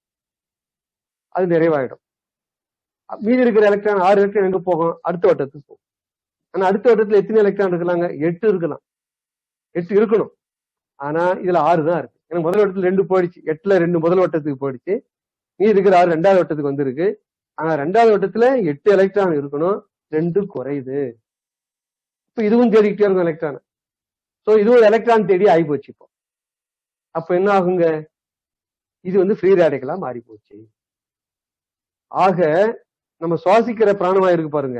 அது நிறைவாயிடும். மீதி இருக்கிற எலக்ட்ரான் 6 எலக்ட்ரான் எங்க போகும்? அடுத்த வட்டத்துக்கு போகும். ஆனா அடுத்த வட்டத்துல எத்தனை எலக்ட்ரான் இருக்கலாங்க? 8 இருக்கலாம். 8 இருக்கணும். ஆனா இதுல 6 தான் இருக்கு. ஏன்னா முதல் வட்டத்துல 2 போயிடுச்சு. 8ல 2 முதல் வட்டத்துக்கு போயிடுச்சு. மீதி இருக்கிற 6 2வது வட்டத்துக்கு வந்திருக்கு. ஆனா 2வது வட்டத்துல 8 எலக்ட்ரான் இருக்கணும். 2 குறையுது. இப்ப இதுவும் தேடிக்கிட்டே இருக்கும் எலக்ட்ரான். சோ இதுவும் எலக்ட்ரான் தேடி ஆகி போச்சு. இப்போ அப்ப என்ன ஆகுங்க? இது ஃப்ரீ ரேடிக்கலா மாறி போச்சு. ஆக நம்ம சுவாசிக்கிற பிராணவாயு இருக்கு பாருங்க,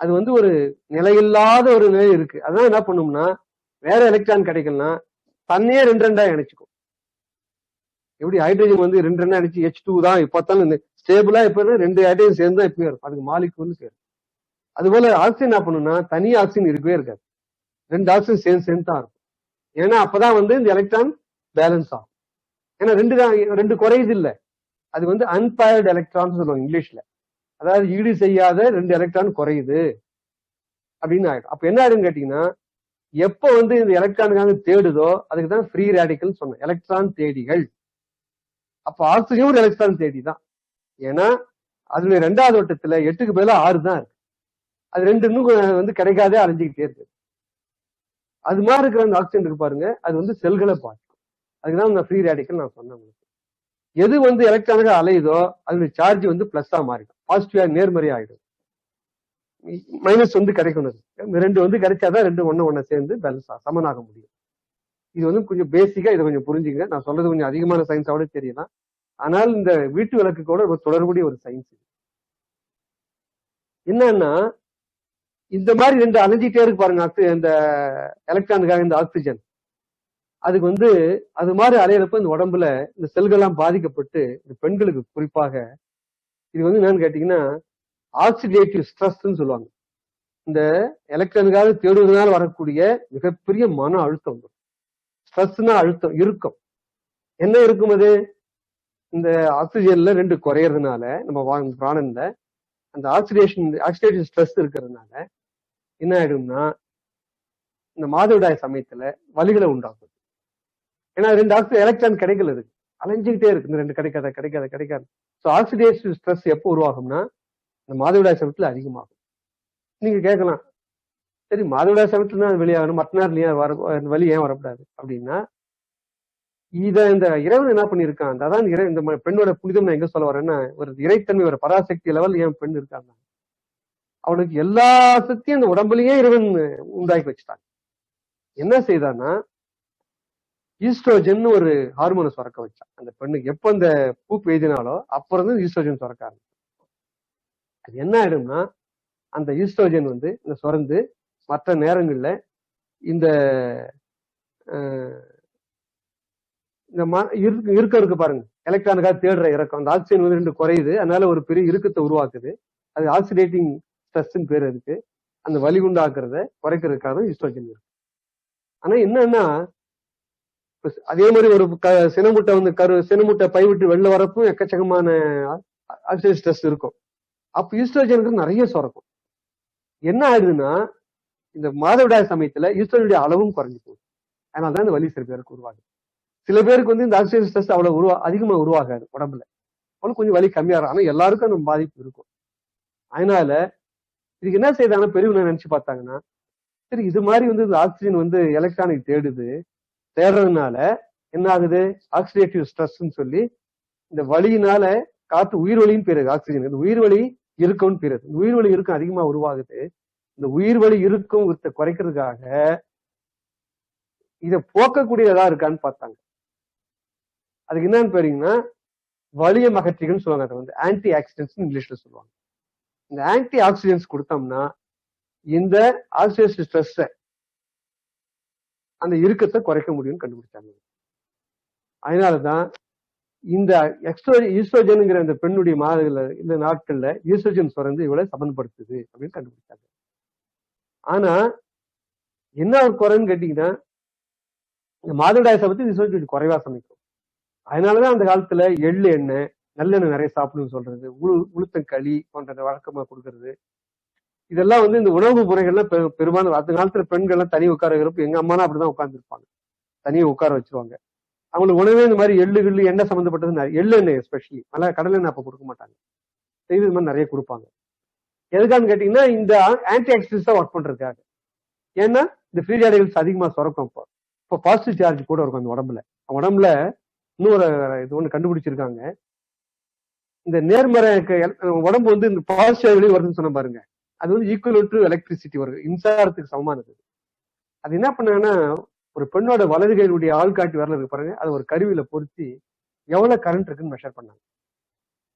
அது ஒரு நிலையில்லாத ஒரு நிலை இருக்கு. அதான் என்ன பண்ணும்னா, வேற எலக்ட்ரான் கிடைக்கலன்னா தன்னையே 2 இணைச்சுக்கும். எப்படி ஹைட்ரஜன் 2 அடிச்சு H2 தான் இப்பதான் ஸ்டேபிளா இப்ப 2 ஹைட்ரஜன் சேர்ந்து தான் இப்பவே இருக்கும். அதுக்கு மாலிகூல்னு பேரு. அது போல ஆக்சிஜன் என்ன பண்ணும்னா, தனி ஆக்சிஜன் இருக்கவே இருக்காது. 2 ஆக்சிஜன் சேர்ந்து தான் இருக்கும். ஏன்னா அப்பதான் இந்த எலக்ட்ரான் பேலன்ஸ் ஆகும். ஏன்னா 2 குறையுது இல்ல. அது அன்பேர்டு எலக்ட்ரான் சொல்லுவாங்க இங்கிலீஷ்ல. அதாவது ஈடு செய்யாத 2 எலக்ட்ரான் குறையுது அப்படின்னு ஆயிடும். அப்ப என்ன ஆயிடுன்னு கேட்டீங்கன்னா, எப்ப இந்த எலக்ட்ரானுக்காக தேடுதோ அதுக்குதான் ஃப்ரீ ரேடிக்கல் சொன்னேன். எலக்ட்ரான் தேடிகள். அப்ப ஆக்சிஜன் ஒரு எலக்ட்ரான் தேடி தான். ஏன்னா அதுல 2வது வட்டத்துல 8க்கு பதிலா 6 தான் இருக்கு. அது 2 இன்னும் கிடைக்காதே அலைஞ்சுக்கிட்டே இருக்கு. அது மாதிரி இருக்கிற அந்த ஆக்சிஜன் இருக்கு பாருங்க, அது செல்களை பாதிக்கும். அதுக்குதான் இந்த ஃப்ரீ ரேடிக்கல் நான் சொன்னேன் உங்களுக்கு. எது எலக்ட்ரானுக்கு அலையுதோ அதோட சார்ஜ் பிளஸ்ஸா மாறிடும். பாசிட்டிவா நேர்மறை ஆயிடும். மைனஸ் கிடைக்கணும். இந்த 2 கிடைச்சாதான் 2 ஒண்ணு சேர்ந்து பேலன்ஸ் சமனாக முடியும். இது கொஞ்சம் பேசிக்கா இதை கொஞ்சம் புரிஞ்சுங்க. நான் சொல்றது கொஞ்சம் அதிகமான சயின்ஸாவோட தெரியலாம். ஆனால் இந்த வீட்டு விளக்கு கூட தொடர்புடைய ஒரு சயின்ஸ். என்னன்னா, இந்த மாதிரி 2 அலைஞ்சிட்டே இருக்கு பாருங்க இந்த எலக்ட்ரானுக்காக இந்த ஆக்சிஜன். அதுக்கு அது மாதிரி அலையிறப்ப இந்த உடம்புல இந்த செல்கள்லாம் பாதிக்கப்பட்டு, இந்த பெண்களுக்கு குறிப்பாக இது என்னன்னு கேட்டீங்கன்னா ஆக்சிடேட்டிவ் ஸ்ட்ரெஸ்ன்னு சொல்லுவாங்க. இந்த எலக்ட்ரானுக்காக தேடுவதனால் வரக்கூடிய மிகப்பெரிய மன அழுத்தம். ஸ்ட்ரெஸ்னா அழுத்தம், இருக்கும். என்ன இருக்கும்? அது இந்த ஆக்சிஜன்ல 2 குறையறதுனால நம்ம பிராணன்ல அந்த ஆக்சிடேட்டிவ் ஸ்ட்ரெஸ் இருக்கிறதுனால என்ன ஆயிடும்னா, இந்த மாதவிடாய் சமயத்துல வலிகளை உண்டாகும். ஏன்னா 2 எலக்ட்ரான் கிடைக்கல, இருக்கு அலைஞ்சுக்கிட்டே இருக்கு. இந்த 2 கிடைக்காது. ஸோ ஆக்சிடேட்டிவ் ஸ்ட்ரெஸ் எப்போ உருவாகும்னா, இந்த மாதவிடாய் சமயத்துல அதிகமாகும். நீங்க கேட்கலாம், சரி மாதவிடாய் சமயத்துல தான் வெளியாகணும், மற்ற நேரம் ஏன் வலி ஏன் வரக்கூடாது அப்படின்னா, இந்த இறைவன் என்ன பண்ணிருக்கான்? அதான் இந்த பெண்ணோட புனிதம் நான் எங்க சொல்ல வரேன்னா, ஒரு இறைத்தன்மை, ஒரு பராசக்தி லெவல் ஏன் பெண் இருக்காங்க, அவனுக்கு எல்லா சக்தியும் அந்த உடம்புலயே இறைவன் உண்டாக்கி வச்சுட்டாங்க. என்ன செய்தான்னா, ஈஸ்ட்ரோஜன் ஒரு ஹார்மோனை சுரக்க வச்சான் அந்த பெண்ணுக்கு. எப்ப அந்த பூ பெய்தினாலோ அப்புறம் ஈஸ்ட்ரோஜன் சுரக்க ஆரம்பிச்சு. அது என்ன ஆயிடும்னா, அந்த ஈஸ்ட்ரோஜன் இந்த சுரந்து மற்ற நேரங்கள்ல இந்த இருக்கு பாருங்க, எலக்ட்ரானுக்காக தேடுற இறக்கம், அந்த ஆக்சிஜன் 2 குறையுது. அதனால ஒரு பெரிய இறுக்கத்தை உருவாக்குது. அது ஆக்சிடேட்டிங் ஸ்ட்ரெஸ் பேர் இருக்கு. அந்த வலி உண்டாக்குறத குறைக்கிறதுக்காக ஈஸ்ட்ரோஜன் இருக்கு. ஆனா என்னன்னா, அதே மாதிரி ஒரு சினமுட்டை சினமுட்டை பை விட்டு வெளில வரப்பும் எக்கச்சக்கமான ஆக்சிடேட்டிவ் ஸ்ட்ரெஸ் இருக்கும். அப்ப ஈஸ்ட்ரோஜனுக்கு நிறைய சுரக்கும். என்ன ஆயிடுதுன்னா, இந்த மாதவிடாய் சமயத்துல ஈஸ்ட்ரோஜனுடைய அளவும் குறைஞ்சு போகுது. அதனாலதான் இந்த வலி சில பேருக்கு உருவாகுது. சில பேருக்கு இந்த ஆக்சிடேட்டிவ் ஸ்ட்ரெஸ் அவ்வளவு அதிகமா உருவாகாது உடம்புல, அவங்களுக்கு கொஞ்சம் வலி கம்மியாகும். ஆனா எல்லாருக்கும் அந்த பாதிப்பு இருக்கும். அதனால இதுக்கு என்ன செய்தாங்கன்னா, பெரியவங்க நினைச்சு பார்த்தாங்கன்னா, சரி இது மாதிரி இந்த ஆக்சிஜன் எலக்ட்ரானிக் தேடுறதுனால என்ன ஆகுது, ஆக்சிடேட்டிவ் ஸ்ட்ரெஸ் சொல்லி இந்த வலியினால காத்து உயிர் வலின்னு பேரு ஆக்சிஜன். இந்த உயிர் வலி இருக்கும்னு பேரு. உயிர் வலி இருக்கும் அதிகமா உருவாகுது. இந்த உயிர் வலி இருக்கும் குறைக்கிறதுக்காக இதை போக்கக்கூடிய ஏதாவது இருக்கான்னு பார்த்தாங்க. அதுக்கு என்னன்னு பாத்தீங்கன்னா வலிய மகற்றிகள்னு சொல்லுவாங்க. அதை வந்து ஆன்டி ஆக்சிடென்ட்ஸ் இங்கிலீஷ்ல சொல்லுவாங்க. இந்த ஆன்டி ஆக்சிடென்ட்ஸ் கொடுத்தோம்னா இந்த ஆக்சிடேட்டிவ் ஸ்ட்ரெஸ் அந்த இறுக்கத்தை குறைக்க முடியும்னு கண்டுபிடிச்சாங்க. அதனாலதான் இந்த ஈஸ்ட்ரோஜன்ங்கிற இந்த பெண்ணுடைய மாதங்கள்ல இந்த நாட்கள்ல ஈஸ்ட்ரோஜன் சுரந்து இவ்வளவு சமன்படுத்துது அப்படின்னு கண்டுபிடிச்சாங்க. ஆனா என்ன ஒரு குறைன்னு கேட்டீங்கன்னா இந்த மாதவிடாய் சமயத்தில் ஈஸ்ட்ரோஜன் குறைவா சமைக்கும். அதனாலதான் அந்த காலத்துல எள்ளு எண்ணெய் நல்லெண்ணெய் நிறைய சாப்பிடுன்னு சொல்றது, உளுத்தங்களி போன்ற வழக்கமா கொடுக்கறது, இதெல்லாம் வந்து இந்த உணவு முறைகள்லாம் பெரும்பாலும் அந்த காலத்துல பெண்கள் எல்லாம் தனி உட்கார வைக்கிறப்ப எங்க அம்மாலாம் அப்படிதான் உட்கார்ந்து இருப்பாங்க. தனியாக உட்கார வச்சிருவாங்க. அவங்களுக்கு உணவே இந்த மாதிரி எள்ளு எண்ணெய் சம்மந்தப்பட்டது, எள்ளு எண்ணெய் எஸ்பெஷலி நல்லா கடல் எண்ணெய் அப்ப கொடுக்க மாட்டாங்க, இது மாதிரி நிறைய கொடுப்பாங்க. எதுக்கான்னு கேட்டீங்கன்னா இந்த ஆன்டி ஆக்சிடென்ட்ஸா ஒர்க் பண்றதுக்காக. ஏன்னா இந்த ஃப்ரீ ரேடிகல்ஸ் அதிகமா சுரக்கும். இப்போ பாசிட்டிவ் சார்ஜ் கூட இருக்கும் அந்த உடம்புல இன்னொரு இது ஒண்ணு கண்டுபிடிச்சிருக்காங்க. இந்த நேர்மறை உடம்பு வந்து இந்த பாசிட்டிவ் வெளியே வருதுன்னு சொன்ன பாருங்க, அது வந்து ஈக்குவல் டு எலக்ட்ரிசிட்டி வருது, மின்சாரத்துக்கு சமமானது. அது என்ன பண்ணாங்கன்னா ஒரு பெண்ணோட வலது கையினுடைய ஆள்காட்டி வரல இருக்கு பாருங்க, அது ஒரு கருவியில பொருத்தி எவ்வளவு கரண்ட் இருக்குன்னு மெஷர் பண்ணாங்க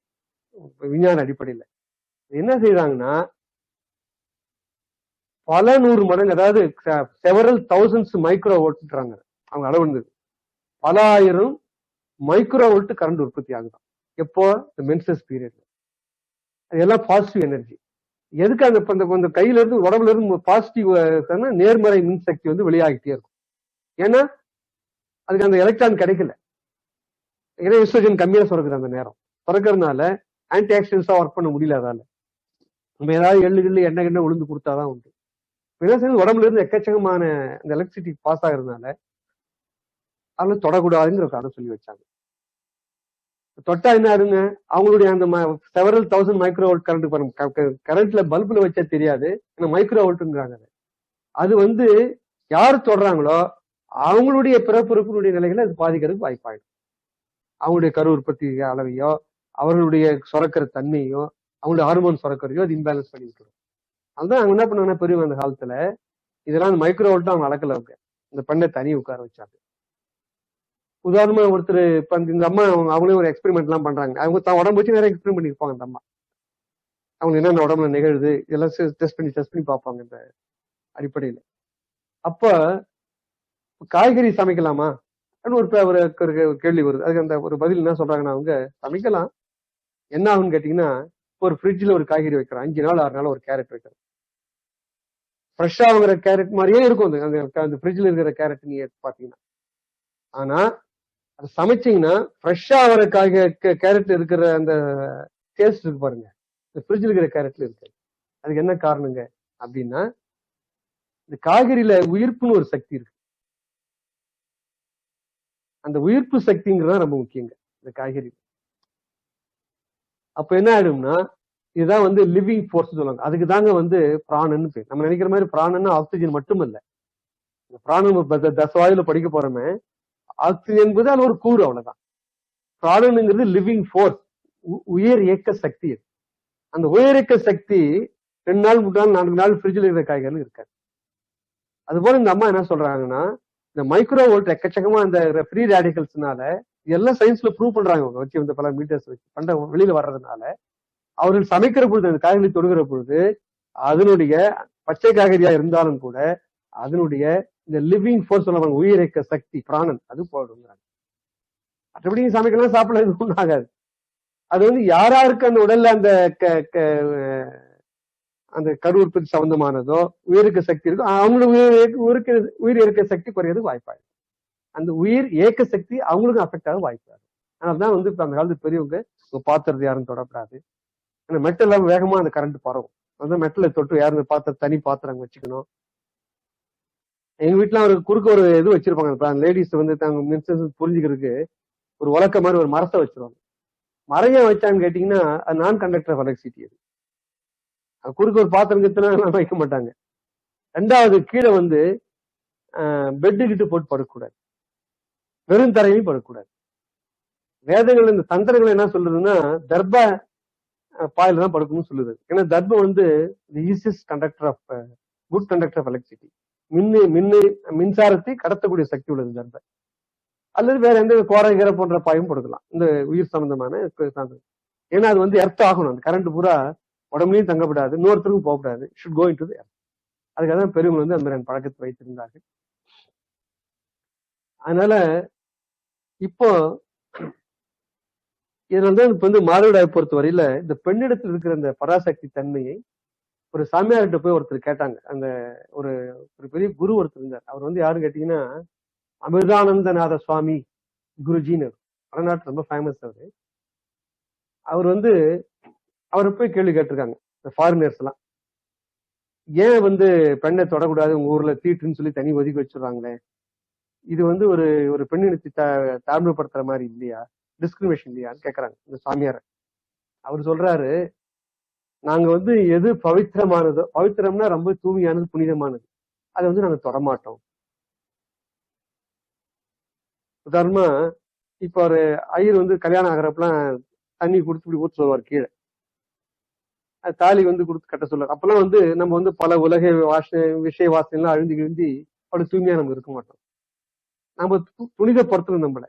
விஞ்ஞான அடிப்படையில. என்ன செய்யறாங்கன்னா பல 100 மடங்கு, அதாவது செவரல் தௌசண்ட்ஸ் மைக்ரோ வோல்ட்ன்றாங்க அவங்க அளவு இருந்தது. பல 1000 மைக்ரோ வோல்ட் கரண்ட் உற்பத்தி ஆகுதான் எப்போ இந்த மென்சஸ் பீரியட்ல. அதெல்லாம் பாசிட்டிவ் எனர்ஜி. எதுக்கு அந்த கையில இருந்து உடம்புல இருந்து பாசிட்டிவ் நேர்மறை மின்சக்தி வந்து வெளியாகிட்டே இருக்கும். ஏன்னா அதுக்கு அந்த எலக்ட்ரான் கிடைக்கல, ஏன்னா ஈஸ்ட்ரோஜன் கம்மியா சுரக்குது அந்த நேரம். சுரக்கிறதுனால ஆன்டி ஆக்சிடென்ட்ஸா ஒர்க் பண்ண முடியல. அதால நம்ம ஏதாவது எள்ளு எண்ணெய் உளுந்து கொடுத்தாதான் உண்டு. உடம்புல இருந்து எக்கச்சக்கமான இந்த எலக்ட்ரிசிட்டி பாஸ் ஆகுறதுனால அதுல தொடக்கூடாதுங்கிற காரணம் சொல்லி வச்சாங்க. தொட்டா என்ன ஆகுங்க, அவங்களுடைய அந்த several thousand micro volt current, கரண்ட்ல பல்புல வச்சா தெரியாது, மைக்ரோ வோல்ட்ங்கிறாங்க. அது வந்து யாரு தொடறாங்களோ அவங்களுடைய பிறப்புறுப்பினுடைய நிலைகளை அது பாதிக்கிறதுக்கு வாய்ப்பாயிடும். அவங்களுடைய கரு உற்பத்தி அளவையோ அவர்களுடைய சுரக்கிற தன்மையோ அவங்களுடைய ஹார்மோன் சுரக்கிறதையோ அது இன்பேலன்ஸ் பண்ணி விட்டுரும். அதுதான் அவங்க என்ன பண்ணாங்கன்னா பெரியவங்க அந்த காலத்துல இதெல்லாம் மைக்ரோ வோல்ட் அவங்க அளக்கல, இந்த பெண்ணை தனி உட்கார வச்சாங்க. உதாரணமா ஒருத்தர் இப்ப இந்த அம்மா அவங்களே ஒரு எக்ஸ்பெரிமெண்ட் எல்லாம் பண்றாங்க. அவங்க தான் உடம்பு வச்சு நிறைய எக்ஸ்பெரிமெண்ட் பண்ணிருப்பாங்க. அந்த அம்மா அவங்க என்னென்ன உடம்புல நிகழுது இதெல்லாம் டெஸ்ட் பண்ணி பார்ப்பாங்க இந்த அடிப்படையில. அப்ப காய்கறி சமைக்கலாமா ஒரு கேள்வி வருது. அதுக்கு அந்த ஒரு பதில் என்ன சொல்றாங்கன்னா, அவங்க சமைக்கலாம், என்ன ஆகுன்னு கேட்டீங்கன்னா ஒரு ஃப்ரிட்ஜ்ல ஒரு காய்கறி வைக்கிறோம், 5 நாள் 6 நாள் ஒரு கேரட் வைக்கிறோம், ஃப்ரெஷ்ஷா வாங்குற கேரட் மாதிரியே இருக்கும் அந்த ஃப்ரிட்ஜ்ல இருக்கிற கேரட் நீங்க பாத்தீங்கன்னா. ஆனா அது சமைச்சீங்கன்னா ஃப்ரெஷ்ஷா வர கேரட் இருக்கிற அந்த டேஸ்ட் இருக்கு பாருங்க, இந்த ஃப்ரிட்ஜ்ல இருக்கிற கேரட்ல இருக்கு. அதுக்கு என்ன காரணங்க அப்படின்னா இந்த காய்கறியில உயிர்ப்புன்னு ஒரு சக்தி இருக்கு. அந்த உயிர்ப்பு சக்திங்கிறது ரொம்ப முக்கியங்க இந்த காய்கறி. அப்ப என்ன ஆயிடும்னா இதுதான் வந்து லிவிங் ஃபோர்ஸ் சொல்லுவாங்க. அதுக்கு தாங்க வந்து பிராணன்னு பேர். நம்ம நினைக்கிற மாதிரி பிராணன்னா ஆக்சிஜன் மட்டும் இல்ல. பிராணன் தசவாயுல படிக்க போறோமே, ஆக்சிஜன் என்பது அது ஒரு கூறு, அவ்வளவுதான். பிராணனுங்கிறது லிவிங் ஃபோர்ஸ், உயிர் இயக்க சக்தி. அந்த உயிர் இயக்க சக்தி 2 நாள் 3 நாள் 4 நாள் ஃப்ரிட்ஜில் இருக்கிற காய்கறி இருக்காது. அது போல இந்த அம்மா என்ன சொல்றாங்கன்னா இந்த மைக்ரோ வோல்ட் எக்கச்சக்கமா இந்த ஃப்ரீ ரேடிகல்ஸ்னால எல்லாம் சயின்ஸ்ல ப்ரூவ் பண்றாங்க. அவங்க வச்சு இந்த பல மீட்டர்ஸ் வச்சு பண்ற வெளியில வர்றதுனால அவர்கள் சமைக்கிற பொழுது அந்த காய்கறி தொடுகிற பொழுது அதனுடைய பச்சை காய்கறியா இருந்தாலும் கூட அதனுடைய இந்த லிவிங் ஃபோர்ஸ் சொல்லுவாங்க, உயிரிழக்க சக்தி பிராணன், அது போடுங்கிறாங்க. மற்றபடி சமைக்கலாம் சாப்பிடலாம், இது ஒன்றும் ஆகாது. அது வந்து யாராருக்கு அந்த உடல்ல அந்த கரு உற்பத்தி சம்பந்தமானதோ உயிருக்கு சக்தி இருக்கோ அவங்களுக்கு உயிர் இயக்க சக்தி குறையிறது வாய்ப்பாயிடும். அந்த உயிர் இயக்க சக்தி அவங்களுக்கும் அஃபெக்ட் ஆக வாய்ப்பாரு. அதனாலதான் வந்து இப்ப அந்த காலத்து பெரியவங்க பாத்திரத்தை யாரும் தொடக்கூடாது, ஏன்னா மெட்டல் எல்லாம் வேகமா அந்த கரண்ட் பரவும். அந்த மெட்டலை தொட்டு யாரும் பாத்திரம் தனி பாத்திரம் வச்சுக்கணும். எங்க வீட்டுல ஒரு குறுக்க ஒரு இது வச்சிருப்பாங்க, லேடிஸ் வந்து தாங்க புரிஞ்சுக்கிறதுக்கு ஒரு உலக்க மாதிரி ஒரு மரத்தை வச்சிருவாங்க. மரம் வச்சான்னு கேட்டீங்கன்னா அது நான் கண்டக்டர் ஆஃப் எலக்ட்ரிசிட்டி. அது குறுக்க ஒரு பாத்திரம் கிட்டலாம் வைக்க மாட்டாங்க. 2வது கீழே வந்து பெட்டு கிட்டு போட்டு படுக்கக்கூடாது, வெறும் தரையிலையும் படுக்கக்கூடாது. வேதங்கள் இந்த தந்திரங்கள் என்ன சொல்றதுன்னா பாயில தான் படுக்கணும்னு சொல்லுது. ஏன்னா தர்பம் வந்து easiest conductor of good conductor of electricity. மின்சாரத்தை கடத்தக்கூடிய சக்தி உள்ளது தர்பம். அல்லது வேற எந்த கோரை கீரை போன்ற பாயும் படுக்கலாம், இந்த உயிர் சம்பந்தமான. ஏன்னா அது வந்து எர்த் ஆகணும். அந்த கரண்ட் பூரா உடம்புலையும் தங்கப்படாது, இன்னொருத்தருக்கும் போகக்கூடாது. Should go into the earth. அதுக்காக தான் பெரியவங்க வந்து அந்த மாதிரி பழக்கத்தை வைத்திருந்தார்கள். அதனால இப்போ இதுல வந்து இப்ப வந்து மாதவிடாயை பொறுத்த வரையில இந்த பெண்ணிடத்தில் இருக்கிற இந்த பராசக்தி தன்மையை ஒரு சாமியார்கிட்ட போய் ஒருத்தர் கேட்டாங்க. அந்த ஒரு ஒரு பெரிய குரு ஒருத்தர் இருந்தார். அவர் வந்து யாருன்னு கேட்டீங்கன்னா அமிர்தானந்தநாத சுவாமி குருஜின்னு, வடநாட்டு ரொம்ப ஃபேமஸ் அவரு. அவர் வந்து அவரை போய் கேள்வி கேட்டிருக்காங்க இந்த ஃபாரினர்ஸ் எல்லாம். ஏன் வந்து பெண்ணை தொடக்கூடாது, உங்க ஊர்ல தீட்டுன்னு சொல்லி தனி ஒதுக்கி வச்சிடுறாங்களே, இது வந்து ஒரு ஒரு பெண்ணினத்தை தாழ்மைப்படுத்துற மாதிரி இல்லையா, டிஸ்கிரிமினேஷன் இல்லையான்னு கேட்கறாங்க இந்த சாமியார. அவர் சொல்றாரு, நாங்க வந்து எது பவித்திரமானதோ, பவித்திரம்னா ரொம்ப தூய்மையானது, புனிதமானது, அதை வந்து நாங்க தொடமாட்டோம். உதாரணமா இப்ப ஒரு ஐயர் வந்து கல்யாணம் ஆகிறப்பெல்லாம் தண்ணி கொடுத்து இப்படி ஊற்ற சொல்லுவார் கீழே, தாலி வந்து கொடுத்து கட்ட சொல்லுவார். அப்பெல்லாம் வந்து நம்ம வந்து பல உலக விஷய வாசனைலாம் அழுந்தி கிழுந்தி அவ்வளவு தூய்மையா நம்ம இருக்க மாட்டோம். நம்ம புனிதப்படுத்தணும் நம்மள.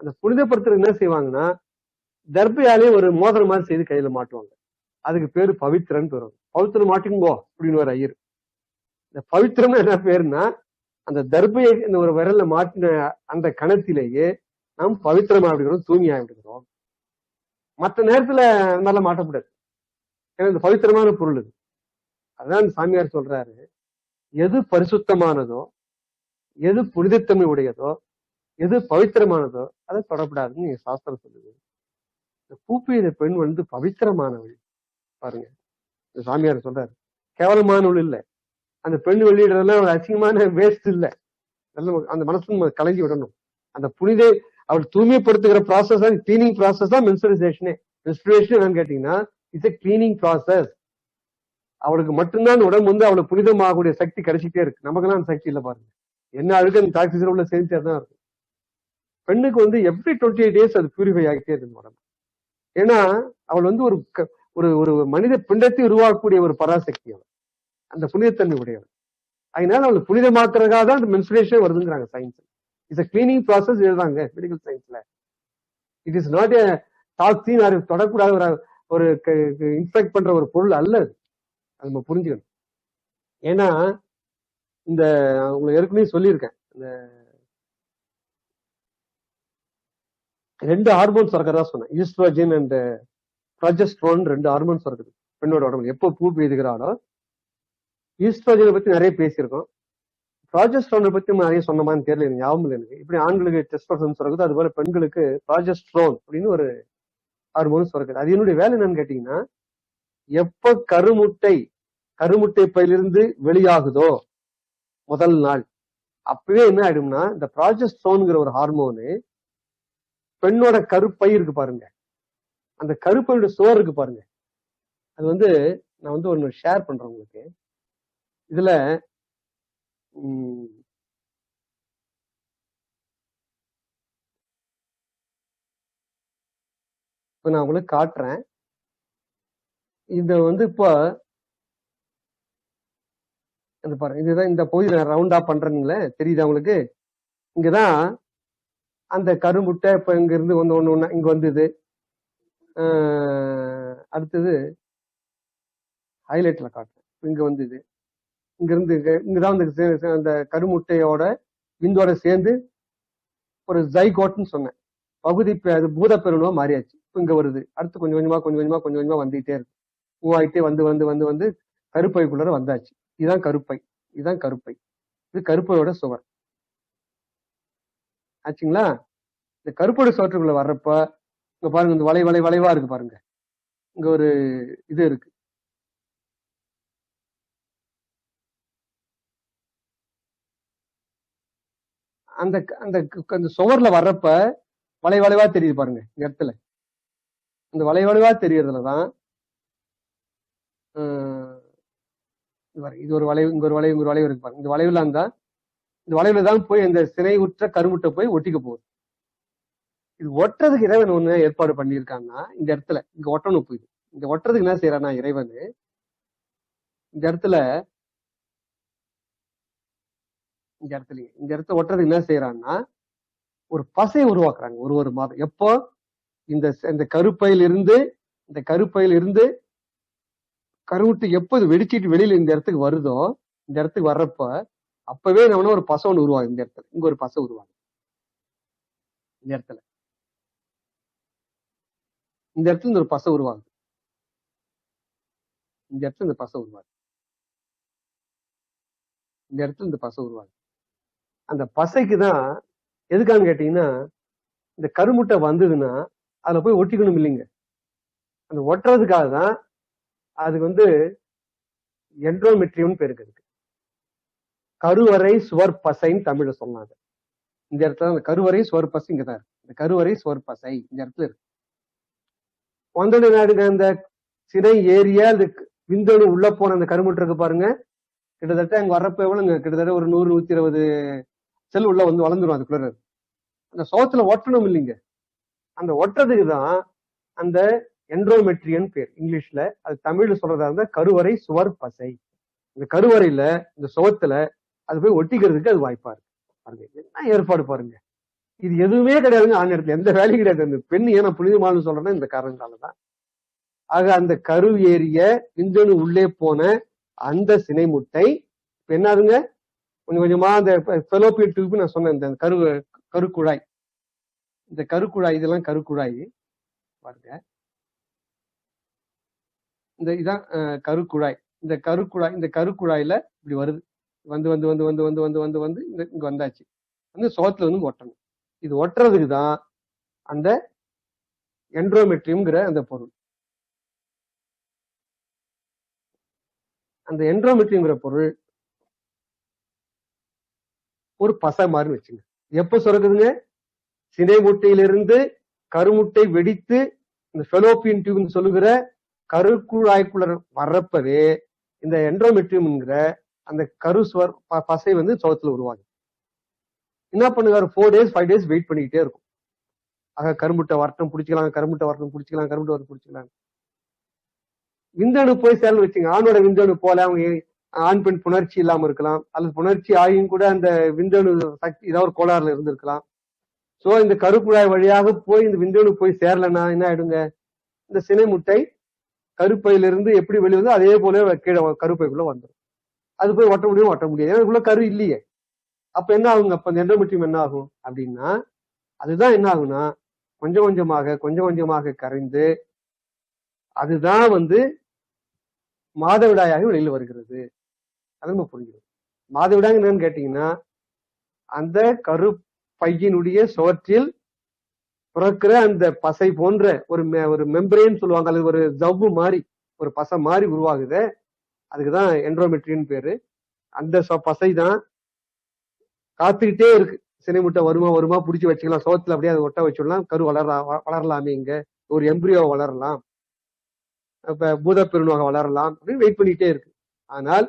அந்த புனிதப்படுத்துறது என்ன செய்வாங்கன்னா, தர்பையாலே ஒரு மோதிரம் மாதிரி செய்து கையில மாட்டுவாங்க. அதுக்கு பேரு பவித்திரன்னு வரும். பவித்திரம் மாட்டிங்கோ அப்படின்னு ஒரு ஐயர். இந்த பவித்திரம்னு என்ன பேருன்னா, அந்த தர்பையை இந்த ஒரு விரல்ல மாட்டின அந்த கணத்திலேயே நாம் பவித்திரமா விடுகிறோம், தூய்மையா விடுகிறோம். மற்ற நேரத்துல நல்லா மாட்டக்கூடாது. ஏன்னா இந்த பவித்திரமான பொருள் இது. அதான் சாமியார் சொல்றாரு, எது பரிசுத்தமானதோ, எது புனிதத்தன்மை உடையதோ, எது பவித்திரமானதோ அதை தொடப்படாதுன்னு சாஸ்திரம் சொல்லுது. இந்த பூப்பெய்த பெண் வந்து பவித்திரமானவள். பாருங்க, இந்த சாமியார் சொல்றாரு, கேவலமானவள் இல்ல. அந்த பெண் வெளியிடறதுலாம் ஒரு அசிங்கமான வேஸ்ட் இல்ல. அந்த மனசு கலங்கி விடணும். அந்த புனித அவள் தூய்மைப்படுத்துகிற ப்ராசஸ் தான், கிளீனிங் ப்ராசஸ் தான் மென்சுரேஷனே. மென்சுரேஷன் என்னன்னு கேட்டீங்கன்னா, இட்ஸ் எ கிளீனிங் ப்ராசஸ். அவளுக்கு மட்டும்தான் உடம்பு வந்து அவளுக்கு புனிதமாகக்கூடிய சக்தி கிடைச்சிட்டே இருக்கு. நமக்குலாம் அந்த சக்தி இல்ல. பாருங்க, என்ன அழுக்கு அந்த டாக்ஸிஸ் உள்ள சேர்ந்துட்டே தான் இருக்கும். பெண்ணுக்கு வந்து எவ்ரி 28 days அது பியூரிஃபை ஆகிட்டே இருக்கு உடம்பு. ஏன்னா அவள் வந்து ஒரு ஒரு மனித பிண்டத்தை உருவாக்கக்கூடிய ஒரு பராசக்தி அவள், அந்த புனிதத்தன்மை உடையவள். அதனால அவள் புனிதமாக்குறதுக்காக தான் அந்த மென்சுரேஷன் வருதுங்கிறாங்க science. It's a cleaning process எழுதாங்க மெடிக்கல் சயின்ஸ்ல. It is not a toxin, அது தொடக்கூடாத ஒரு இன்ஃபெக்ட் பண்ற ஒரு பொருள் அல்ல. அது நம்ம புரிஞ்சுக்கணும். ஏன்னா இந்த உங்களுக்கு ஏற்கனவே சொல்லியிருக்கேன், இந்த 2 ஹார்மோன்ஸ் இருக்கிறதா சொன்னேன். ஈஸ்ட்ரோஜன் அண்ட் ப்ரொஜெஸ்டரோன் 2 ஹார்மோன்ஸ் இருக்குது பெண்ணோட உடம்புல. எப்போ பூ பெய்துகிறாளோ, ஈஸ்ட்ரோஜனை பத்தி நிறைய பேசியிருக்கோம். ப்ராஜெஸ்ட்ரோனை பத்தி நிறைய சொன்னமான்னு தெரியல, எனக்கு ஞாபகம் இல்லை எனக்கு. இப்படி ஆண்களுக்கு டெஸ்டோஸ்டெரான் சுரக்குது, அது போல பெண்களுக்கு ப்ராஜெஸ்ட்ரோன் அப்படின்னு ஒரு ஹார்மோன் சுரக்குது. அது என்னுடைய வேலை என்னன்னு கேட்டீங்கன்னா, எப்ப கருமுட்டை பையிலிருந்து வெளியாகுதோ முதல் நாள், அப்பவே என்ன ஆயிடும்னா, இந்த ப்ராஜெஸ்ட்ரோன்ங்கிற ஒரு ஹார்மோனு பெண்ணோட கருப்பை இருக்கு பாருங்க, அந்த கருப்பையோட சுவர் இருக்கு பாருங்க, அது வந்து நான் வந்து ஒன்னு ஷேர் பண்றேன் உங்களுக்கு. இதுல இப்ப நான் உங்களுக்கு காட்டுறேன். இத வந்து இப்போ பாருங்க, இதுதான் இந்த பகுதி நான் ரவுண்டா பண்றேன்னுங்களே, தெரியுதா உங்களுக்கு? இங்கதான் அந்த கருமுட்டை இப்ப இங்க இருந்து ஒண்ணு ஒண்ணு ஒண்ணு இங்க வந்தது. அடுத்தது ஹைலைட்ல காட்டுறேன். இங்க வந்தது, இங்க இருந்து இங்கதான் அந்த கருமுட்டையோட விந்தோட சேர்ந்து ஒரு ஜைகோட்னு சொன்னேன் பகுதி, அது பூதப்பெருணவா மாறியாச்சு. இங்க வருது. அடுத்து கொஞ்சம் கொஞ்சமா வந்துகிட்டே இருக்கு. மூவாயிட்டே வந்து கருப்பைக்குள்ளார வந்தாச்சு. இதுதான் கருப்பை, இது கருப்பையோட சுவர் ஆச்சுங்களா? இந்த கருப்போட சுவற்றுக்குள்ள வர்றப்ப இங்க பாருங்க, இந்த வளைவா இருக்கு பாருங்க, இங்க ஒரு இது இருக்கு. அந்த அந்த சுவர்ல வர்றப்ப வளைவா தெரியுது பாருங்க. இந்த இடத்துல இந்த வளைவா தெரியறதுலதான் இது ஒரு வளைவு, இங்க ஒரு வளைவு இருக்கு பாருங்க. இந்த வளைவுல இந்த வளைவுல தான் போய் இந்த சினை உற்ற கருமுட்டை போய் ஒட்டிக்க போகுது. இது ஒட்டுறதுக்கு இறைவன் ஒண்ணு ஏற்பாடு பண்ணியிருக்காங்கன்னா, இந்த இடத்துல இங்க ஒட்டணும் போயிது. இந்த ஒட்டுறதுக்கு என்ன செய்யறானா இறைவன் இந்த இடத்துல ஒட்டுறதுக்கு என்ன செய்யறான்னா ஒரு பசையை உருவாக்குறாங்க ஒரு மாதம். எப்போ இந்த கருப்பையில இருந்து கருவுட்டு எப்போ இது வெடிச்சிட்டு வெளியில இந்த இடத்துக்கு வருதோ, இந்த இடத்துக்கு வர்றப்ப அப்பவே நம்ம ஒரு பசை ஒன்று உருவாகும். இந்த இடத்துல இங்க ஒரு பசை உருவாகும். இந்த இடத்துல இந்த ஒரு பசை உருவாகுது. இந்த இடத்துல இந்த பசை உருவாகுது. அந்த பசைக்கு தான் எதுக்கான்னு கேட்டீங்கன்னா, இந்த கருமுட்டை வந்ததுன்னா அதுல போய் ஒட்டிக்கணும் இல்லைங்க. அந்த ஒட்டுறதுக்காக தான் அதுக்கு என்ட்ரோமெட்ரியம் பேரு இருக்கு. கருவறை சுவர் பசைன்னு தமிழ்ல சொன்னாங்க. இந்த இடத்துல அந்த கருவறை சுவர் பசை இங்கதான் இருக்கு. இந்த கருவறை சுவர் பசை இந்த இடத்துல இருக்கு. வந்தோட நாடுங்க அந்த சினை ஏரிய அந்த விந்தணு உள்ள போன அந்த கருமுட்டை இருக்கு பாருங்க. கிட்டத்தட்ட அங்க வர்றப்ப எவ்வளவுங்க, கிட்டத்தட்ட ஒரு 100-120 செல் உள்ள வளர்ந்துரும். அதுக்குள்ள அந்த சோத்துல ஒட்டணும் இல்லைங்க. அந்த ஒட்டுறதுக்கு தான் அந்த என்ட்ரோமெட்ரியன் பேர் இங்கிலீஷ்ல. அது தமிழ்ல சொல்றதா இருந்தா கருவறை சுவர் பசை. இந்த கருவறையில இந்த சுவத்துல அது போய் ஒட்டிக்கிறதுக்கு அது வாய்ப்பா இருக்கு. பாருங்க என்ன ஏற்பாடு பாருங்க. இது எதுவுமே கிடையாதுங்க. ஆண் இடத்துல எந்த வேலையும் கிடையாது. அந்த பெண் ஏன் நான் புனிதமானு சொல்றேன்னா இந்த காரணத்தாலதான். ஆக அந்த கரு ஏறிய விந்தணு உள்ளே போன அந்த சினை முட்டை என்னதுங்க, கொஞ்சம் கொஞ்சமா அந்த ஃபெலோப்பியன் டியூப் நான் சொன்னேன். இந்த கருக்குழாய், இந்த கருக்குழாய், இதெல்லாம் கருக்குழாய் பாருங்க. இதான் கருக்குழாய். இந்த கருக்குழாயில இப்படி வருது. வந்து வந்து வந்து வந்து வந்து வந்து வந்து வந்து இங்க வந்தாச்சு. சோத்துல ஒட்டணும். இது ஒட்டுறதுக்கு தான் அந்த என்ட்ரோமெட்ரியம்ங்கிற அந்த பொருள். அந்த என்ட்ரோமெட்ரியம்ங்கிற பொருள் ஒரு பசை மாதிரி வச்சுங்க. எப்ப சுரக்குதுங்க, சினை முட்டையிலிருந்து கருமுட்டை வெடித்து இந்த ஃபெலோப்பியன் டியூப்னு சொல்லுகிற கருக்குழாய்க்குள்ள வர்றப்பவே இந்த என்ட்ரோமெட்ரியம்ங்கிற அந்த கருசுவர் பசை சோத்துல உருவாகும். என்ன பண்ணுங்க, 4 days 5 days வெயிட் பண்ணிக்கிட்டே இருக்கும். ஆக கருமுட்டை வரட்டும் பிடிச்சிக்கலாம். விந்தணு போய் சேர்ந்து வச்சுங்க. ஆணோட விந்தணு போல அவங்க ஆண் பெண் புணர்ச்சி இல்லாம இருக்கலாம், அல்லது புணர்ச்சி ஆகியும் கூட அந்த விந்தணு சக்தி ஏதாவது ஒரு கோளாறுல இருந்திருக்கலாம். சோ இந்த கருக்குழாய் வழியாக போய் இந்த விந்தணு போய் சேரலன்னா என்ன ஆயிடுங்க, இந்த சினை முட்டை கருப்பையிலிருந்து எப்படி வெளிவந்தோ அதே போல கீழே கருப்பைக்குள்ள வந்துடும். அது போய் ஒட்ட முடியாது. ஏன்னா இதுக்குள்ள கரு இல்லையே. அப்ப என்ன ஆகுங்க, அப்ப அந்த என்ட்ரோமெட்ரியம் என்ன ஆகும் அப்படின்னா, அதுதான் என்ன ஆகும்னா கொஞ்சம் கொஞ்சமாக கரைந்து அதுதான் மாதவிடாயாக வெளியில வருகிறது. அது நம்ம புரிஞ்சுக்கணும். மாதவிடாய் என்னன்னு கேட்டீங்கன்னா, அந்த கருப்பையினுடைய சுவற்றில் பிறக்கிற அந்த பசை போன்ற ஒரு மெம்பரேன்னு சொல்லுவாங்க, அல்லது ஒரு ஜவ்வு மாதிரி ஒரு பசை மாதிரி உருவாகுது. அதுக்குதான் என்ட்ரோமெட்ரியின் பேரு. அந்த பசை தான் காத்துக்கிட்டே இருக்கு. சினை முட்டை வருமா பிடிச்சி வச்சுக்கலாம், சோத்துல அப்படியே அதை ஒட்ட வச்சுடலாம், கரு வளரலாமே, இங்க ஒரு எம்பிரியோ வளரலாம், இப்ப பூத பெருநோக வளரலாம் அப்படின்னு வெயிட் பண்ணிட்டே இருக்கு. ஆனால்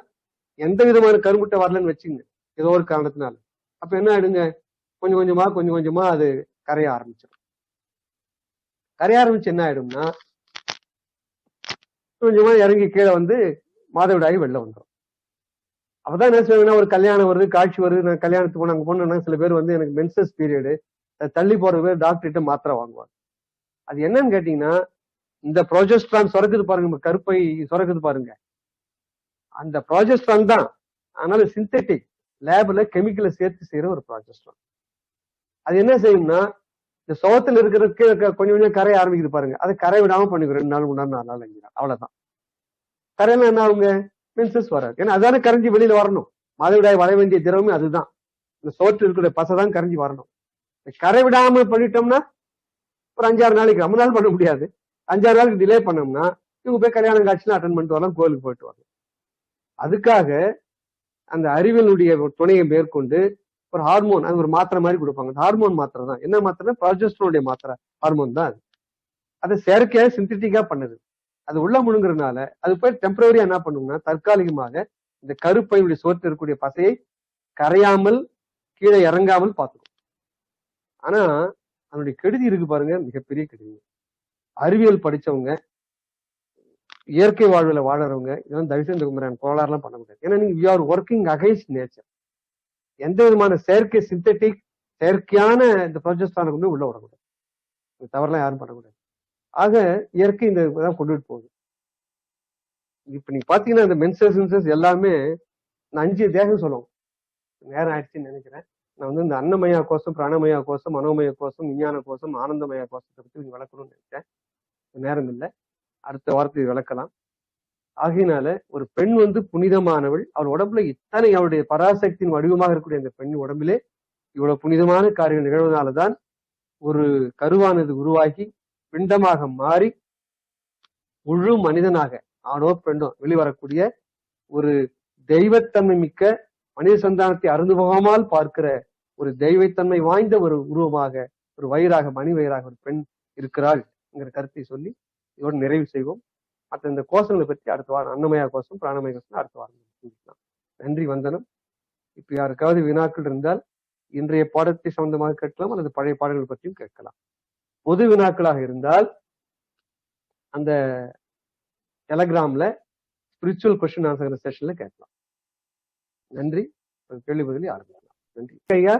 எந்த விதமான கருமுட்டை வரலன்னு வச்சுங்க ஏதோ ஒரு காரணத்தினால, அப்ப என்ன ஆயிடுங்க, கொஞ்சம் கொஞ்சமா அது கரைய ஆரம்பிச்சிடும். என்ன ஆயிடும்னா கொஞ்சமா இறங்கி கீழே மாதவிடாயி வெளில வந்துடும். அப்பதான் என்ன செய்வாங்கன்னா, ஒரு கல்யாணம் வருது, காட்சி வருது, நான் கல்யாணத்துக்கு போன அங்க போனோம்னா சில பேர் எனக்கு மென்சஸ் பீரியடு தள்ளி போற பேர் டாக்டர்கிட்ட மாத்திரை வாங்குவாங்க. அது என்னன்னு கேட்டீங்கன்னா, இந்த ப்ரோஜெஸ்ட்ரான் சுரக்குது பாருங்க, கருப்பை சுரக்குது பாருங்க, அந்த ப்ரோஜெஸ்ட்ரான் தான். அதனால சிந்தெட்டிக் லேப்ல கெமிக்கலை சேர்த்து செய்யற ஒரு ப்ரோஜெஸ்ட்ரான். அது என்ன செய்யும்னா, இந்த சோத்துல இருக்கிறதுக்கு கொஞ்சம் கரைய ஆரம்பிக்குது பாருங்க, அதை கரை விடாம பண்ணிக்கும் 2 நாள் 3 நாள் 4 நாள் 5 நாள், அவ்வளவுதான். கரையெல்லாம் என்ன ஆகுங்க, மென்சஸ் வராது. ஏன்னா அதான கரைஞ்சி வெளியில வரணும். மாதவிடாய் வர வேண்டிய திரவமே அதுதான். இந்த சோற்று இருக்கிற பசைதான் கரைஞ்சி வரணும். கரை விடாம பண்ணிட்டோம்னா ஒரு 5-6 நாளைக்கு, 5 நாள் பண்ண முடியாது, 5-6 நாளுக்கு டிலே பண்ணோம்னா இவங்க போய் கல்யாணம் காட்சிலாம் அட்டன் பண்ணிட்டு வரலாம், கோயிலுக்கு போயிட்டு வரலாம். அதுக்காக அந்த அறிவியலுடைய துணையை மேற்கொண்டு ஒரு ஹார்மோன், அது ஒரு மாத்திரை மாதிரி கொடுப்பாங்க. ஹார்மோன் மாத்திரை தான். என்ன மாத்திரை, ப்ரோஜெஸ்டரோனுடைய மாத்திரை, ஹார்மோன் தான் அது. அதை செயற்கையா சிந்தட்டிக்கா பண்ணுது. அது உள்ள முழுங்குறதுனால அது போய் டெம்பரரியா என்ன பண்ணும்னா, தற்காலிகமாக இந்த கருப்பையுடைய சோற்று இருக்கக்கூடிய பசையை கரையாமல் கீழே இறங்காமல் பார்த்துக்கும். ஆனா அதனுடைய கெடுதி இருக்கு பாருங்க, மிகப்பெரிய கெடுதி. அறிவியல் படிச்சவங்க இயற்கை வாழ்வுல வாழறவங்க இதெல்லாம் தயவு செய்து கோளாறுலாம் பண்ண முடியாது. ஏன்னா நீங்க you are working against nature. எந்த விதமான செயற்கை சிந்தட்டிக் செயற்கையான இந்த ப்ரொஜெஸ்டரானை கொண்டு உள்ள வரக்கூடாது. இந்த தவறுலாம் யாரும் பண்ணக்கூடாது. ஆக இயற்கை இந்த இதான் கொண்டுட்டு போகுது. இப்ப நீங்க பாத்தீங்கன்னா இந்த மென்சஸ் எல்லாமே 5 தேகம் சொல்லுவோம். நேரம் ஆயிடுச்சுன்னு நினைக்கிறேன். நான் வந்து இந்த அன்னமயா கோஷம், பிராணமயா கோஷம், மனோமய கோஷம், விஞ்ஞான கோஷம், ஆனந்தமயா கோஷத்தை பத்தி நீங்க விளக்கணும்னு நினைச்சேன். நேரம் இல்லை, அடுத்த வாரத்தை விளக்கலாம். ஆகையினால ஒரு பெண் வந்து புனிதமானவள். அவள் உடம்புல இத்தனை அவளுடைய பராசக்தியின் வடிவமாக இருக்கக்கூடிய அந்த பெண் உடம்பிலே இவ்வளவு புனிதமான காரியங்கள் நிகழ்வதாலதான் ஒரு கருவானது உருவாகி பிண்டமாக மாறி முழு மனிதனாக ஆணோ பெண்ணோ வெளிவரக்கூடிய ஒரு தெய்வத்தன்மை மிக்க மனித சந்தானத்தை அருந்துபோகாமல் பார்க்கிற ஒரு தெய்வத்தன்மை வாய்ந்த ஒரு உருவமாக, ஒரு வயிறாக, மணி வயிறாக ஒரு பெண் இருக்கிறாள் என்கிற கருத்தை சொல்லி இதோடு நிறைவு செய்வோம். மற்ற இந்த கோஷங்களை பற்றி அடுத்த வாரம், அன்னமயா கோஷம், பிராணமய கோஷம் அடுத்த வாரம் சிந்திக்கலாம். நன்றி, வந்தனம். இப்ப யாருக்காவது வினாக்கள் இருந்தால் இன்றைய பாடத்தை சம்பந்தமாக கேட்கலாம், அல்லது பழைய பாடல்கள் பற்றியும் கேட்கலாம். பொது வினாக்களாக இருந்தால் அந்த டெலகிராம்ல ஸ்பிரிச்சுவல் கொஸ்டின் ஆன்சர் செஷன்ல கேட்கலாம். நன்றி. கேள்வி பதிலி ஆரம்பிக்கலாம். நன்றி ஐயா.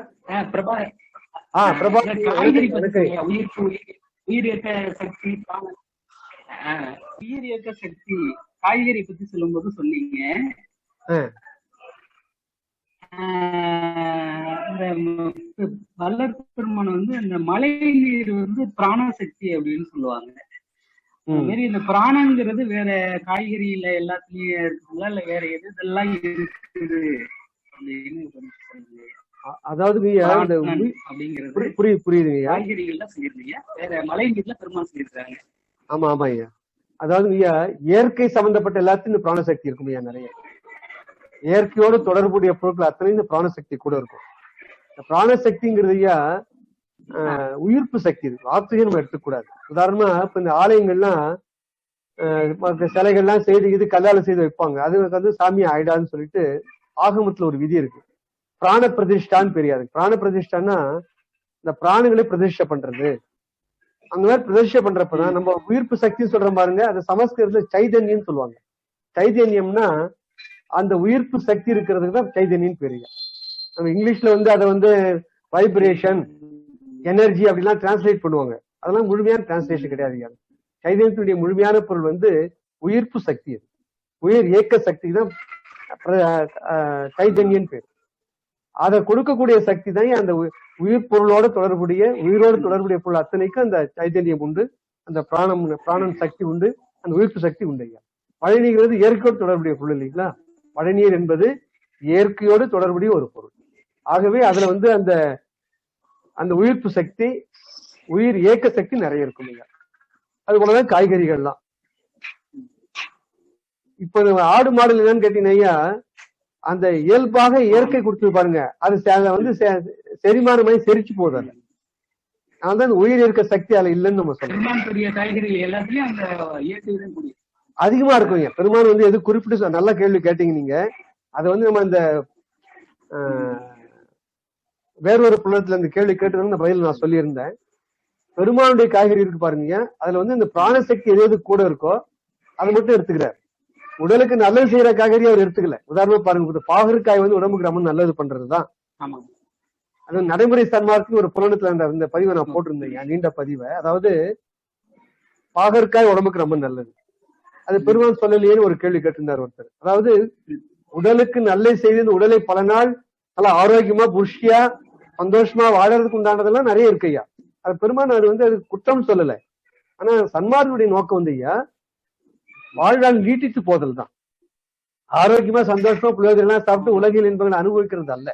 உயிரியக்க சக்தி, உயிரியக்க சக்தி காய்கறி பத்தி சொல்லும் போது சொன்னீங்க, இந்த வல்லற் பெருமான் வந்து இந்த மழை நீர் வந்து பிராணசக்தி அப்படின்னு சொல்லுவாங்க. மாரி இந்த பிராணங்கிறது வேற காய்கறியில எல்லாத்துலயும் இருக்குங்களா, இல்ல வேற எது இதெல்லாம் இருக்குது? அதாவது புரியுது காய்கறிகள்லாம் சொல்லிருந்தீங்க, வேற மழை நீர்ல பெருமான் சொல்லியிருக்காங்க. ஆமா ஆமா ஐயா. அதாவது ஐயா இயற்கை சம்பந்தப்பட்ட எல்லாத்தையும் இந்த பிராணசக்தி இருக்கும் ஐயா. நிறைய இயற்கையோடு தொடர்புடைய பொருட்கள் அத்தனையும் இந்த பிராணசக்தி கூட இருக்கும். இந்த பிராணசக்திங்கிறது ஐயா உயிர்ப்பு சக்தி இருக்கு. ஆக்சிஜன் நம்ம எடுத்துக்கூடாது. உதாரணமா இப்ப இந்த ஆலயங்கள்லாம் சிலைகள்லாம் செய்து இது கல்லால செய்து வைப்பாங்க. அது வந்து சாமி ஆயிடான்னு சொல்லிட்டு ஆகமத்துல ஒரு விதி இருக்கு. பிராண பிரதிஷ்டான்னு பெரியாது. பிராண பிரதிஷ்டான்னா இந்த பிராணங்களை பிரதிஷ்டை பண்றது. அந்த மாதிரி பிரதிஷ்டை பண்றப்பதான் நம்ம உயிர்ப்பு சக்தி சொல்ற பாருங்க, அது சமஸ்கிருதத்துல சைதன்யம் சொல்லுவாங்க. சைதன்யம்னா அந்த உயிர்ப்பு சக்தி இருக்கிறதுக்கு தான் சைதன்யம் பெரிய. நம்ம இங்கிலீஷ்ல வந்து அதை வந்து வைப்ரேஷன், எனர்ஜி அப்படிலாம் டிரான்ஸ்லேட் பண்ணுவாங்க. அதெல்லாம் முழுமையான டிரான்ஸ்லேஷன் கிடையாது. சைதன்யத்துடைய முழுமையான பொருள் வந்து உயிர்ப்பு சக்தி. அது உயிர் இயக்க சக்தி தான் சைதன்யம் பேர். அதை கொடுக்கக்கூடிய சக்தி தான் அந்த உயிர் பொருளோட தொடர்புடைய, உயிரோடு தொடர்புடைய பொருள் அத்தனைக்கும் அந்த சைதன்யம் உண்டு, அந்த பிராணன் சக்தி உண்டு, அந்த உயிர்ப்பு சக்தி உண்டு ஐயா. மழைநீர் இயற்கையோடு தொடர்புடைய பொருள் இல்லைங்களா? மழைநீர் என்பது இயற்கையோடு தொடர்புடைய ஒரு பொருள். ஆகவே அதுல வந்து அந்த அந்த உயிர்ப்பு சக்தி, உயிர் இயக்க சக்தி நிறைய இருக்கும் ஐயா. அது போலதான் காய்கறிகள்லாம். இப்ப ஆடு மாடு என்னன்னு கேட்டீங்கன்னா ஐயா, அந்த இயல்பாக இயற்கை கொடுத்து பாருங்க, அது வந்து செரிமானமாய் செரிச்சு போகுது. அது அதான் உயிர் இருக்க சக்தி அதுல இல்லைன்னு நம்ம சொல்றோம். அதிகமா இருக்கும். பெருமான் வந்து எது குறிப்பிட்டு நல்ல கேள்வி கேட்டீங்க நீங்க. அதை வந்து நம்ம இந்த வேறொரு புலத்துல இந்த கேள்வி கேட்டு பதில் நான் சொல்லியிருந்தேன். பெருமானுடைய காய்கறி இருக்கு பாருங்க, அதுல வந்து இந்த பிராணசக்தி எது கூட இருக்கோ அதை மட்டும் எடுத்துக்கிறார். உடலுக்கு நல்லது செய்யற காய்கறி அவர் எடுத்துக்கல. உதாரணமா பாருங்க, பாகற்காய் வந்து உடம்புக்கு ரொம்ப நல்லது பண்றதுதான். அது நடைமுறை சன்மார்க்கு ஒரு புராணத்துல இந்த பதிவை நான் போட்டிருந்தேன், நீண்ட பதிவை. அதாவது பாகற்காய் உடம்புக்கு ரொம்ப நல்லது, அது பெருமான் சொல்லலையேன்னு ஒரு கேள்வி கேட்டிருந்தார் ஒருத்தர். அதாவது உடலுக்கு நல்லது செய்து உடலை பல நாள் நல்லா ஆரோக்கியமா புஷ்டியா சந்தோஷமா வாழறதுக்கு உண்டானதெல்லாம் நிறைய இருக்கு ஐயா. அது பெருமான் அது வந்து அது குற்றம் சொல்லல. ஆனா சன்மார்க்குடைய நோக்கம் வந்து ஐயா வாழ்நாள் நீட்டிட்டு போதல் தான். ஆரோக்கியமா சந்தோஷமா புலோதெல்லாம் சாப்பிட்டு உலகில் என்பதை அனுபவிக்கிறது அல்ல.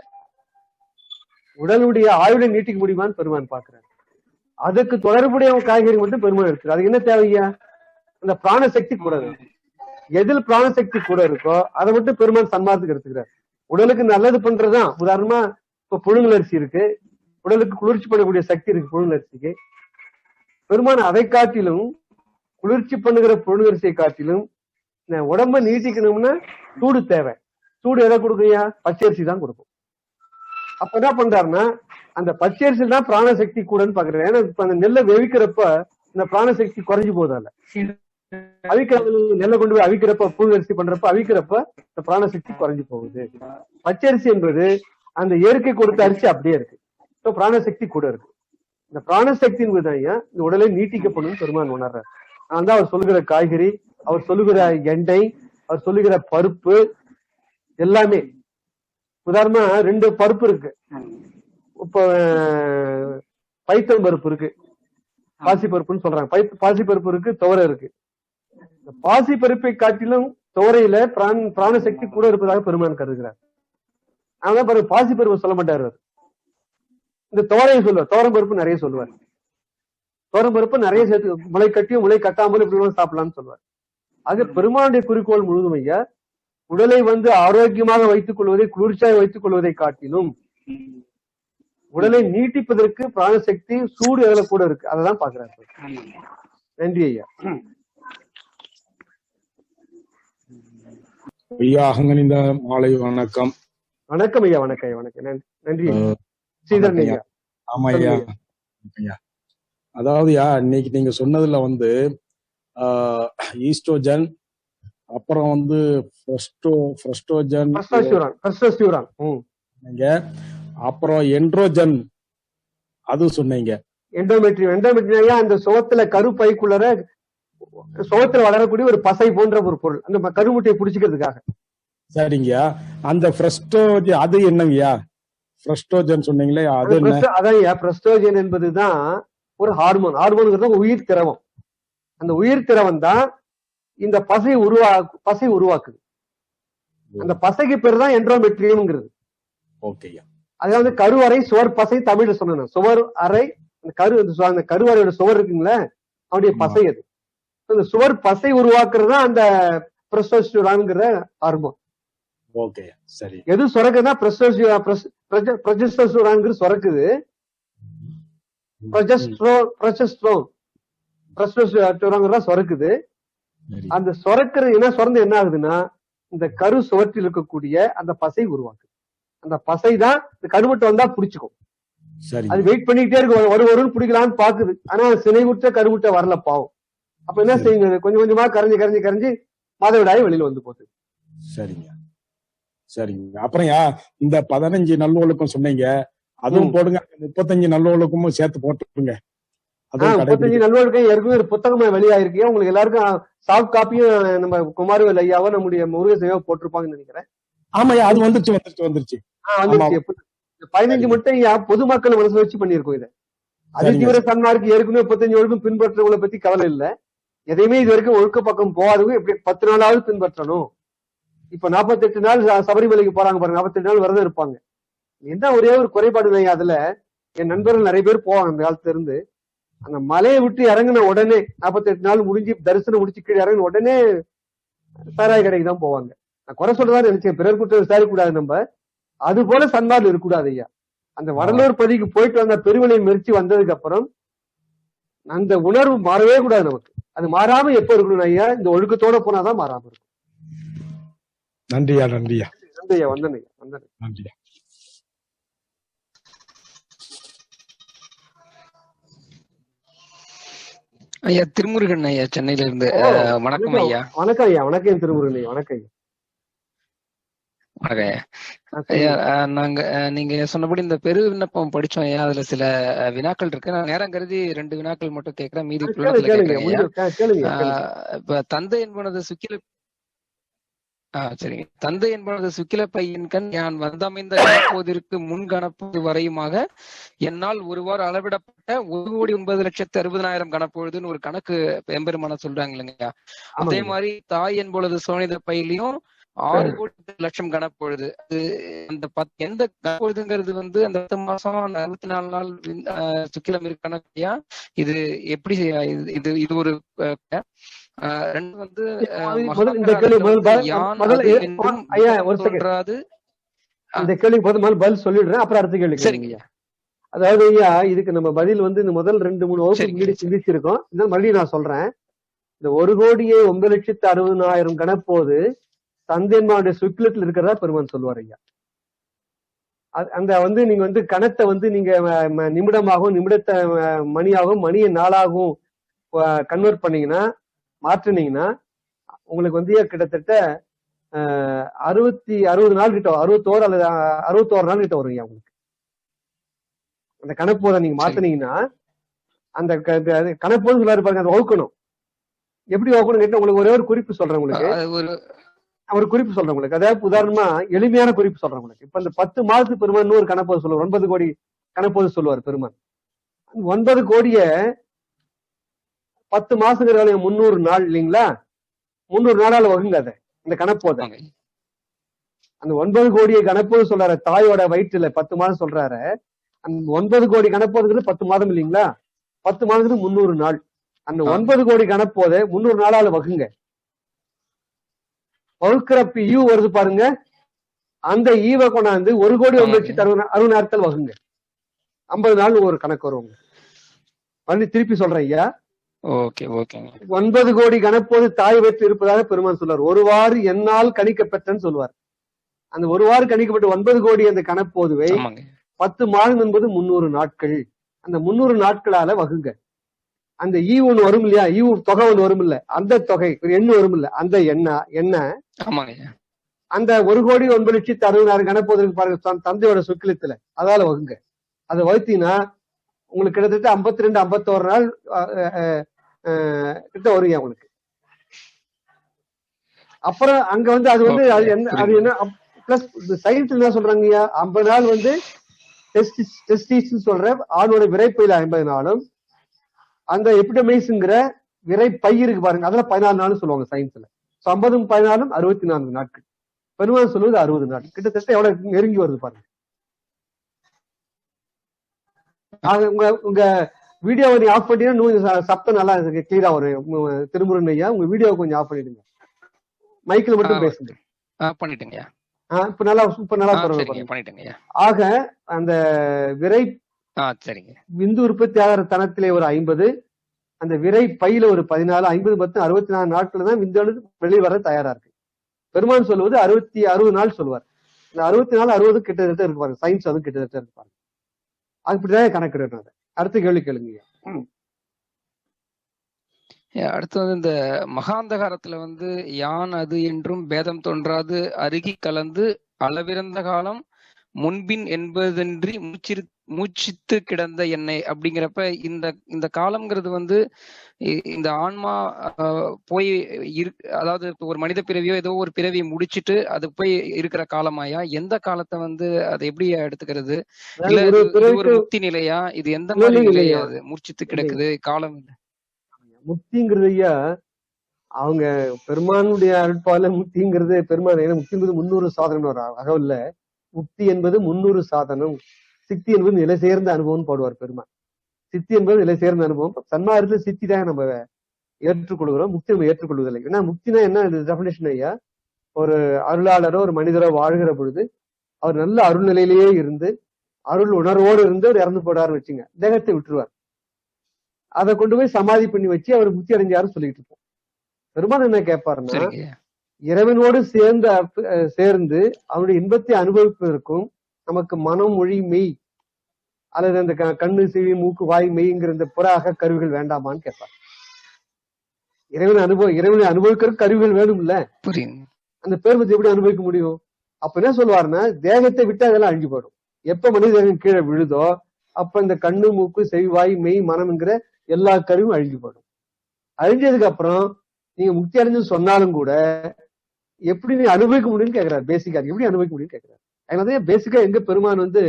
உடலுடைய ஆயுளை நீட்டிக்க முடியுமான்னு பெருமான் பாக்குறாரு. அதுக்கு தொடர்புடைய காய்கறி மட்டும் பெருமான் எடுத்துரு. அதுக்கு என்ன தேவையா? அந்த பிராணசக்தி கூட இருக்கு. எதில் பிராணசக்தி கூட இருக்கோ அதை மட்டும் பெருமான் சன்மார்த்துக்கு எடுத்துக்கிறார். உடலுக்கு நல்லது பண்றதுதான். உதாரணமா இப்ப புழுங்கல் அரிசி இருக்கு, உடலுக்கு குளிர்ச்சி பண்ணக்கூடிய சக்தி இருக்கு புழுங்கல் அரிசிக்கு. பெருமான் அதை காட்டிலும், குளிர்ச்சி பண்ணுகிற புழுங்கரிசியை காட்டிலும் உடம்ப நீட்டிக்கணும்னா சூடு தேவை. சூடு எதை கொடுக்குறியா? பச்சரிசி தான் கொடுக்கும். அப்ப என்ன பண்றாருன்னா அந்த பச்சரிசி தான் பிராணசக்தி கூடன்னு பாக்குறேன். ஏன்னா இப்ப அந்த நெல்லை வெவிக்கிறப்ப இந்த பிராணசக்தி குறைஞ்சு போதால நெல்லை கொண்டு போய் அவிக்கிறப்ப புழுங்கரிசி பண்றப்ப அவிக்கிறப்ப இந்த பிராணசக்தி குறைஞ்சு போகுது. பச்சரிசி என்பது அந்த இயற்கை கொடுத்த அரிசி அப்படியே இருக்கு. பிராணசக்தி கூட இருக்கு. இந்த பிராணசக்தி என்பது இந்த உடலை நீட்டிக்கப்படும் பெருமான் உணர்றார். நான் தான் அவர் சொல்லுகிற காய்கறி, அவர் சொல்லுகிற எண்ணெய், அவர் சொல்லுகிற பருப்பு எல்லாமே. உதாரணமா 2 பருப்பு இருக்கு. இப்ப பைத்தம் பருப்பு இருக்கு, பாசி பருப்புன்னு சொல்றாங்க. பாசி பருப்பு இருக்கு, துவரை இருக்கு. இந்த பாசி பருப்பை காட்டிலும் துவரையில பிராணசக்தி கூட இருப்பதாக பெருமான் கருதுகிறார். ஆனா பாருங்க, பாசி பருப்பு சொல்ல மாட்டாரு. இந்த துவரையை சொல்லுவார். துவரம் பருப்பு நிறைய சொல்லுவார். துவரம் பருப்பு நிறைய சேர்த்து முளை கட்டியும் முளை கட்டாமலும் இப்படி சாப்பிடலாம்னு சொல்லுவார். ஆக பெருமானுடைய குறிக்கோள் முழுதும் ஐயா உடலை ஆரோக்கியமாக வைத்துக் கொள்வதை, குளிர்ச்சியாக வைத்துக் கொள்வதை காட்டிலும் உடலை நீட்டிப்பதற்கு பிராணசக்தி சூடு எதில் கூட இருக்கு. அதான் பாக்குறாரு. நன்றி ஐயா. ஐயா அகங்கனிந்த மாலை வணக்கம். வணக்கம் ஐயா. வணக்கம் ஐயா. வணக்கம். நன்றி ஸ்ரீதரன் ஐயா. ஆமா ஐயா. அதாவது இன்னைக்கு நீங்க சொன்னதுல ஈஸ்ட்ரோஜன், அப்புறம் அப்புறம் என்ட்ரோஜன் அது சொன்னீங்க. எண்டோமெட்ரியம் அந்த சுவத்துல கருப்பைக்குள்ளர சுவத்துல வளரக்கூடிய ஒரு பசை போன்ற ஒரு பொருள், அந்த கருமுட்டையை புடிச்சுக்கிறதுக்காக. சரிங்க. அந்த ஃப்ரஸ்டோஜன் அது என்னங்கய்யா? ஃப்ரஸ்டோஜன் சொன்னீங்களே அது என்ன? அதான் ஃப்ரஸ்டோஜன் என்பதுதான் ஒரு ஹார்மோன். ஹார்மோன் உயிர் திரவம். அந்த உயிர் திரவம் தான் இந்த பசை உருவாக்குது. அந்த பசைக்கு பேர் தான் என்ட்ரோமெட்ரியம்ங்கிறது. அதாவது கருவறை சுவர் பசை தமிழ்ல சொன்ன சுவர் அறை, அந்த கருவறையோட சுவர் இருக்குங்களே அவனுடைய பசை. அது அந்த சுவர் பசை உருவாக்குறது தான் அந்த ப்ரொஜெஸ்டெரான்ங்கிற ஹார்மோன். எது சுரக்குதுன்னா ப்ரொஜெஸ்டெரான்ங்கிற சுரக்குது. சுரக்குது. அந்த சுரந்து என்ன ஆகுதுன்னா இந்த கரு சுவற்றில் இருக்கக்கூடிய அந்த பசை உருவாக்குது. அந்த பசை தான் இந்த கருமுட்டை வந்தா பிடிச்சுக்கும். அது வெயிட் பண்ணிக்கிட்டே இருக்கு, ஒரு பிடிக்கலான்னு பாக்குது. ஆனா சினைவுற்ற கருமுட்டை வரல பாவம். அப்ப என்ன செய்யுங்க, கொஞ்சம் கொஞ்சமா கரைஞ்சு மாதவிடாய் வெளியில வந்து போகுது. சரிங்க. அப்புறம் இந்த 15 நல்லொழுக்கம் சொன்னீங்க, அதுவும் போடுங்க. 35 நல்லொழுக்கமும் சேர்த்து போட்டுருங்க. 35 நல்லொழுக்கம் ஏற்கனவே ஒரு புத்தகமா வெளியாயிருக்கு. உங்களுக்கு எல்லாருக்கும் சாஃப்ட் காப்பியும் நம்ம குமாரவேல் ஐயாவோ நம்முடைய முருகசையோ போட்டிருப்பாங்கன்னு நினைக்கிறேன். ஆமாய்யா, அது வந்துருச்சு. 15 மட்டும் பொதுமக்கள் மனசு வச்சு பண்ணிருக்கோம். இதை அதிதீவிர சன்மார்க்கு ஏற்கனவே 35 ஒழுக்கம் பின்பற்றவங்களை பத்தி கவலை இல்லை. எதையுமே இது வரைக்கும் ஒழுக்க பக்கம் போகாதவங்க எப்படி 10 நாளாவது பின்பற்றணும். இப்ப 48 நாள் சபரிமலைக்கு போறாங்க பாருங்க, 48 நாள் விரதம் இருப்பாங்க. என்ன ஒரே ஒரு குறைபாடு இல்லை. அதுல என் நண்பர்கள் நிறைய பேர் போவாங்க அந்த காலத்துல இருந்து. அந்த மலையை விட்டு இறங்கின உடனே 48 நாள் முடிஞ்சு தரிசனம் முடிச்சு கீழே இறங்கின உடனே சாராய கடைக்கு தான் போவாங்க. நான் குறை சொல்றதா நினைச்சேன், பிறர் குற்றம் விசாரிக்கூடாது. நம்ம அது போல சன்மார்க் இருக்கக்கூடாது ஐயா. அந்த வடலூர் பதிக்கு போயிட்டு வந்த பெருவிலை மெரிச்சு வந்ததுக்கு அப்புறம் அந்த உணர்வு மாறவே கூடாது நமக்கு. அது மாறாம எப்ப இருக்கணும் ஐயா, இந்த ஒழுக்கத்தோட போனாதான் மாறாம இருக்கும். நன்றியா. வந்தனையா. நன்றியா. ஐயா திருமுருகன் ஐயா, சென்னையில இருந்து. வணக்கம் ஐயா. வணக்கம் ஐயா. வணக்கம் திருமுருகன் ஐயா. வணக்கம் ஐயா. ஐயா, நீங்க சொன்னபடி இந்த பெரு விண்ணப்பம் படிச்சோம் ஐயா. அதுல சில வினாக்கள் இருக்கு. நான் நேரம் கருதி 2 வினாக்கள் மட்டும் கேட்கிறேன், மீதி இப்ப தந்தை என்பனது சுக்கில சரிங்க. தந்தை என்பனது சுக்கில பையன் கண் யான் வந்தமைந்த கணப்போதிற்கு முன் கணப்போது வரையுமாக என்னால் ஒருவாறு அளவிடப்பட்ட 1,09,60,000 கணப்பொழுதுன்னு ஒரு கணக்கு எம்பெருமான சொல்றாங்க இல்லைங்கய்யா. அதே மாதிரி தாய் என்பொழுது சோனித பையிலையும் 6,00,00,000 கணப்பொழுது. அது அந்த எந்த கணப்பொழுதுங்கிறது அந்த 10 மாசம் 64 நாள் சுக்கிலம் இருக்கணையா. இது எப்படி இது ஒரு பதில் சொல்லிடுறேன், அப்புறம் அடுத்த கேள்வி. சரிங்க. அதாவது ஐயா, இதுக்கு நம்ம பதில் இந்த முதல் 2-3 வகுப்பு சிந்திச்சிருக்கோம். மறுபடியும் நான் சொல்றேன். இந்த 1,09,60,000 கணப்போது தந்தையன்மாவுடைய சுக்கிலத்தில் இருக்கிறதா பெருமான் சொல்லுவார் ஐயா. அந்த நீங்க கணத்தை நீங்க நிமிடமாகவும், நிமிடத்தை மணியாகவும், மணியை நாளாகவும் கன்வெர்ட் பண்ணீங்கன்னா மாற்றினீங்கன்னா உங்களுக்கு வந்து கிட்டத்தட்ட 60 நாள் கிட்ட 61 அல்லது 61 நாள் கிட்ட வருங்க உங்களுக்கு. அந்த கணப்போதை நீங்க மாத்தினீங்கன்னா அந்த கணப்போது சொல்லாரு பாருங்க, அதை வகுக்கணும். எப்படி வகுக்கணும் கேட்டா உங்களுக்கு ஒரே ஒரு குறிப்பு சொல்றேன் உங்களுக்கு. ஒரு குறிப்பு சொல்றேன் உங்களுக்கு. அதாவது உதாரணமா எளிமையான குறிப்பு சொல்றேன் உங்களுக்கு. இப்ப இந்த 10 மாதத்துக்கு பெருமான் ஒரு கணப்போது சொல்லுவார், 9 கோடி கணப்போது சொல்லுவார் பெருமான். 9 கோடிய 10 மாசங்கிற 300 நாள் இல்லைங்களா, 300 நாளால வகுங்க அதை இந்த கணப்போத. அந்த 9 கோடியை கணப்போது சொல்றாரு, தாயோட வயிற்றுல 10 மாதம் சொல்றாரு. அந்த 9 கோடி கணப்போதுங்கிறது 10 மாதம் இல்லைங்களா, 10 மாதத்துக்கு 300 நாள். அந்த 9 கோடி கணப்போத 300 நாளால வகுங்க. வகுக்கிறப்ப ஈவு வருது பாருங்க, அந்த ஈவை கொண்டாந்து 1 கோடி 1,60,000 நாட்கள் வகுங்க. 50 நாள் ஒரு கணக்கு வருவாங்க. மறுபடியும் திருப்பி சொல்றேன் ஐயா. 9 கோடி கணப்போது தாய் வைத்து இருப்பதாக பெருமான் சொல்வார். ஒருவாறு என்னால் கணிக்கப்பட்டன்னு சொல்வார். அந்த ஒருவாறு கணிக்கப்பட்ட 9 கோடி அந்த கணப்போதுவை 10 மாதம் என்பது 300 நாட்கள். அந்த 300 நாட்களால வகுங்க. அந்த ஈ ஒண்ணு வரும் இல்லையா, ஈ தொகை ஒண்ணு வரும் இல்ல, அந்த தொகை எண்ணு வரும் இல்ல, அந்த என்ன அந்த 1,09,60,000 கணப்போதுக்கு பாருங்க தந்தையோட சுக்கிலத்துல, அதால வகுங்க. அதை வகுத்தீங்கன்னா உங்களுக்கு கிட்டத்தட்ட 52-51 நாள் கிட்ட வருங்க உங்களுக்கு. அப்புறம் அங்க வந்து அது வந்து அது என்ன பிளஸ் சயின்ஸ் என்ன சொல்றாங்க, 50 நாள் வந்து டெஸ்டிஸ் சொல்ற ஆணோட விரைப்பையில 50 நாளும், அந்த எபிடமைஸ்ங்கிற விரை பை இருக்கு பாருங்க, அதுல 14 நாள் சொல்லுவாங்க சயின்ஸ்ல. 50 14 64 நாட்கள். பெருமாள் சொல்லுவது 60 நாள். கிட்டத்தட்ட எவ்வளவு நெருங்கி வருது பாருங்க. உங்க வீடியோவை நீ ஆஃப் பண்ணிட்டீங்கன்னா சப்தம் நல்லா கிளியரா வரும். திருமுருகன் ஐயா, உங்க வீடியோவை கொஞ்சம் ஆஃப் பண்ணிடுங்க, மைக்கில் மட்டும் பேசுங்க. இப்ப நல்லா பண்ணிட்டேங்க. ஆக அந்த விரை விந்து உற்பத்தி ஆகிற தனத்திலே ஒரு 50, அந்த விரை பையில ஒரு 14, 50 10 64 நாட்கள் தான் விந்து வெளிவர தயாரா இருக்கு. பெருமான் சொல்லுவது 60 நாள் சொல்லுவார். இந்த 64 60 கிட்டத்தட்ட இருப்பாங்க. சயின்ஸ் அது கிட்டத்தட்ட இருப்பாங்க. அப்படிதான் கணக்கிடுறது. அடுத்த கேள்வி கேளுங்க. அடுத்து வந்து இந்த மகாந்தகாரத்துல வந்து யான் அது என்றும் பேதம் தோன்றாது அருகி கலந்து அளவிறந்த காலம் முன்பின் என்பதன்றி மூச்சித்து கிடந்த எண்ணெய் அப்படிங்கிறப்ப இந்த காலம்ங்கிறது வந்து இந்த ஆன்மா போய் அதாவது ஒரு மனித பிறவியோ ஏதோ ஒரு பிறவியை முடிச்சிட்டு அது போய் இருக்கிற காலமாயா, எந்த காலத்தை வந்து அதை எப்படி எடுத்துக்கிறது, இல்ல ஒரு முக்தி நிலையா, இது எந்த மாதிரி நிலையா அது மூச்சித்து கிடக்குது காலம்? முக்திங்கிறது ஐயா அவங்க பெருமானுடைய அருட்பால முக்திங்கிறது பெருமான் முக்திங்கிறது 300 சாதனம் வர அகவல்ல. முக்தி என்பது 300 சாதனம், சித்தி என்பது நிலை சேர்ந்த அனுபவம் போடுவார் பெருமான். சித்தி என்பது நிலை சேர்ந்த அனுபவம். சன்மார்க்கத்துல சித்தி தான் நம்ம ஏற்றுக்கொள்கிறோம், முக்தி நம்ம ஏற்றுக்கொள்வதில்லை. ஏன்னா முக்தினா என்ன டெஃபினேஷன் ஐயா, ஒரு அருளாளரோ ஒரு மனிதரோ வாழ்கிற பொழுது அவர் நல்ல அருள் நிலையிலேயே இருந்து அருள் உணர்வோடு இருந்து அவர் இறந்து போடாருன்னு வச்சுங்க, தேகத்தை விட்டுருவார். அதை கொண்டு போய் சமாதி பண்ணி வச்சு அவர் முக்தி அடைஞ்சாருன்னு சொல்லிட்டு இருப்போம். பெருமான் என்ன கேட்பாருன்னா, இறைவனோடு சேர்ந்து அவனுடைய இன்பத்தை அனுபவிப்பதற்கும் நமக்கு மனம் மொழி மெய் அல்லது அந்த கண்ணு செவி மூக்கு வாய் மெய்ங்கிற இந்த புற அக கருவிகள் வேண்டாமான்னு கேட்பார். இறைவனை அனுபவிக்கிற கருவிகள் வேணும் இல்ல, அந்த பேர்வத்தை எப்படி அனுபவிக்க முடியும்? அப்ப என்ன சொல்லுவாருன்னா, தேகத்தை விட்டு அதெல்லாம் அழிஞ்சு போயிடும். எப்ப மனித தேகம் கீழே விழுதோ அப்ப இந்த கண்ணு மூக்கு செவி வாய் மெய் மனம்ங்கிற எல்லா கருவியும் அழிஞ்சு போயிடும். அழிஞ்சதுக்கு அப்புறம் நீங்க முக்தி அடைஞ்சு சொன்னாலும் கூட எப்படி நீ அனுபவிக்க முடியும்னு கேட்கிறாரு. பேசிக்கா எப்படி அனுபவிக்க முடியும்னு கேட்கிறாரு. அதனால பேசிக்கா எங்க பெருமான் வந்து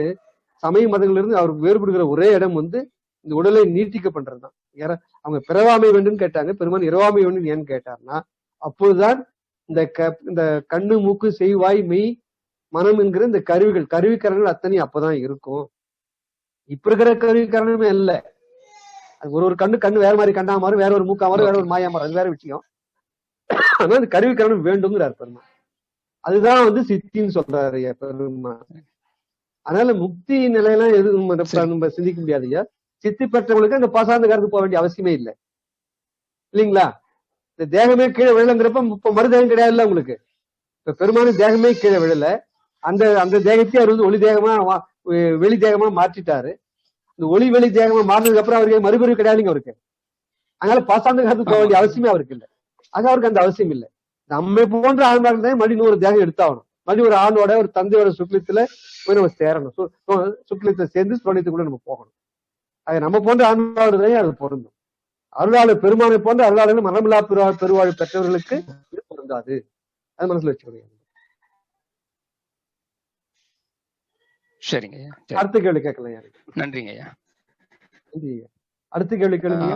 சமய மதங்கள்ல இருந்து அவருக்கு வேறுபடுகிற ஒரே இடம் வந்து இந்த உடலை நீட்டிக்க பண்றதுதான். அவங்க பிறவாமை வேண்டும் கேட்டாங்க, பெருமான் இரவாமை வேண்டும் ஏன்னு கேட்டார்னா, அப்போதுதான் இந்த கண்ணு மூக்கு செய்வாய் மெய் மனம் என்கிற இந்த கருவிக்கரணங்கள் அத்தனையும் அப்பதான் இருக்கும். இப்ப இருக்கிற கருவிக்கரணமே இல்ல. அது ஒரு கண்ணு வேற மாதிரி கண்டா மாறும், வேற ஒரு மூக்கா மாறும், வேற ஒரு மாயா மாறும், அது வேற விஷயம். ஆனா அந்த கருவிக்கரணம் வேண்டும்ங்கிறார் பெருமான். அதுதான் வந்து சித்தின்னு சொல்றாரு பெருமான். அதனால முக்தி நிலையெல்லாம் எதுவும் நம்ம சிந்திக்க முடியாது ஐயா. சித்தி பெற்றவங்களுக்கு அந்த பாசாந்த காலத்துக்கு போக வேண்டிய அவசியமே இல்லை இல்லைங்களா. இந்த தேகமே கீழே விழலங்கிறப்ப இப்ப மறுதேகம் கிடையாதுல்ல உங்களுக்கு. இப்ப பெருமானு தேகமே கீழே விழல, அந்த தேகத்தையே அவர் வந்து ஒளி தேகமா வெளி தேகமா மாற்றிட்டாரு. இந்த ஒளி வெளி தேகமா மாறினதுக்கு அப்புறம் அவருக்கு மறுபிறவி கிடையாதுங்க அவருக்கு. அதனால பாசாந்த காலத்துக்கு போக வேண்டிய அவசியமே அவருக்கு இல்லை. அது அவருக்கு அந்த அவசியம் இல்லை. நம்மை போன்ற ஆன்மாக்கள் தான் மறுபடியும் ஒரு தேகம் எடுத்தாகணும். மறுபடியும் ஒரு ஆணோட ஒரு தந்தையோட சுக்லத்துல போய் நம்ம சேரணும். சுக்லத்தை சேர்ந்து சுவனத்துக்குள்ள நம்ம போகணும். அது நம்ம போன்ற ஆன்மாவோட அது பொருந்தும். அருளாளர் பெருமானை போன்ற அருளாளர்கள் மரணமில்லா பெருவாழ்வு பெற்றவர்களுக்கு இது பொருந்தாது. அது மனசுல வச்சுக்கணும். சரிங்க ஐயா. அடுத்த கேள்வி கேட்கலாம் யாருக்கு? நன்றிங்க ஐயா. அடுத்த கேள்வி கேளுங்க.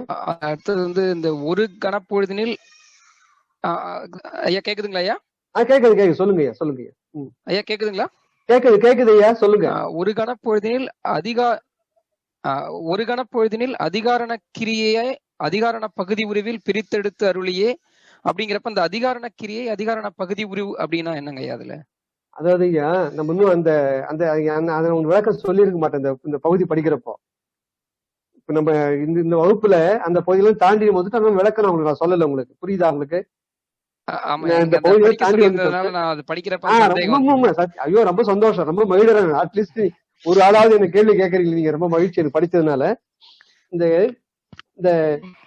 அடுத்தது வந்து இந்த ஒரு கணப்பொழுதினில் ஐயா கேக்குதுங்களா ஐயா? கேக்குது சொல்லுங்க ஐயா, சொல்லுங்க ஐயா. ஐயா கேக்குதுங்களா? கேக்குது ஐயா, சொல்லுங்க. ஒரு கணப்பொழுதினில் அதிகாரண கிரியை அதிகாரண பகுதி உருவில் பிரித்தெடுத்து அருளியே அப்படிங்கிறப்ப அந்த அதிகாரண கிரியை அதிகாரண பகுதி உருவு அப்படின்னா என்னங்க ஐயா அதுல? அதாவது ஐயா, நம்ம இன்னும் அந்த விளக்கம் சொல்லியிருக்க மாட்டேன் இந்த பகுதி படிக்கிறப்போ. இப்ப நம்ம இந்த வகுப்புல அந்த பகுதியெல்லாம் தாண்டி வந்துட்டு நம்ம விளக்கம் உங்களுக்கு நான் சொல்லல. உங்களுக்கு புரியுதா? உங்களுக்கு ஐயோ ரொம்ப சந்தோஷம், ரொம்ப மகிழ்றேன். அட்லீஸ்ட் ஒரு ஆளாவது என்ன கேள்வி கேட்கறீங்க, நீங்க ரொம்ப மகிழ்ச்சி எனக்கு படிச்சதுனால. இந்த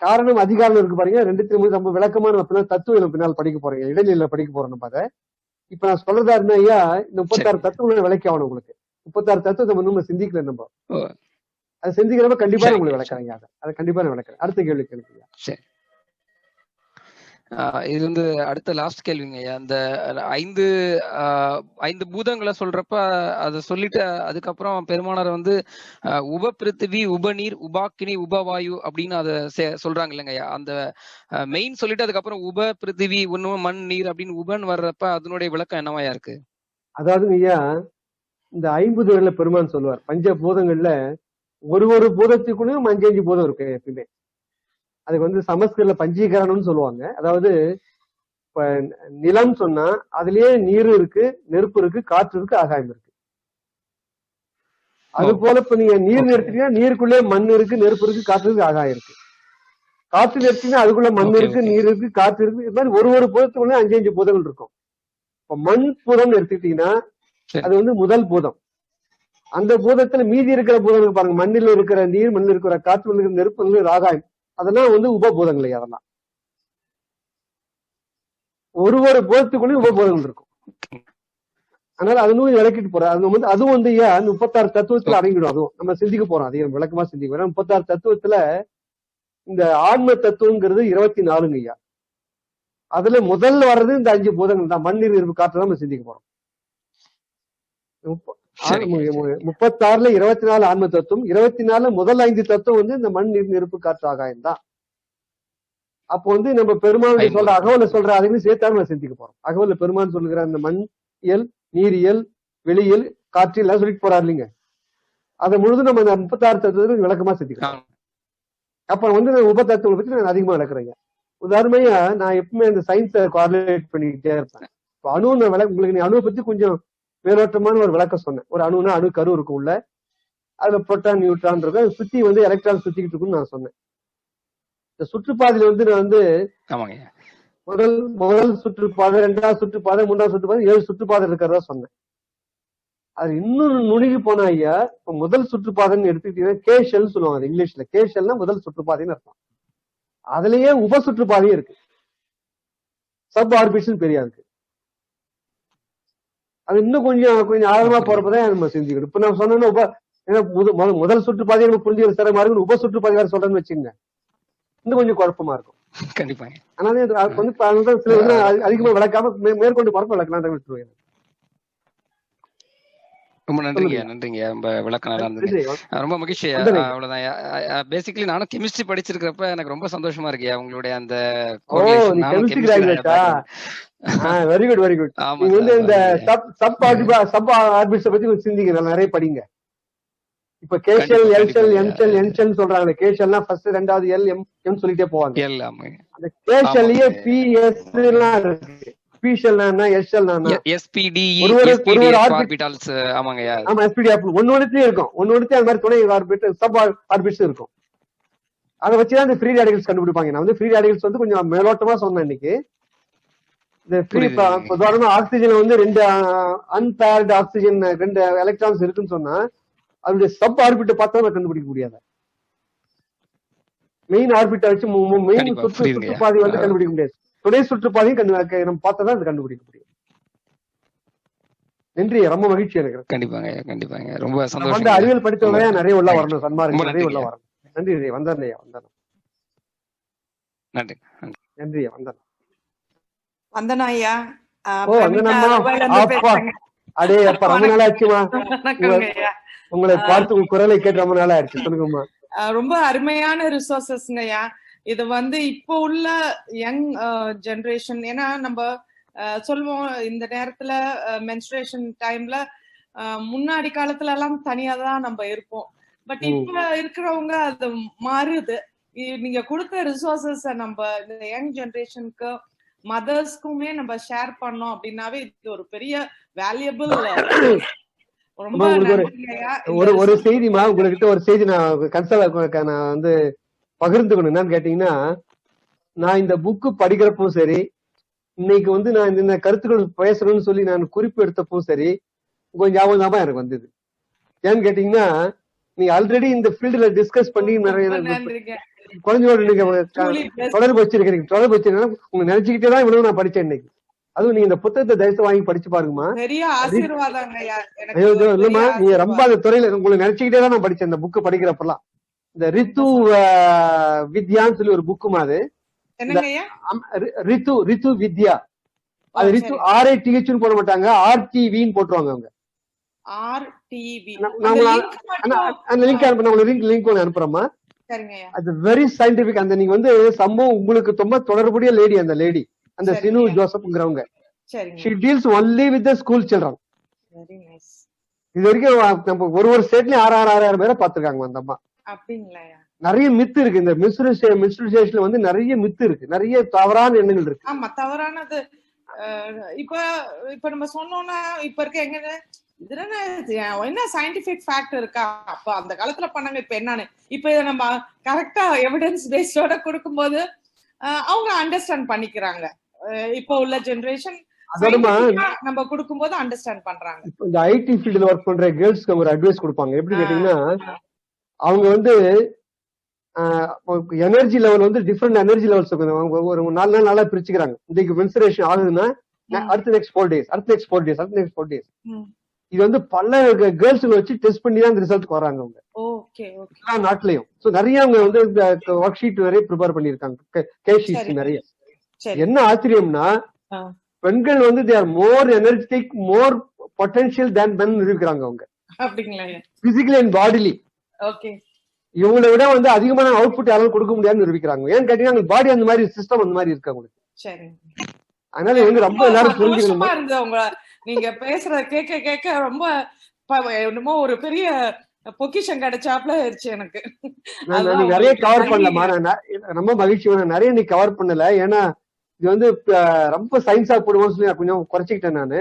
காரணம் அதிகாரம் இருக்கு பாருங்க, ரெண்டுத்தையும் ரொம்ப விளக்கமான தத்துவம் பின்னால் படிக்க போறீங்க, இடைநிலையில படிக்க போறோம் நம்ம அதை. இப்ப நான் சொல்றதா இருந்தா ஐயா, இந்த 36 தத்துவங்களை விளக்க ஆகணும் உங்களுக்கு. 36 தத்துவத்தை நம்ம சிந்திக்கல, நம்ம அதை சிந்திக்கிறப்ப கண்டிப்பா உங்களுக்கு விளக்குறேங்க. அதை கண்டிப்பா நான் விளக்குறேன். அடுத்த கேள்வி கேளுங்க. சரி, இது வந்து அடுத்த லாஸ்ட் கேள்விங்க. அந்த 5 பூதங்களை சொல்றப்ப அதை சொல்லிட்டு அதுக்கப்புறம் பெருமானார் வந்து உப பிருத்திவி, உபநீர், உபாக்கினி, உபவாயு அப்படின்னு அதை சொல்றாங்க இல்லைங்கய்யா. அந்த மெயின் சொல்லிட்டு அதுக்கப்புறம் உப பிருத்திவி, ஒண்ணு மண், நீர் அப்படின்னு உபன் வர்றப்ப அதனுடைய விளக்கம் என்னவாயா இருக்கு? அதாவது ஐயா, இந்த 50 பெருமான் சொல்லுவார், பஞ்ச பூதங்கள்ல ஒரு பூதத்துக்குள்ளயும் 5 பூதம் இருக்கு எப்பயுமே. அதுக்கு வந்து சமஸ்கிருத பஞ்சீகரணம்னு சொல்லுவாங்க. அதாவது இப்ப நிலம் சொன்னா அதுலயே நீர் இருக்கு, நெருப்பு இருக்கு, காற்று இருக்கு, ஆகாயம் இருக்கு. அது போல இப்ப நீங்க நீர் எடுத்தீங்கன்னா நீருக்குள்ளே மண் இருக்கு, நெருப்பு இருக்கு, காற்று இருக்கு, ஆகாயம் இருக்கு. காற்று எடுத்தீங்கன்னா அதுக்குள்ள மண் இருக்கு, நீர் இருக்கு, காற்று இருக்கு. இது மாதிரி ஒரு பூதத்துக்குள்ள 5 பூதங்கள் இருக்கும். இப்ப மண் பூதம் எடுத்துக்கிட்டீங்கன்னா அது வந்து முதல் பூதம். அந்த பூதத்துல மீதி இருக்கிற பூதங்கள் பாருங்க, மண்ணில் இருக்கிற நீர், மண்ணில் இருக்கிற காற்று, மண்ணில் இருக்கிற நெருப்பு, மண்ணில் இருக்கிற ஆகாயம், அதெல்லாம் வந்து உபபூதங்கள். அதெல்லாம் ஒரு பூதத்துக்குள்ளேயும் உபபூதங்கள் இருக்கும். அதனால அதுவும் விளக்கிட்டு போற அதுவும் வந்து ஏன் 36 தத்துவத்துல அடங்கிடும். அதுவும் நம்ம சிந்திக்க போறோம், அதிகம் விளக்கமா சிந்திக்க போறோம். 36 தத்துவத்துல இந்த ஆன்ம தத்துவங்கிறது 24 ஐயா. அதுல முதல்ல வர்றது இந்த 5 பூதங்கள் தான். மண், நீர், நெருப்பு, காற்று தான் நம்ம சிந்திக்க போறோம். 36ல 24 ஆன்ம தத்துவம், 24ல முதல் 5 தத்துவம் வந்து இந்த மண், நீர், நெருப்பு, காற்று, ஆகாயம் தான். அப்போ வந்து நம்ம பெருமான் சொல்ற அகவலை சொல்ற அதையும் சேர்த்தாலும் நம்ம சிந்திக்க போறோம். அகவல பெருமான் சொல்லுகிற அந்த மண் இயல், நீரியல், வெளியல், காற்று எல்லாம் சொல்லிட்டு போறாரு இல்லைங்க. அதை முழுதும் நம்ம இந்த 36 தத்துவத்துக்கு விளக்கமா சிந்திக்கிறோம். அப்புறம் வந்து நான் உபதத்துவங்களை பத்தி நான் அதிகமா விளக்குறேங்க. உதாரணமா நான் எப்பவுமே இந்த சயின்ஸை கோஆர்டினேட் பண்ணிக்கிட்டே இருப்பேன். இப்போ அணு உங்களுக்கு நீ அணுவை பத்தி கொஞ்சம் மேலோட்டமான ஒரு விளக்கம் சொன்னேன். ஒரு அணுனா அணு கரு இருக்கும் உள்ள, அதுல புரோட்டான், நியூட்ரான் இருக்கு, அதை சுத்தி வந்து எலக்ட்ரான் சுத்திக்கிட்டு இருக்குன்னு நான் சொன்னேன். இந்த சுற்றுப்பாதையில வந்து நான் வந்து முதல் சுற்றுப்பாதை, 2வது சுற்றுப்பாதை, 3வது சுற்றுப்பாதை, 7 சுற்றுப்பாதை இருக்கிறதா சொன்னேன். அது இன்னொரு நுணுகி போனா ஐயா, இப்ப முதல் சுற்றுப்பாதைன்னு எடுத்துக்கிட்டீங்கன்னா கேஷல் சொல்லுவாங்க. அது இங்கிலீஷ்ல கேஷல்னா முதல் சுற்றுப்பாதைன்னு அர்த்தம். அதுலயே உப சுற்றுப்பாதையும் இருக்கு, சப் ஆர்பிட்ஸ் பெரியா இருக்கு. அது இன்னும் கொஞ்சம் ஆழமா போறப்பதான் நம்ம சிந்திக்கணும். இப்ப நான் சொன்னா முதல் சுற்றுப்பாதையை நம்ம புரிஞ்சு சிரமமா இருக்கு, உப சுற்றுப்பாதை வேற சொல்றேன்னு வச்சுங்க, இன்னும் கொஞ்சம் குழப்பமா இருக்கும். கண்டிப்பா. அதனால வந்து சில அதிகமா விளக்காம மேற்கொண்டு பரப்ப விளக்கலாம் விட்டுருவேன். ரொம்ப நன்றிங்க. ரொம்ப விளக்கம் நல்லா இருந்தது, ரொம்ப மகிழ்ச்சி. அவ்வளவுதான். பேசிக்கலி நானும் கெமிஸ்ட்ரி படிச்சிருக்கிறப்ப எனக்கு ரொம்ப சந்தோஷமா இருக்கு உங்களுடைய அந்த வெரி குட் வெரி குட். நீங்க வந்து இந்த சப் ஆர்பிட்ஸ் பத்தி சிந்திங்க, நிறைய படிங்க. இப்ப கேஷல், எல்ஷல், எம்ஷல், என்ஷல் சொல்றாங்க. கேஷல்னா ஃபர்ஸ்ட், 2வது எல், எம் சொல்லிட்டே போவாங்க. அந்த கேஷல்லயே பிஎஸ் எல்லாம் இருக்கு. ஸ்பீஷல்னா எஸ்எல்னா எஸ்பிடி, ஆர்பிட்டால்ஸ். ஆமாங்க. ஆமா, எஸ்பிடி ஒன்னொன்னுலயே இருக்கும். ஒன்னொன்னுலயே அந்த மாதிரி துணை ஆர்பிட், சப் ஆர்பிட்ஸ் இருக்கும். அதை வச்சுதான் இந்த ஃப்ரீ ரேடிகல்ஸ் கண்டுபிடிப்பாங்க. நான் வந்து ஃப்ரீ ரேடிகல்ஸ் வந்து கொஞ்சம் மேலோட்டமா சொன்னேன் இன்னைக்கு. இந்த ஃப்ரீ உதாரணமா ஆக்சிஜன் வந்து 2 அன்பேர்டு ஆக்சிஜன் 2 எலக்ட்ரான்ஸ் இருக்குன்னு சொன்னா அதோடைய சப் ஆர்பிட்டை பார்த்தா நம்ம கண்டுபிடிக்க முடியாது. மெயின் ஆர்பிட்டை வச்சு மெயின் சுற்றுப்பாதை வந்து கண்டுபிடிக்க முடியாது. துணை சுற்றுப்பாதையும் நம்ம பார்த்தா அது கண்டுபிடிக்க முடியும். நன்றி, ரொம்ப மகிழ்ச்சி எனக்கு. கண்டிப்பாங்க ரொம்ப சந்தோஷம். வந்து அறிவியல் படித்தவங்க நிறைய உள்ள வரணும், சன்மார்க்கம் நிறைய உள்ள வரணும். நன்றி, வந்தேன் நன்றி நன்றி வந்தேன். வந்தனா ஐயா. அடே அப்ப ரொம்ப நாள் ஆச்சுமா உங்களை பார்த்து உங்க குரலை கேட்டு ரொம்ப நாள் ஆயிடுச்சு. சொல்லுங்கம்மா. ரொம்ப அருமையான ரிசோர்சஸ்ங்கய்யா. இது வந்து இப்போ உள்ள யங் ஜெனரேஷன், ஏன்னா நம்ம சொல்லுவோம் இந்த நேரத்துல மென்ஸ்ட்ரேஷன் டைம்ல முன்னாடி காலத்துல எல்லாம் தனியா தான் நம்ம இருப்போம். பட் இப்ப இருக்கிறவங்க அது மாறுது. நீங்க கொடுத்த ரிசோர்சஸ் நம்ம இந்த யங் ஜெனரேஷனுக்கு மதர்ஸ்க்குமே நம்ம ஷேர் பண்ணோம் அப்படின்னாவே இது ஒரு பெரிய வேல்யூபிள். ரொம்ப ஒரு செய்திமா உங்ககிட்ட ஒரு செய்தி நான் வந்து பகிர்ந்துக்கணும். என்னன்னு கேட்டீங்கன்னா, நான் இந்த புக்கு படிக்கிறப்போ சரி, இன்னைக்கு வந்து நான் இந்த கருத்துக்கள் பேசணும்னு சொல்லி நான் குறிப்பு எடுத்தப்போ சரி, கொஞ்சம் ஞாபகம் தான் எனக்கு வந்தது. ஏன்னு கேட்டீங்கன்னா, நீங்க ஆல்ரெடி இந்த ஃபீல்டுல டிஸ்கஸ் பண்ணி நிறைய குழந்தையோட நீங்க தொடர்பு வச்சிருக்கீங்க. உங்க நினைச்சுக்கிட்டே தான் இவ்வளவு நான் படிச்சேன் இன்னைக்கு. அதுவும் நீங்க இந்த புத்தகத்தை தயவுசெய்து வாங்கி படிச்சு பாருங்கம்மா. இல்லம்மா, நீங்க ரொம்ப அந்த துறையில உங்களுக்கு நினைச்சுக்கிட்டே தான் நான் படிச்சேன் இந்த புக்கு படிக்கிறப்பெல்லாம். இந்த ரித்து வித்யான்னு சொல்லி ஒரு புக்குமா, அது ரித்து வித்யா. அது ரித்து RITH போட மாட்டாங்க, RTVன்னு போட்டுருவாங்க அவங்க. லிங்க் ஒண்ணு அனுப்புறோமா. அது வெரி சயின்டிபிக். அந்த நீங்க வந்து சம்பவம் உங்களுக்கு ரொம்ப தொடர்புடைய லேடி, அந்த லேடி அந்த Chinu ஜோசப்ங்கிறவங்க. she deals only with the school children. இது வரைக்கும் நம்ம ஒரு ஸ்டேட்லயும் 6,000 பேரை பாத்துருக்காங்க அந்த அம்மா. நிறைய மித்து இருக்கு இந்த மிஸ்டேஷன்ல வந்து நிறைய மித்து இருக்கு, நிறைய தவறான எண்ணங்கள் இருக்கு. ஆமா, தவறானது. இப்ப நம்ம சொன்னோம்னா இப்ப இருக்க எங்க என்ன சயின்டிபிக் ஃபேக்ட் இருக்கா, அப்ப அந்த காலத்துல பண்ணாங்க, இப்ப என்னன்னு இப்ப இதை நம்ம கரெக்டா எவிடன்ஸ் பேஸ்டோட கொடுக்கும்போது அவங்க அண்டர்ஸ்டாண்ட் பண்ணிக்கிறாங்க. இப்போ உள்ள ஜெனரேஷன் நம்ம கொடுக்கும்போது அண்டர்ஸ்டாண்ட் பண்றாங்க. இந்த IT ஃபீல்ட்ல ஒர்க் பண்ற கேர்ள்ஸ்க்கு ஒரு அட்வைஸ் கொடுப்பாங்க. எப்படி கேட்டீங்கன்னா, அவங்க வந்து எனர்ஜி லெவல் வந்து டிஃப்ரெண்ட் எனர்ஜி லெவல்ஸ் ஒரு 4 நாளா பிரிச்சுக்கிறாங்க. இன்னைக்கு மென்சுரேஷன் ஆகுதுன்னா அடுத்த நெக்ஸ்ட் 4 days, அடுத்த நெக்ஸ்ட் 4 days, அடுத்த நெக்ஸ்ட் 4 days. இது வந்து பல கேர்ள்ஸ் வச்சு டெஸ்ட் பண்ணி தான் இந்த ரிசல்ட் வராங்க அவங்க எல்லா நாட்டிலையும். சோ நிறைய அவங்க வந்து இந்த ஒர்க் ஷீட் நிறைய ப்ரிப்பேர் பண்ணிருக்காங்க, கேஸ் ஷீட்ஸ் நிறைய. என்ன ஆச்சரியம்னா, பெண்கள் வந்து they are more energetic, more potential than men இருக்கிறாங்க அவங்க, பிசிக்கலி அண்ட் பாடிலி. இவங்களை விட வந்து அதிகமான அவுட்புட் யாராலும் கொடுக்க முடியாதுன்னு நிரூபிக்கிறாங்க. ஏன்னு கேட்டீங்கன்னா பாடி அந்த மாதிரி சிஸ்டம் அந்த மாதிரி இருக்கு அவங்களுக்கு. அதனால இவங்க ரொம்ப எல்லாரும் புரிஞ்சுக்கணும். நீங்க பேசுற கேட்க ரொம்ப என்னமோ ஒரு பெரிய பொக்கிஷம் கிடைச்சாப்ல ஆயிடுச்சு எனக்கு. நான் நிறைய கவர் பண்ணலமா, நான் ரொம்ப மகிழ்ச்சி. நிறைய நீ கவர் பண்ணல, ஏன்னா இது வந்து ரொம்ப சயின்ஸா போடுவோம்னு சொல்லி கொஞ்சம் குறைச்சிக்கிட்டேன் நானு.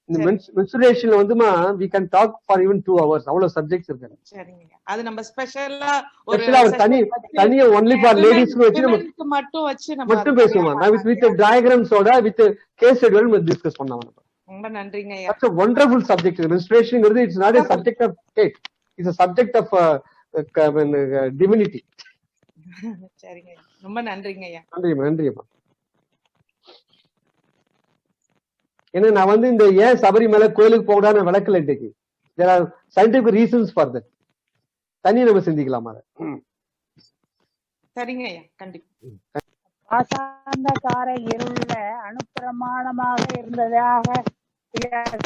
இந்த மென்சுரேஷன்ல வந்துமா we can talk for even 2 hours. அவ்வளவு சப்ஜெக்ட்ஸ் இருக்கு. சரிங்க, அது நம்ம ஸ்பெஷலா ஒரு தனியா only for ladies வச்சு நம்ம மட்டும் பேசுவோம். நான் with diagrams ஓட with case study நம்ம டிஸ்கஸ் பண்ணலாம். ரொம்ப நன்றிங்க ஐயா. That's a wonderful subject. Menstruation it's not a subject of hate, it's a subject of divinity. சரிங்க, ரொம்ப நன்றிங்க ஐயா. நன்றிமா. ஏன்னா நான் வந்து இந்த ஏன் சபரிமலை கோயிலுக்கு போகக்கூடாது விளக்கல இன்னைக்கு. there are scientific reasons for that. தனி நம்ம சிந்திக்கலாம் அதை. சரிங்க ஐயா, கண்டிப்பா. பாசாந்தகார இருள அனுப்பிரமாணமாக இருந்ததாக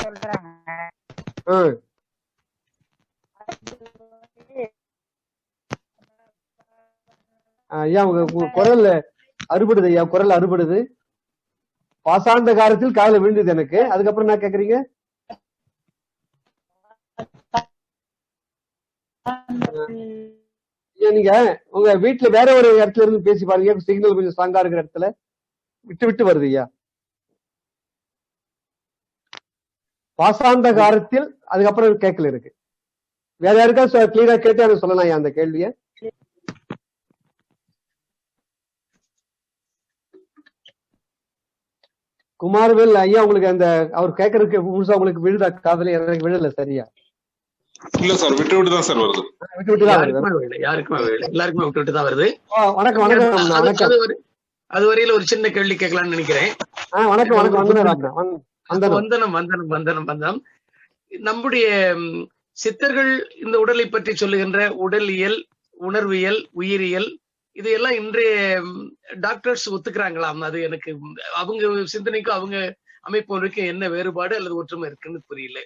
சொல்றாங்க. ஐயா உங்க குரல் அறுபடுது ஐயா, குரல் அறுபடுது. பாசாந்த காலத்தில் காதுல விழுந்தது எனக்கு. அதுக்கப்புறம் என்ன கேக்குறீங்க? நீங்க உங்க வீட்டுல வேற ஒரு இடத்துல இருந்து பேசி பாருங்க, சிக்னல் கொஞ்சம் ஸ்ட்ராங்கா இருக்கிற இடத்துல. விட்டு விட்டு வருது ஐயா. பாசாந்த காலத்தில் அதுக்கப்புறம் கேட்கல இருக்கு. வேற யாருக்கா கிளியரா கேட்டு சொல்லலாம் ஐயா அந்த கேள்விய. குமாரவேல் ஐயா, உங்களுக்கு அந்த அவர் கேட்கறதுக்கு முழுசா உங்களுக்கு விழுதா காதல? எனக்கு விழல சரியா. இல்ல சார், விட்டு விட்டு தான் சார் வருது. விட்டு விட்டு தான் வருது. யாருக்குமே எல்லாருக்குமே விட்டு விட்டு தான் வருது. வணக்கம் வணக்கம். அது வரையில ஒரு சின்ன கேள்வி கேட்கலாம்னு நினைக்கிறேன். வணக்கம் வணக்கம் வந்தனம் வந்தனம் வந்தனம் வந்தனம். நம்முடைய சித்தர்கள் இந்த உடலை பற்றி சொல்லுகின்ற உடலியல், உணர்வியல், உயிரியல் இதையெல்லாம் இன்றைய டாக்டர்ஸ் ஒத்துக்கிறாங்களாம்? அது எனக்கு அவங்க சிந்தனைக்கும் அவங்க அமைப்புக்கும் என்ன வேறுபாடு அல்லது ஒற்றுமை இருக்குன்னு புரியல.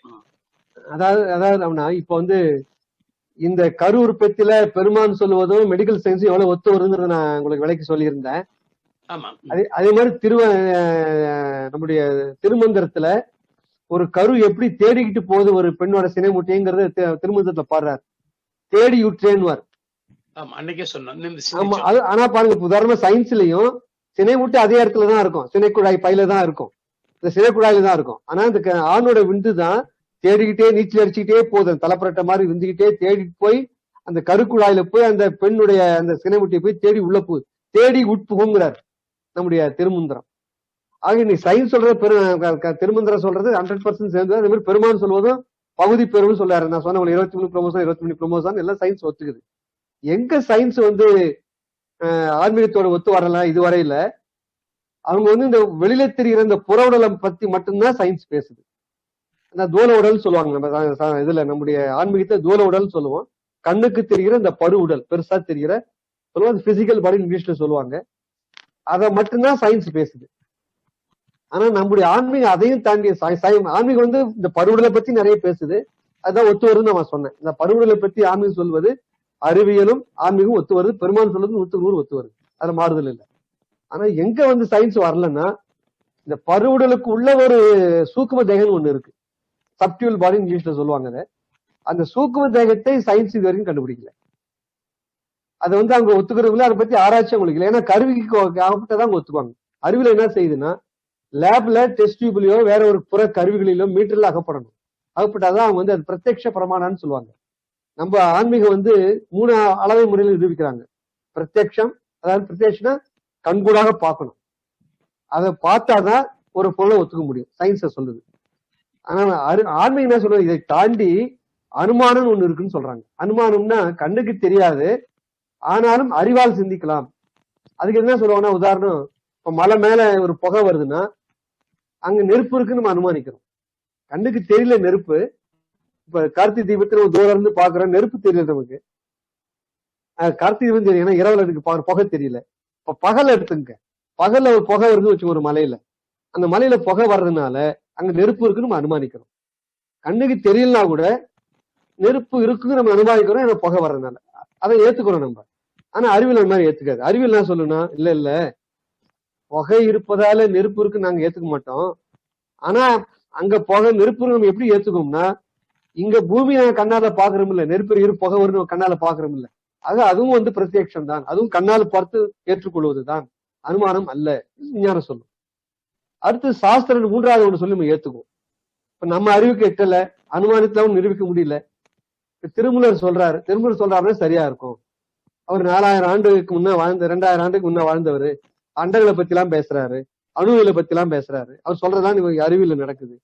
அதாவது இப்ப வந்து இந்த கரு உற்பத்தியில பெருமான் சொல்லுவதும் மெடிக்கல் சயின்ஸும் எவ்வளவு ஒத்து வருங்கிறத நான் உங்களுக்கு விலைக்கு சொல்லியிருந்தேன். அதே மாதிரி நம்முடைய திருமந்திரத்துல ஒரு கரு எப்படி தேடிக்கிட்டு போகுது ஒரு பெண்ணோட சினை முட்டைங்கிறத திருமந்திரத்துல பாடுறாரு. தேடி யுற்றேன்வார். ஆமா, அது ஆனா பாருங்க, உதாரணமா சயின்ஸ்லயும் சினை முட்டை அதே இடத்துலதான் இருக்கும், சினைக்குழாய் பையில தான் இருக்கும், இந்த சினைக்குழாயில தான் இருக்கும். ஆனா இந்த ஆணோட விந்து தான் தேடிக்கிட்டே நீச்சல் அடிச்சுக்கிட்டே போகுது, தலைப்பரட்ட மாதிரி விந்துக்கிட்டே தேடிட்டு போய் அந்த கருக்குழாயில போய் அந்த பெண்ணுடைய அந்த சினை முட்டையை போய் தேடி உள்ள போகுது, தேடி உட்புகுங்கிறார் நம்முடைய திருமந்திரம். ஆக நீ சயின்ஸ் சொல்றது திருமந்திரம் சொல்றது 100% சேர்ந்து, அதே மாதிரி பெருமான் சொல்வதும் பகுதி பெரும்னு சொல்றாரு. நான் சொன்ன 23 குரோமோசோம் 23 குரோமோசோம் எல்லாம் சயின்ஸ் ஒத்துக்குது. எங்க சயின்ஸ் வந்து ஆன்மீகத்தோட ஒத்து வரல இதுவரையில, அவங்க வந்து இந்த வெளியில தெரிகிற இந்த புற உடலை பத்தி மட்டும்தான் சயின்ஸ் பேசுது. அந்த தூல உடல் சொல்லுவாங்க, நம்ம இதுல நம்முடைய ஆன்மீகத்தை தூல உடல் சொல்லுவோம். கண்ணுக்கு தெரிகிற இந்த பரு உடல் பெருசா தெரிகிற சொல்லுவாங்க, பிசிக்கல் பாடி இங்கிலீஷ்ல சொல்லுவாங்க. அதை மட்டும்தான் சயின்ஸ் பேசுது. ஆனா நம்முடைய ஆன்மீகம் அதையும் தாண்டி ஆன்மீகம் வந்து இந்த பருவுடலை பத்தி நிறைய பேசுது. அதுதான் ஒத்து வருதுன்னு நான் சொன்னேன். இந்த பருவுடலை பத்தி ஆன்மீகம் சொல்வது அறிவியலும் ஆன்மீகம் ஒத்து வருது, பெருமான் சொல்வது 100% ஒத்து வருது, அதுல மாறுதல் இல்லை. ஆனா எங்க வந்து சயின்ஸ் வரலன்னா, இந்த பருவுடலுக்கு உள்ள ஒரு சூக்கும தேகம் ஒண்ணு இருக்கு, சப்டியூல் பாடி இங்கிலீஷ்ல சொல்லுவாங்க. அந்த சூக்கும தேகத்தை சயின்ஸ் இது வரைக்கும் கண்டுபிடிக்கல. அதை வந்து அவங்க ஒத்துக்கிறவங்களே அதை பத்தி ஆராய்ச்சி அவங்களுக்கு இல்லை. ஏன்னா கருவிக்கு ஆகப்பட்டதான் அவங்க ஒத்துக்குவாங்க. அறிவியல் என்ன செய்யுதுன்னா, லேப்ல டெஸ்ட் டியூப்லயோ வேற ஒரு புற கருவிகளிலோ மீட்டர்ல அகப்படணும். அகப்பட்டாதான் அவங்க வந்து அது பிரத்யக்ஷ பிரமாணம்னு சொல்லுவாங்க. நம்ம ஆன்மீகம் வந்து 3 அளவை முறையில் நிரூபிக்கிறாங்க. பிரத்யக்ஷம், அதாவது பிரத்யக்ஷனா கண்கூடாக பார்க்கணும், அதை பார்த்தாதான் ஒரு பொருளை ஒத்துக்க முடியும், சயின்ஸ சொல்லுது. ஆனா ஆன்மீகம் என்ன சொல்றது, இதை தாண்டி அனுமானம் ஒண்ணு இருக்குன்னு சொல்றாங்க. அனுமானம்னா கண்ணுக்கு தெரியாது, ஆனாலும் அறிவால் சிந்திக்கலாம். அதுக்கு என்ன சொல்லுவாங்கன்னா, உதாரணம், இப்ப மலை மேல ஒரு புகை வருதுன்னா அங்க நெருப்பு இருக்குன்னு நம்ம அனுமானிக்கிறோம். கண்ணுக்கு தெரியல நெருப்பு. இப்ப கார்த்திகை தீபத்துல ஒரு தூரம் இருந்து பாக்குறோம், நெருப்பு தெரியல நமக்கு. கார்த்திகை தீபம் தெரியும், ஏன்னா இரவுல எனக்கு புகை தெரியல. இப்ப பகல் எடுத்துங்க, பகல்ல ஒரு புகை வருதுன்னு வச்சுக்கோ ஒரு மலையில, அந்த மலையில புகை வர்றதுனால அங்க நெருப்பு இருக்குன்னு நம்ம அனுமானிக்கிறோம். கண்ணுக்கு தெரியலனா கூட நெருப்பு இருக்குன்னு நம்ம அனுமானிக்கிறோம், ஏன்னா புகை வர்றதுனால அதை ஏத்துக்கிறோம் நம்ம. ஆனா அறிவியல் அந்த மாதிரி ஏத்துக்காது. அறிவியல் என்ன சொல்லணும்னா, இல்ல புகை இருப்பதால நெருப்பு இருக்கு நாங்க ஏத்துக்க மாட்டோம். ஆனா அங்க புகை நெருப்பு நம்ம எப்படி ஏத்துக்கோம்னா, இங்க பூமி நாங்க கண்ணால பாக்குறோம் இல்ல, நெருப்பு புகை வருன்னு கண்ணால பாக்குறோம் இல்ல, அதுவும் வந்து பிரத்யக்ஷம் தான், அதுவும் கண்ணால பார்த்து ஏற்றுக்கொள்வதுதான், அனுமானம் அல்ல, விஞ்ஞானம் சொல்லும். அடுத்து சாஸ்திரம் 3வது ஒண்ணு சொல்லி நம்ம ஏத்துக்குவோம். இப்ப நம்ம அறிவுக்கு எட்டல, அனுமானத்துல நிரூபிக்க முடியல. திருமூலர் சொல்றாருன்னா சரியா இருக்கும். அவர் 4000 ஆண்டுகளுக்கு முன்ன வாழ்ந்த 2000 ஆண்டுக்கு முன்ன வாழ்ந்தவர், அண்டங்களை பத்தி எல்லாம் பேசுறாரு, அணுவியலை பத்தி எல்லாம் பேசுறாரு. அவர் சொல்றதுதான் இவங்க அறிவியல் நடக்குது.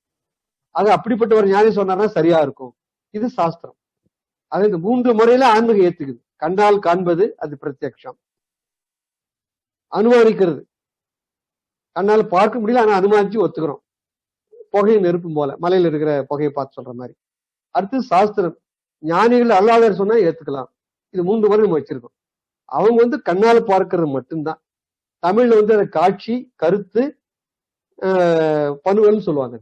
அது அப்படிப்பட்ட ஒரு ஞானி சொன்னார்னா சரியா இருக்கும். இது சாஸ்திரம். அது இந்த 3 முறையில ஆன்மீகம் ஏத்துக்குது. கண்ணால் காண்பது அது பிரத்யக்ஷம், அனுமானிக்கிறது கண்ணால பார்க்க முடியல ஆனா அனுமானிச்சு ஒத்துக்கிறோம், புகையை நெருப்பும் போல மலையில இருக்கிற புகையை பார்த்து சொல்ற மாதிரி. அடுத்து சாஸ்திரம், ஞானிகள் அல்லாதவர் சொன்னா ஏத்துக்கலாம். இது 3 முறை நம்ம வச்சிருக்கோம். அவங்க வந்து கண்ணால பார்க்கறது மட்டும்தான். தமிழ்ல வந்து அதை காட்சி, கருத்து, பணுவல்னு சொல்லுவாங்க.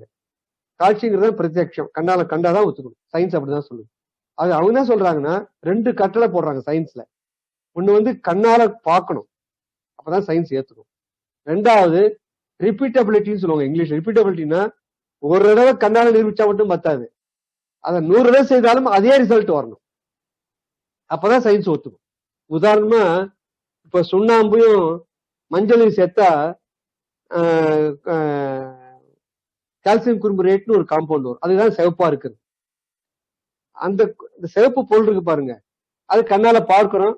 காட்சிங்கிறது பிரத்யக்ஷம், கண்ணால கண்டாதான் ஒத்துக்கணும். சயின்ஸ் அப்படிதான் சொல்லுது. அது அவங்க என்ன சொல்றாங்கன்னா, 2 கட்டளை போடுறாங்க சயின்ஸ்ல. ஒண்ணு வந்து கண்ணால பார்க்கணும், அப்பதான் சயின்ஸ் ஏத்துக்கும். 2வது ரிப்பீட்டபிலிட்டின்னு சொல்லுவாங்க இங்கிலீஷ். ரிப்பீட்டபிலிட்டினா ஒரு தடவை கண்ணால நிரூபிச்சா மட்டும் பத்தாது, அதை 100 தடவை செய்தாலும் அதே ரிசல்ட் வரணும், அப்பதான் சயின்ஸ் ஒத்துக்கும். உதாரணமா இப்ப சுண்ணாம்பையும் மஞ்சளையும் சேர்த்தா கால்சியம் குறும்புரேட்னு ஒரு காம்பவுண்ட் வரும், அதுதான் சிவப்பா இருக்குது. அந்த சிவப்பு பொருள் இருக்கு பாருங்க, அது கண்ணால பார்க்கிறோம்.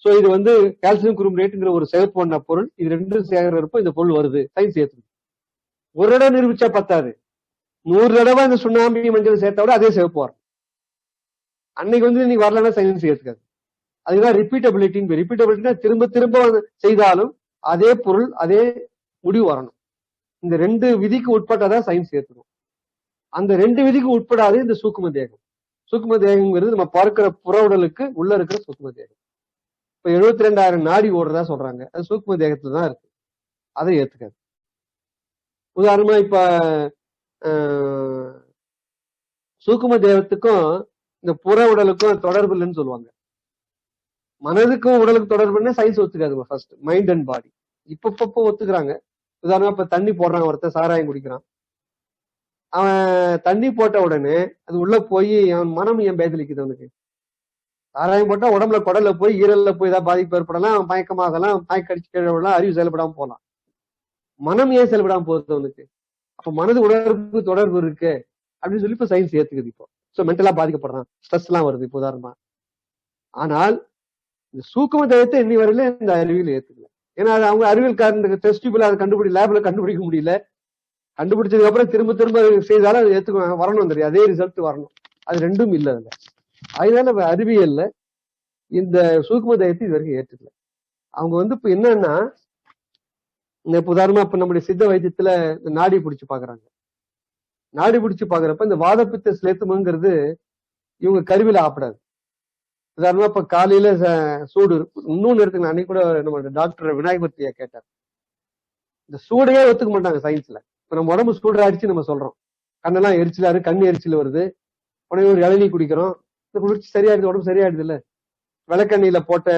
சோ இது வந்து கால்சியம் குறும்புரேட்டுங்கிற ஒரு சிவப்பு வண்ண பொருள், இது 2 சேர்க்கிறப்ப இந்த பொருள் வருது, சயின்ஸ் ஏத்துக்கு. ஒரு தடவை நிரூபிச்சா பத்தாது, 100 தடவை இந்த சுண்ணாம்பி மஞ்சள் சேர்த்தா விட அதே சிவப்பு வரும். அன்னைக்கு வந்து நீங்க வரலன்னா சயின்ஸ் ஏத்துக்காது. அதுதான் ரிப்பீட்டபிலிட்டின்னு. ரிப்பீட்டபிலிட்டினா திரும்ப திரும்ப செய்தாலும் அதே பொருள் அதே முடிவு வரணும். இந்த 2 விதிக்கு உட்பட்டதான் சயின்ஸ் ஏற்றுக்கும். அந்த 2 விதிக்கு உட்படாது இந்த சூக்கும தேகம். சூக்கும தேகம்ங்கிறது நம்ம பார்க்கிற புற உடலுக்கு உள்ள இருக்கிற சூக்கும தேகம். இப்ப 72,000 நாடி ஓடுறதா சொல்றாங்க, அது சூக்கும தேகத்துல தான் இருக்கு, அதை ஏத்துக்காது. உதாரணமா இப்ப சூக்கும தேகத்துக்கும் இந்த புற உடலுக்கும் தொடர்பு இல்லைன்னு சொல்லுவாங்க. மனதுக்கும் உடலுக்கு தொடர்புன்னு சயின்ஸ் ஒத்துக்காது. ஃபர்ஸ்ட் மைண்ட் அண்ட் பாடி இப்ப ஒத்துக்கிறாங்க. உதாரணமா இப்ப தண்ணி போடுறான், ஒருத்தர் சாராயம் குடிக்கிறான், அவன் தண்ணி போட்ட உடனே அது உள்ள போய் அவன் மனம் ஏன் பேதலிக்குது? அவனுக்கு சாராயம் போட்டா உடம்புல குடல்ல போய் ஈரல்ல போய் ஏதாவது பாதிப்பு ஏற்படலாம், மயக்கமாகலாம், மயக்கடிச்சு கீழே விடலாம், அறிவு செயல்படாம போகலாம். மனம் ஏன் செயல்படாம போகுது அவனுக்கு? அப்ப மனது உடலுக்கு தொடர்பு இருக்கு அப்படின்னு சொல்லி இப்ப சயின்ஸ் ஏத்துக்குது. இப்போ சோ மென்டலா பாதிக்கப்படுறான், ஸ்ட்ரெஸ் எல்லாம் வருது இப்போ உதாரணமா. ஆனால் இந்த சூக்கும தேகத்தை இன்னி வரையில இந்த அறிவியல் ஏத்துக்கல. ஏன்னா அது அவங்க அறிவியல்காரனுக்கு டெஸ்டிபிள் அதை லேப்ல கண்டுபிடிக்க முடியல. கண்டுபிடிச்சதுக்கு அப்புறம் திரும்ப திரும்ப செய்தாலும் அது ஏத்துக்க வரணும் தெரியும், அதே ரிசல்ட் வரணும். அது ரெண்டும் இல்லை அதுல. அதனால அறிவியல்ல இந்த சூக்கும தேகத்தை இது வரைக்கும் ஏற்றுக்கல. அவங்க இப்ப என்னன்னா, இந்த உதாரணமா இப்ப நம்முடைய சித்த வைத்தியத்துல இந்த நாடி பிடிச்சு பாக்குறாங்க. நாடி பிடிச்சு பாக்குறப்ப இந்த வாதப்பித்த சிலேத்துமங்கிறது இவங்க கருவில ஆப்படாது. உதாரணமா இப்ப காலையில சூடு இன்னொன்னு எடுத்துக்கலாம். அன்னைக்கு கூட நம்ம டாக்டர் விநாயகமூர்த்தியா கேட்டார், இந்த சூடையே ஒத்துக்க மாட்டாங்க சயின்ஸ்ல. இப்ப நம்ம உடம்பு சூடு ஆயிடுச்சு நம்ம சொல்றோம், கண்ணெல்லாம் எரிச்சலாரு, கண் எரிச்சல் வருது, உடனே ஒரு இளநீர் குடிக்கிறோம், இந்த குளிர்ச்சி சரியாயிடுது, உடம்பு சரியாயிடுது இல்ல. விளக்கண்ணியில போட்ட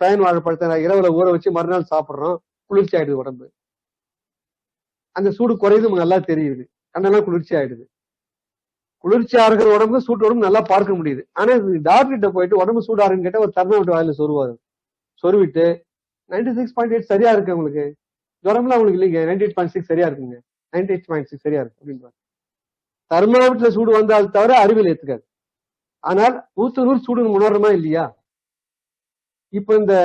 பயன் வாழைப்பழத்தை இரவுல ஊற வச்சு மறுநாள் சாப்பிடுறோம், குளிர்ச்சி ஆயிடுது உடம்பு. அந்த சூடு குறையுது, நமக்கு நல்லா தெரியுது, கண்ணெல்லாம் குளிர்ச்சி ஆயிடுது. குளிர்ச்சியா இருக்கிற உடம்பு சூட்டு உடம்பு நல்லா பார்க்க முடியுது. ஆனா டாக்டர்கிட்ட போயிட்டு உடம்பு சூடாருன்னு கேட்டா ஒரு தர்மாமீட்டர் வாயில சொருவாரு, சொருவிட்டு 96.8 சரியா இருக்கு உங்களுக்கு, ஜுரம்லாம் உங்களுக்கு இல்லைங்க, 98.6 சரியா இருக்குங்க, 98.6 சரியா இருக்கு அப்படின்றாங்க. தர்மாமீட்டர்ல சூடு வந்தால் தவிர அறிவியல் ஏத்துக்காது. ஆனால் 100 சூடு உணர்றமா இல்லையா? இப்ப இந்த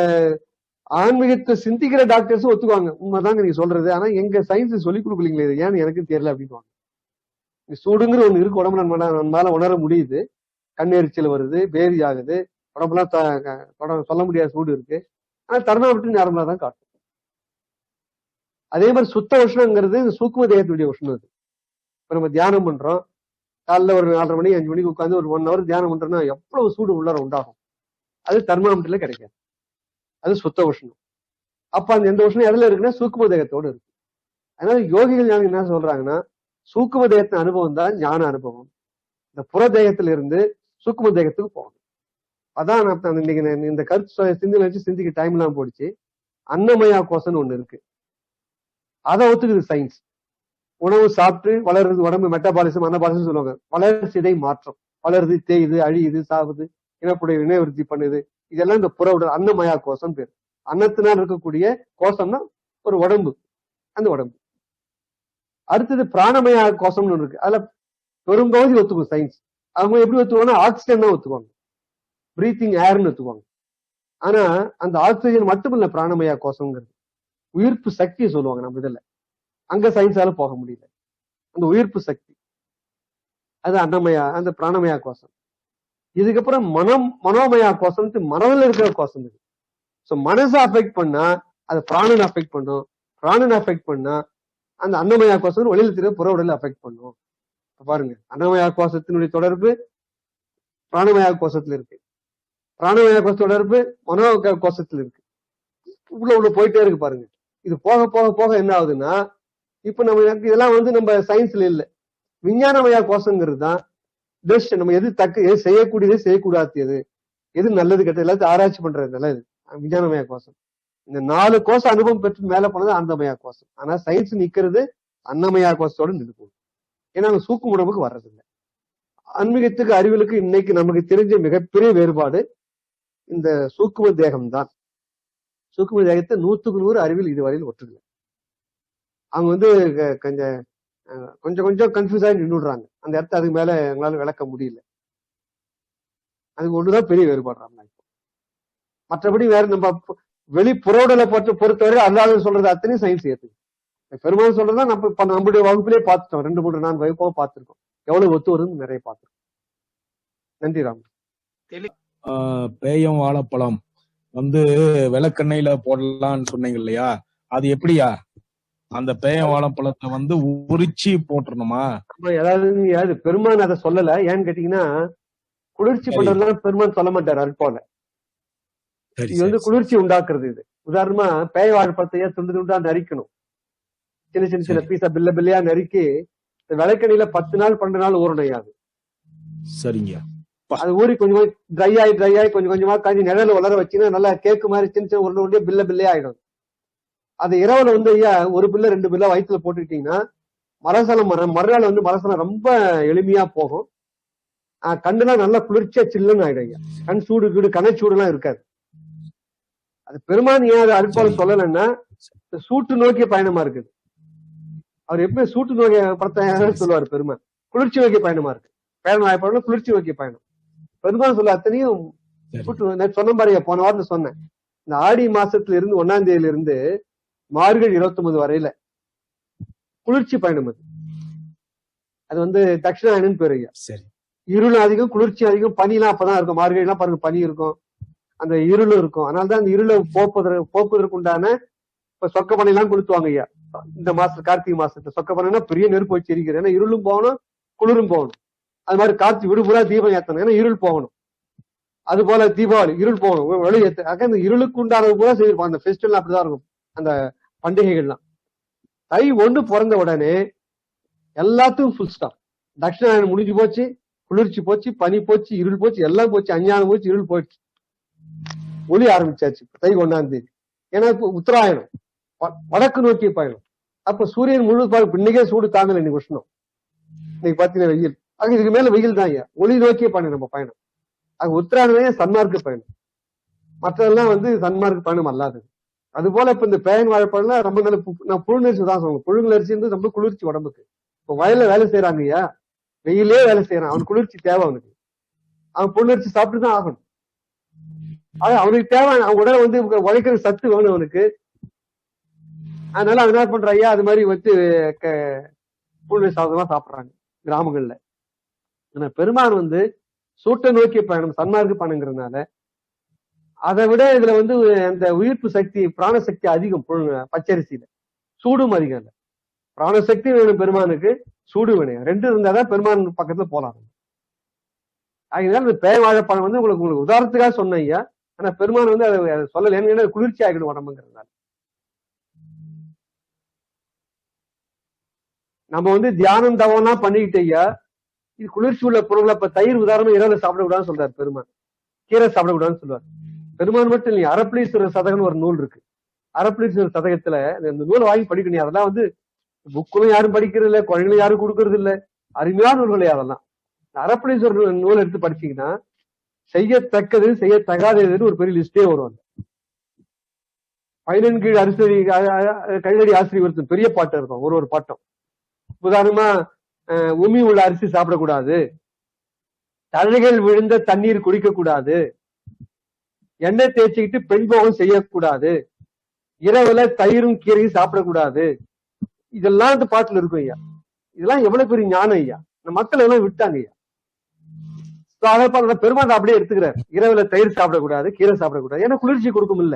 ஆன்மீகத்தை சிந்திக்கிற டாக்டர்ஸும் ஒத்துக்குவாங்க, உண்மைதாங்க நீங்க சொல்றது, ஆனா எங்க சயின்ஸ் சொல்லிக் கொடுக்கலீங்களே இது ஏன்னு எனக்கு தெரியல அப்படின்னு. சூடுங்கிற ஒண்ணு இருக்கு, உடம்புல நம்மளால உணர முடியுது, கண்ணெரிச்சல் வருது, பேதி ஆகுது, உடம்புலாம் சொல்ல முடியாத சூடு இருக்கு, ஆனா தர்மாமீட்டர் நார்மலா தான் காட்டும். அதே மாதிரி சுத்த உஷ்ணங்கிறது சூக்கும தேகத்துடைய உஷ்ணம். அது இப்ப நம்ம தியானம் பண்றோம், காலைல ஒரு 4:30 மணி 5 மணிக்கு உட்காந்து ஒரு 1 hour தியானம் பண்றோம்னா எவ்வளவு சூடு உள்ளார உண்டாகும், அது தர்மாமீட்டர்ல கிடைக்காது, அது சுத்த உஷ்ணம். அப்ப அந்த எந்த உஷ்ணம் எதுல இருக்குன்னா சூக்கும தேகத்தோடு இருக்கு. அதனால யோகிகள் ஞானம் என்ன சொல்றாங்கன்னா, சூக்கும தேகத்தின் அனுபவம் தான் ஞான அனுபவம், இந்த புற தேகத்துல இருந்து சூக்கும தேகத்துக்கு போகணும். அதான் நான் இன்னைக்கு இந்த கருத்து சிந்தனை வச்சு சிந்திக்க டைம் எல்லாம் போயிடுச்சு. அன்னமயா கோஷம்னு ஒண்ணு இருக்கு, அதை ஒத்துக்குது சயின்ஸ். உணவு சாப்பிட்டு வளருது, உடம்பு மெட்டபாலிசம் அனபாலிசம் சொல்லுவாங்க, வளர்ச்சிதை மாற்றம், வளருது, தேயுது, அழியுது, சாவுது, இனப்புடைய இனவிருத்தி பண்ணுது, இதெல்லாம் இந்த புற உடல் அன்னமயா கோஷம் பேர். அன்னத்தினால் இருக்கக்கூடிய கோஷம்னா ஒரு உடம்பு, அந்த உடம்பு. அடுத்தது பிராணமயா கோஷம்னு ஒண்ணு இருக்கு, அதுல பெரும்பகுதி ஒத்துக்கும் சயின்ஸ். அவங்க எப்படி ஒத்துக்குவாங்கன்னா ஆக்சிஜன் தான் ஒத்துக்குவாங்க, பிரீத்திங் ஏர்னு ஒத்துக்குவாங்க. ஆனா அந்த ஆக்சிஜன் மட்டும் இல்ல பிராணமயா கோஷம்ங்கிறது, உயிர்ப்பு சக்தியை சொல்லுவாங்க நம்ம இதுல. அங்க சயின்ஸால போக முடியல, அந்த உயிர்ப்பு சக்தி அது அன்னமயா, அந்த பிராணமயா கோஷம். இதுக்கப்புறம் மனோமயா கோஷம், மனதில் இருக்கிற கோஷம் இது. சோ மனசை அஃபெக்ட் பண்ணா அது பிராணனை அஃபெக்ட் பண்ணும், பிராணனை அஃபெக்ட் பண்ணா அந்த அன்னமயா கோஷம் வெளியில திரு புற உடலை அஃபெக்ட் பண்ணும். பாருங்க, அன்னமயா கோஷத்தினுடைய தொடர்பு பிராணமயா கோஷத்துல இருக்கு, பிராணமயா கோஷ தொடர்பு மனோ கோஷத்துல இருக்கு, உள்ள போயிட்டே இருக்கு. பாருங்க, இது போக போக போக என்ன ஆகுதுன்னா, இப்ப நம்ம இதெல்லாம் நம்ம சயின்ஸ்ல இல்ல, விஞ்ஞானமயா கோஷங்கிறது தான் பெஸ்ட். நம்ம எது எது செய்யக்கூடியது, செய்யக்கூடாது, எது நல்லது கெட்டது எல்லாத்தையும் ஆராய்ச்சி பண்றது நல்லது விஞ்ஞானமயா கோஷம். இந்த 4 கோஷ அனுபவம் பெற்று மேல போனது அன்னமயா கோஷம். ஆனா சயின்ஸ் நிக்கிறது அன்னமயா கோஷத்தோட நிற்கும், ஏன்னா அவங்க சூக்கும் உடம்புக்கு வர்றதில்லை. ஆன்மீகத்துக்கு அறிவியலுக்கு இன்னைக்கு நமக்கு தெரிஞ்ச மிகப்பெரிய வேறுபாடு இந்த சூக்கும தேகம் தான். சூக்கும தேகத்தை 100க்கு 100 அறிவியல் இதுவரையில் ஒற்றுக்கல. அவங்க கொஞ்சம் கொஞ்சம் கன்ஃபியூஸ் ஆகி நின்றுடுறாங்க அந்த இடத்த, அதுக்கு மேல எங்களால விளக்க முடியல. அதுக்கு ஒண்ணுதான் பெரிய வேறுபாடுறாங்க. மற்றபடி வேற நம்ம வெளிப்புறவுடலை பொறுத்தவரை அல்லாத சொல்றது அத்தனையும் சயின்ஸ் ஏத்து. பெருமாள் சொல்றதா நம்முடைய வகுப்பிலே பார்த்துட்டோம், 2, 3, 4 வகுப்பாக பார்த்திருக்கோம், எவ்வளவு ஒத்து வருதுன்னு நிறைய பார்த்திருக்கோம். நன்றி ராம். பேயம் வாழைப்பழம் விளக்கெண்ணெயில போடலாம்னு சொன்னீங்க இல்லையா, அது எப்படியா அந்த பேய வாழைப்பழத்தை வந்து உரிச்சு போட்டுறணுமா? அதாவது பெருமான் அதை சொல்லல. ஏன்னு கேட்டீங்கன்னா குளிர்ச்சி பண்றதுலாம் பெருமான் சொல்ல மாட்டாரு அல்போல. இது வந்து குளிர்ச்சி உண்டாக்குறது. இது உதாரணமா பேய வாழைப்பழத்தையா துண்டு துண்டா நறுக்கணும், சின்ன சின்ன சின்ன பீஸா பில்ல பில்லையா நறுக்கி விளக்கணியில 10 நாள் 12 நாள் ஊறணும். அது சரிங்க. அது ஊறி கொஞ்சம் ட்ரை ஆகி கொஞ்சம் கொஞ்சமா காஞ்சி நிழல வளர வச்சுன்னா நல்லா கேக்கு மாதிரி சின்ன சின்ன உருண்டை உருண்டையா பில்ல பில்லே ஆயிடும். அது இரவுல வந்து ஐயா ஒரு பில்ல 2 பில்ல வயிற்றுல போட்டுக்கிட்டீங்கன்னா மலசலம் மறுநாள் வந்து மலசலம் ரொம்ப எளிமையா போகும். கண்ணுலாம் நல்லா குளிர்ச்சியா சில்லுன்னு ஆயிடும் ஐயா. கண் சூடு கீடு கனச்சூடு எல்லாம் இருக்காது. அது பெருமான் ஏன் அது அல்பால சொல்லலைன்னா சூட்டு நோக்கிய பயணமா இருக்குது. அவர் எப்பவுமே சூட்டு நோக்கிய படத்தை சொல்லுவாரு பெருமான். குளிர்ச்சி நோக்கிய பயணமா இருக்கு. பயணம் ஆயப்படல குளிர்ச்சி நோக்கிய பயணம். பெருமான் சொல்ல அத்தனையும் சொன்ன பாருங்க, போன வாரத்துல சொன்னேன். இந்த ஆடி மாசத்துல இருந்து 1ஆம் தேதியில இருந்து மார்கழி 29 வரையில குளிர்ச்சி பயணம். அது வந்து தட்சிணாயனன்னு பேரு ஐயா. இருளும் அதிகம் குளிர்ச்சி அதிகம், பனிலாம் அப்பதான் இருக்கும். மார்கழி எல்லாம் பாருங்க பனி இருக்கும், அந்த இருளும் இருக்கும். அதனாலதான் அந்த இருளை போக்குவதற்கு உண்டான இப்ப சொக்க பனை எல்லாம் கொளுத்துவாங்க ஐயா. இந்த மாசம் கார்த்திகை மாசத்துல சொக்க பனைனா பெரிய நெருப்பு வச்சு எரிக்கிறது. ஏன்னா இருளும் போகணும் குளிரும் போகணும். அது மாதிரி கார்த்திகை விடுபுறா தீபம் ஏத்தணும், ஏன்னா இருள் போகணும். அது போல தீபாவளி இருள் போகணும், வெளி ஏத்த. அந்த இருளுக்கு உண்டானது கூட செய்திருப்பாங்க. அந்த ஃபெஸ்டிவல் அப்படிதான் இருக்கும், அந்த பண்டிகைகள்லாம். தை 1 பிறந்த உடனே எல்லாத்துக்கும் ஃபுல் ஸ்டாப். தட்சிணாயனம் முடிஞ்சு போச்சு, குளிர்ச்சி போச்சு, பனி போச்சு, இருள் போச்சு, எல்லாம் போச்சு, அஞ்ஞானம் போச்சு, இருள் போச்சு, ஒளி ஆரம்பிச்சாச்சு தை 1ஆம் தேதி. ஏன்னா இப்ப உத்தராயணம் வடக்கு நோக்கிய பயணம். அப்ப சூரியன் முழு இன்னைக்கே சூடு தாங்கல, இன்னைக்கு உஷ்ணம், இன்னைக்கு பாத்தீங்கன்னா வெயில். ஆக இதுக்கு மேல வெயில் தான் ஐயா. ஒளி நோக்கிய பயணம் நம்ம பயணம். அது உத்தராயணமே சன்மார்க்க பயணம், மற்றதெல்லாம் வந்து சன்மார்க்க பயணம் அல்லாதது. அது போல இப்ப இந்த பேயன் வாழைப்பழம்லாம் ரொம்ப நல்ல நான் புழுநரிசி தான் சொல்லுவேன். புழுங்கலரிசி வந்து ரொம்ப குளிர்ச்சி உடம்புக்கு. இப்போ வயல்ல வேலை செய்யறாங்க ஐயா, வெயிலே வேலை செய்யறான், அவனுக்கு குளிர்ச்சி தேவை. அவனுக்கு அவன் புழுநரிசி சாப்பிட்டுதான் ஆகணும். அவனுக்கு தேவை, அவன் உடனே வந்து உழைக்கிற சத்து வேணும் அவனுக்கு. அதனால அவன் என்ன பண்ற ஐயா, அது மாதிரி வச்சு புழுநரிசி சாதமா சாப்பிடுறாங்க கிராமங்கள்ல. ஆனா பெருமான் வந்து சூட்ட நோக்கிய பயணம் சன்மார்க்க பயணங்கிறதுனால அதை விட இதுல வந்து அந்த உயிர்ப்பு சக்தி பிராணசக்தி அதிகம். பச்சரிசியில சூடும் அதிகம் இல்லை. பிராணசக்தி வேணும் பெருமானுக்கு, சூடு வேணும். 2 இருந்தாதான் பெருமான் பக்கத்துல போலாம். அதனால இந்த பேய் வாழைப்பழம் வந்து உங்களுக்கு உதாரணத்துக்காக சொன்ன ஐயா. ஆனா பெருமான் வந்து அதை சொல்லல, ஏன்னா குளிர்ச்சி ஆகிடும் உடம்புங்கிறதுனால. நம்ம வந்து தியானம் தவம்னா பண்ணிக்கிட்டு ஐயா, இது குளிர்ச்சி உள்ள பொருள்களை. இப்ப தயிர் உதாரணம் இரவுல சாப்பிடக்கூடாதுன்னு சொல்றாரு பெருமான், கீரை சாப்பிடக்கூடாதுன்னு சொல்லுவார். பெருமான் மட்டும் இல்லையா, அரப்பளீஸ்வரர் சதகம்னு ஒரு நூல் இருக்கு. அரப்பளீஸ்வரர் சதகத்துல இந்த நூலை வாங்கி படிக்கணும். அதெல்லாம் வந்து புக்குகளும் யாரும் படிக்கிறது இல்லை, குழந்தைகளும் யாரும் கொடுக்கறது இல்லை. அருமையான நூல்களே அதெல்லாம். அரப்பளீஸ்வரர் நூல் எடுத்து படிச்சீங்கன்னா செய்யத்தக்கது செய்யத்தகாததுன்னு ஒரு பெரிய லிஸ்டே வரும். 15 கீழ் அரிசி கைதடி ஆசிரியர் பெரிய பாட்டம் இருக்கும், ஒரு பாட்டம். உதாரணமா உமி உள்ள அரிசி சாப்பிடக்கூடாது, தழைகள் விழுந்த தண்ணீர் குடிக்க கூடாது, எண்ணெய் தேய்ச்சிக்கிட்டு பெண் போகம் செய்யக்கூடாது, இரவுல தயிரும் கீரையும் சாப்பிடக்கூடாது. இதெல்லாம் இந்த பாட்டுல இருக்கும் ஐயா. இதெல்லாம் எவ்வளவு பெரிய ஞானம் ஐயா. இந்த மக்கள் எல்லாம் விட்டாங்க ஐயா. பெருமாள் அப்படியே எடுத்துக்கிறார். இரவுல தயிர் சாப்பிடக்கூடாது, கீரை சாப்பிடக்கூடாது, ஏன்னா குளிர்ச்சி கொடுக்கும் இல்ல.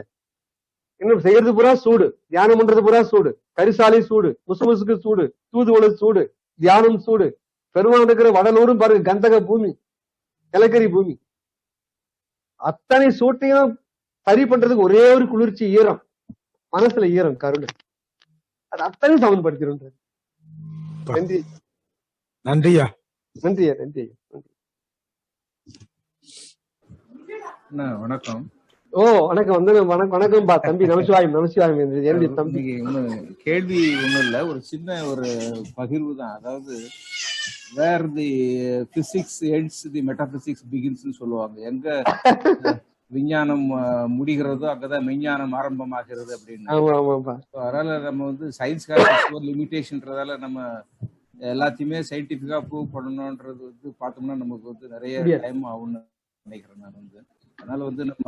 இன்னும் செய்யறது பூரா சூடு, தியானம் பண்றது பூரா சூடு, கரிசாலை சூடு, முசுமுசுக்கு சூடு, தூதுவளை சூடு, தியானம் சூடு. பெருமாள் இருக்கிற வடலூரும் பாருங்க கந்தக பூமி, நிலக்கரி பூமி. அத்தனை சூட்டையும் சரி பண்றதுக்கு ஒரே ஒரு குளிர்ச்சி, ஈரம், மனசுல ஈரம், கருணை. அது அத்தனையும் சமன்படுத்திடும். நன்றி நன்றியா நன்றியா நன்றி. வணக்கம். ஓ வணக்கம், வந்து வணக்கம்பா தம்பி. நமசிவாயம் நமசிவாயம். தம்பி கேள்வி ஒண்ணும் இல்ல, ஒரு சின்ன ஒரு பகிர்வு தான். அதாவது வேர் தி பிசிக்ஸ் எண்ட்ஸ் தி மெட்டாபிசிக்ஸ் பிகின்ஸ் சொல்லுவாங்க. எங்க விஞ்ஞானம் முடிகிறதோ அங்கதான் மெஞ்ஞானம் ஆரம்பமாகிறது அப்படின்னு. அதனால நம்ம வந்து சயின்ஸ்க்காக லிமிடேஷன்றதால நம்ம எல்லாத்தையுமே சயின்டிபிக்கா ப்ரூவ் பண்ணணும்ன்றது வந்து பார்த்தோம்னா நமக்கு வந்து நிறைய டைம் ஆகும்னு நினைக்கிறேன் நான் வந்து. அதனால வந்து நம்ம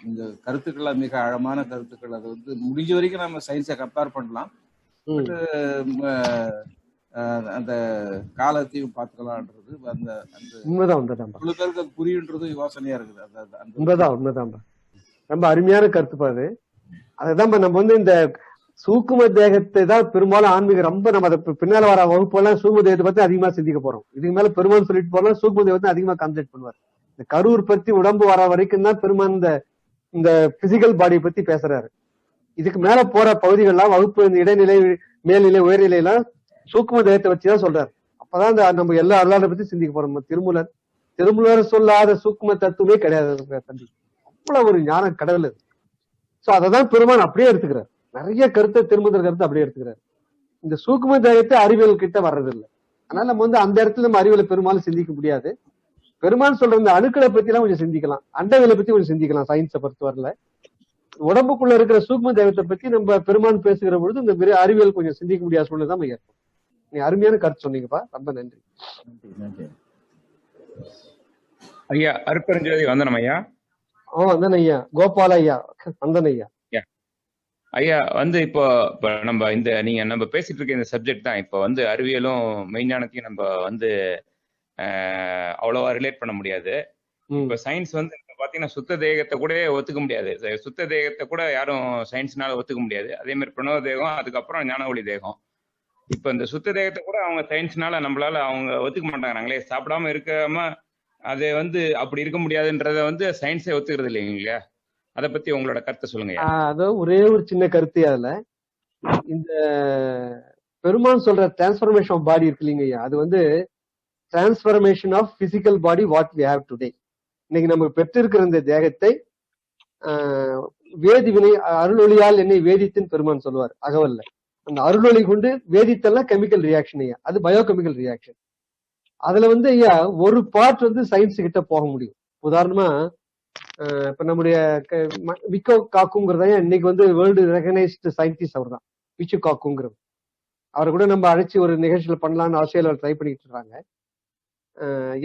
இந்த கருத்துக்கள் மிக ஆழமான கருத்துக்கள். அது வந்து முடிஞ்ச வரைக்கும் நம்ம சயின்ஸை கம்பேர் பண்ணலாம், பட் அந்த காலத்தையும் பார்த்துக்கலான்றது அந்த அந்த பேருக்கு புரியுன்றது யோசனையா இருக்குது. உண்மைதான் உண்மைதான். ரொம்ப அருமையான கருத்து பாரு. அதுதான் நம்ம வந்து இந்த சூக்கும தேகத்தை தான் பெரும்பாலும் ஆன்மீகம் ரொம்ப நம்ம அதை பின்னால வர வகுப்பெல்லாம் சூக்கும தேகத்தை பத்தி அதிகமா சிந்திக்க போறோம். இதுக்கு மேல பெருமான் சொல்லிட்டு போறோம், சூக்கும தேகத்தை அதிகமா கான்சென்ட்ரேட் பண்ணுவார். இந்த கரு உற்பத்தி உடம்பு வர வரைக்கும் தான் பெருமான் இந்த பிசிக்கல் பாடியை பத்தி பேசுறாரு. இதுக்கு மேல போற பகுதிகள்லாம் வகுப்பு இந்த இடைநிலை, மேல்நிலை, உயர்நிலை எல்லாம் சூக்கும தேகத்தை வச்சுதான் சொல்றாரு. அப்பதான் நம்ம எல்லா அருளாளரை பத்தி சிந்திக்க போறோம். திருமூலர் சொல்லாத சூக்கும தத்துவமே கிடையாது தம்பி. அவ்வளவு ஒரு ஞான கடவுள் அது. சோ அததான் பெருமான் அப்படியே எடுத்துக்கிறார். நிறைய கருத்தை திருமூலர் கருத்தை அப்படியே எடுத்துக்கிறார். இந்த சூக்கும தேகத்தை அறிவியல் கிட்ட வர்றது இல்லை. அதனால நம்ம அந்த இடத்துல நம்ம அறிவியலை பெரும்பாலும் சிந்திக்க முடியாது. பெருமான் சொல்ற இந்த அணுக்களை பத்தி எல்லாம் கொஞ்சம் சிந்திக்கலாம், அண்டவியலை பத்தி கொஞ்சம் சிந்திக்கலாம். சயின்ஸை பொறுத்தவரையில உடம்புக்குள்ள இருக்கிற சூக்ம தேகத்தை பத்தி நம்ம பெருமான் பேசுகிற பொழுது இந்த அறிவியல் கொஞ்சம் சிந்திக்க முடியாத சூழ்நிலை தான் ஏற்படும். நீ அருமையான கருத்து சொன்னீங்கப்பா, ரொம்ப நன்றி. ஐயா அருப்பெருஞ்சோதி வந்தனம் ஐயா. வந்தன ஐயா, கோபால ஐயா, வந்தன ஐயா. ஐயா இப்போ நம்ம பேசிட்டு இருக்க இந்த சப்ஜெக்ட் தான். இப்போ அறிவியலும் மெய்ஞானத்தையும் நம்ம அவ்வளவா ரிலேட் பண்ண முடியாது. இப்ப சயின்ஸ் பாத்தீங்கன்னா சுத்த தேகத்தை கூட ஒத்துக்க முடியாது. சுத்த தேகத்தை கூட யாரும் சயின்ஸ்னால ஒத்துக்க முடியாது. அதே மாதிரி பிரணவ தேகம், அதுக்கப்புறம் ஞான ஒளி தேகம். இப்ப இந்த சுத்த தேகத்தை கூட அவங்க சயின்ஸ்னால நம்மளால அவங்க ஒத்துக்க மாட்டாங்கிறாங்களே. சாப்பிடாம இருக்காம அது அப்படி இருக்க முடியாதுன்றத சயின்ஸே ஒத்துக்கிறது இல்லைங்களா? அதை பத்தி உங்களோட கருத்தை சொல்லுங்க. அதாவது ஒரே ஒரு சின்ன கருத்து அதுல, இந்த பெருமான் சொல்ற டிரான்ஸ்பர்மேஷன் ஆஃப் பாடி இருக்கு இல்லைங்கய்யா, அது transformation of physical body what we have today. இன்னைக்கு நம்ம பெற்றிருக்கிற இந்த தேகத்தை வேதிவினை அருளொளியால் என்னை வேதித்துன்னு பெருமான் சொல்லுவார் அகவல்ல. அந்த அருளொளி கொண்டு வேதித்தெல்லாம் கெமிக்கல் ரியாக்ஷன் ஐயா, அது பயோகெமிக்கல் ரியாக்ஷன். அதுல ஐயா ஒரு பார்ட் சயின்ஸ் கிட்ட போக முடியும். உதாரணமா இப்ப நம்முடைய விக்கோ காக்குங்கிறத இன்னைக்கு வேர்ல்டு ரெகனைஸ்டு சயின்டிஸ்ட் அவர் தான், விச்சு காக்குங்கிறது. அவரை கூட நம்ம அழைச்சி ஒரு நிகழ்ச்சியில பண்ணலாம்னு ஆஸ்திரேலியாவில் ட்ரை பண்ணிட்டு இருக்காங்க.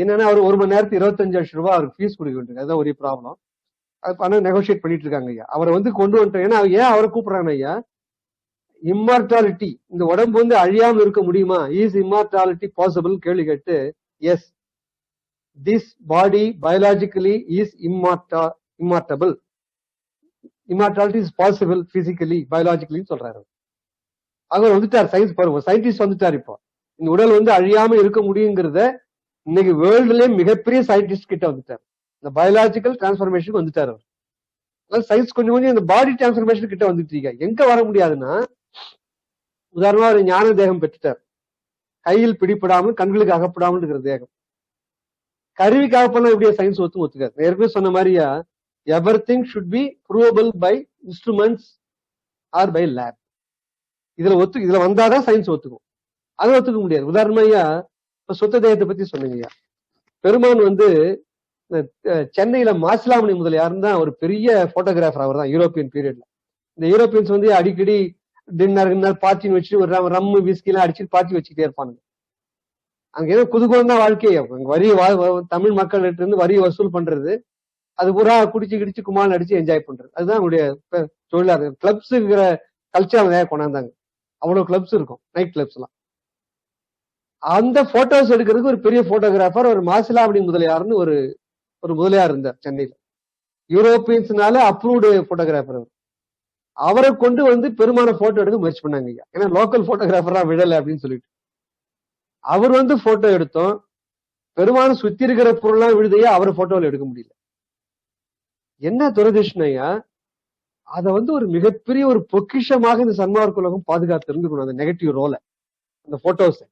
என்னன்னா அவர் 1 மணி நேரத்துக்கு 25 லட்சம் ரூபாய் அவருக்கு ஃபீஸ் கொடுக்க வேண்டியது, அதுதான் ஒரே ப்ராப்ளம். அது பணம் நெகோசியேட் பண்ணிட்டு இருக்காங்க ஐயா. அவரை கொண்டு வந்துட்டோம். ஏன்னா ஏன் அவரை கூப்பிடுறாங்க ஐயா, இம்மார்டாலிட்டி, இந்த உடம்பு அழியாம இருக்க முடியுமா, இஸ் இம்மார்டாலிட்டி பாசிபிள் கேள்வி கேட்டு, S this body biologically is immortable, immortality is possible physically biologically சொல்றாரு. அவர் வந்துட்டார், சயின்ஸ் பாருங்க, சயின்டிஸ்ட் வந்துட்டார். இப்போ இந்த உடல் அழியாம இருக்க முடியுங்கிறத இன்னைக்கு வேர்ல்டுலயே மிகப்பெரிய சயின்டிஸ்ட் கிட்ட வந்துட்டார். இந்த பயாலஜிக்கல் டிரான்ஸ்பர்மேஷன் வந்துட்டார் அவர். சயின்ஸ் கொஞ்சம் இந்த பாடி டிரான்ஸ்பர்மேஷன் கிட்ட வந்துட்டு இருக்க. எங்க வர முடியாதுன்னா, உதாரணமா ஒரு ஞான தேகம் பெற்றுட்டார், கையில் பிடிப்படாமல் கண்களுக்கு அகப்படாமல் இருக்கிற தேகம். கருவிக்காக பண்ண எப்படியா சயின்ஸ் ஒத்துக்காது. ஏற்கனவே சொன்ன மாதிரியா, everything should be provable by instruments or by lab. இதுல வந்தாதான் சயின்ஸ் ஒத்துக்கும், அதை ஒத்துக்க முடியாது. உதாரணமா ஐயா, இப்ப சுத்த தேகத்தை பத்தி சொன்னீங்க ஐயா. பெருமான் சென்னையில மாசிலாமணி முதலியார் தான் ஒரு பெரிய போட்டோகிராஃபர். அவர் தான் யூரோப்பியன் பீரியட்ல. இந்த யூரோப்பியன்ஸ் அடிக்கடி டின்னர் பார்ட்டின்னு வச்சுட்டு ஒரு ரம்மு விஸ்கிலாம் அடிச்சுட்டு பார்ட்டி வச்சுக்கிட்டே இருப்பானுங்க. அங்க ஏதோ குதுகுலம் தான் வாழ்க்கையே. வரி தமிழ் மக்கள் இருந்து வரி வசூல் பண்றது, அது பூரா குடிச்சு கிடிச்சு குமால் அடிச்சு என்ஜாய் பண்றது, அதுதான் அவங்களுடைய தொழிலாளர். கிளப்ஸ் இருக்கிற கல்ச்சர் நிறைய கொண்டாந்தாங்க. அவ்வளவு கிளப்ஸ் இருக்கும், நைட் கிளப்ஸ் எல்லாம். அந்த போட்டோஸ் எடுக்கிறதுக்கு ஒரு பெரிய போட்டோகிராஃபர் ஒரு மாசிலாமணி முதலியார்னு ஒரு முதலியார் இருந்தார் சென்னையில. யூரோப்பியன்ஸ்னால அப்ரூவ்டு போட்டோகிராஃபர். அவரை கொண்டு பெருமான போட்டோ எடுக்க முயற்சி பண்ணாங்க ஐயா. ஏன்னா லோக்கல் போட்டோகிராஃபரா விடலை அப்படின்னு சொல்லிட்டு அவர் போட்டோ எடுத்தோம். பெருமான சுத்தி இருக்கிற பொருள்லாம் விழுதையா, அவர் போட்டோவில் எடுக்க முடியல. என்ன துரதிருஷ்டம் ஐயா, அதை ஒரு மிகப்பெரிய ஒரு பொக்கிஷமாக இந்த சன்மார்க்க உலகம் பாதுகாத்து இருந்துக்கணும், அந்த நெகட்டிவ் ரோலை, அந்த போட்டோஸ்.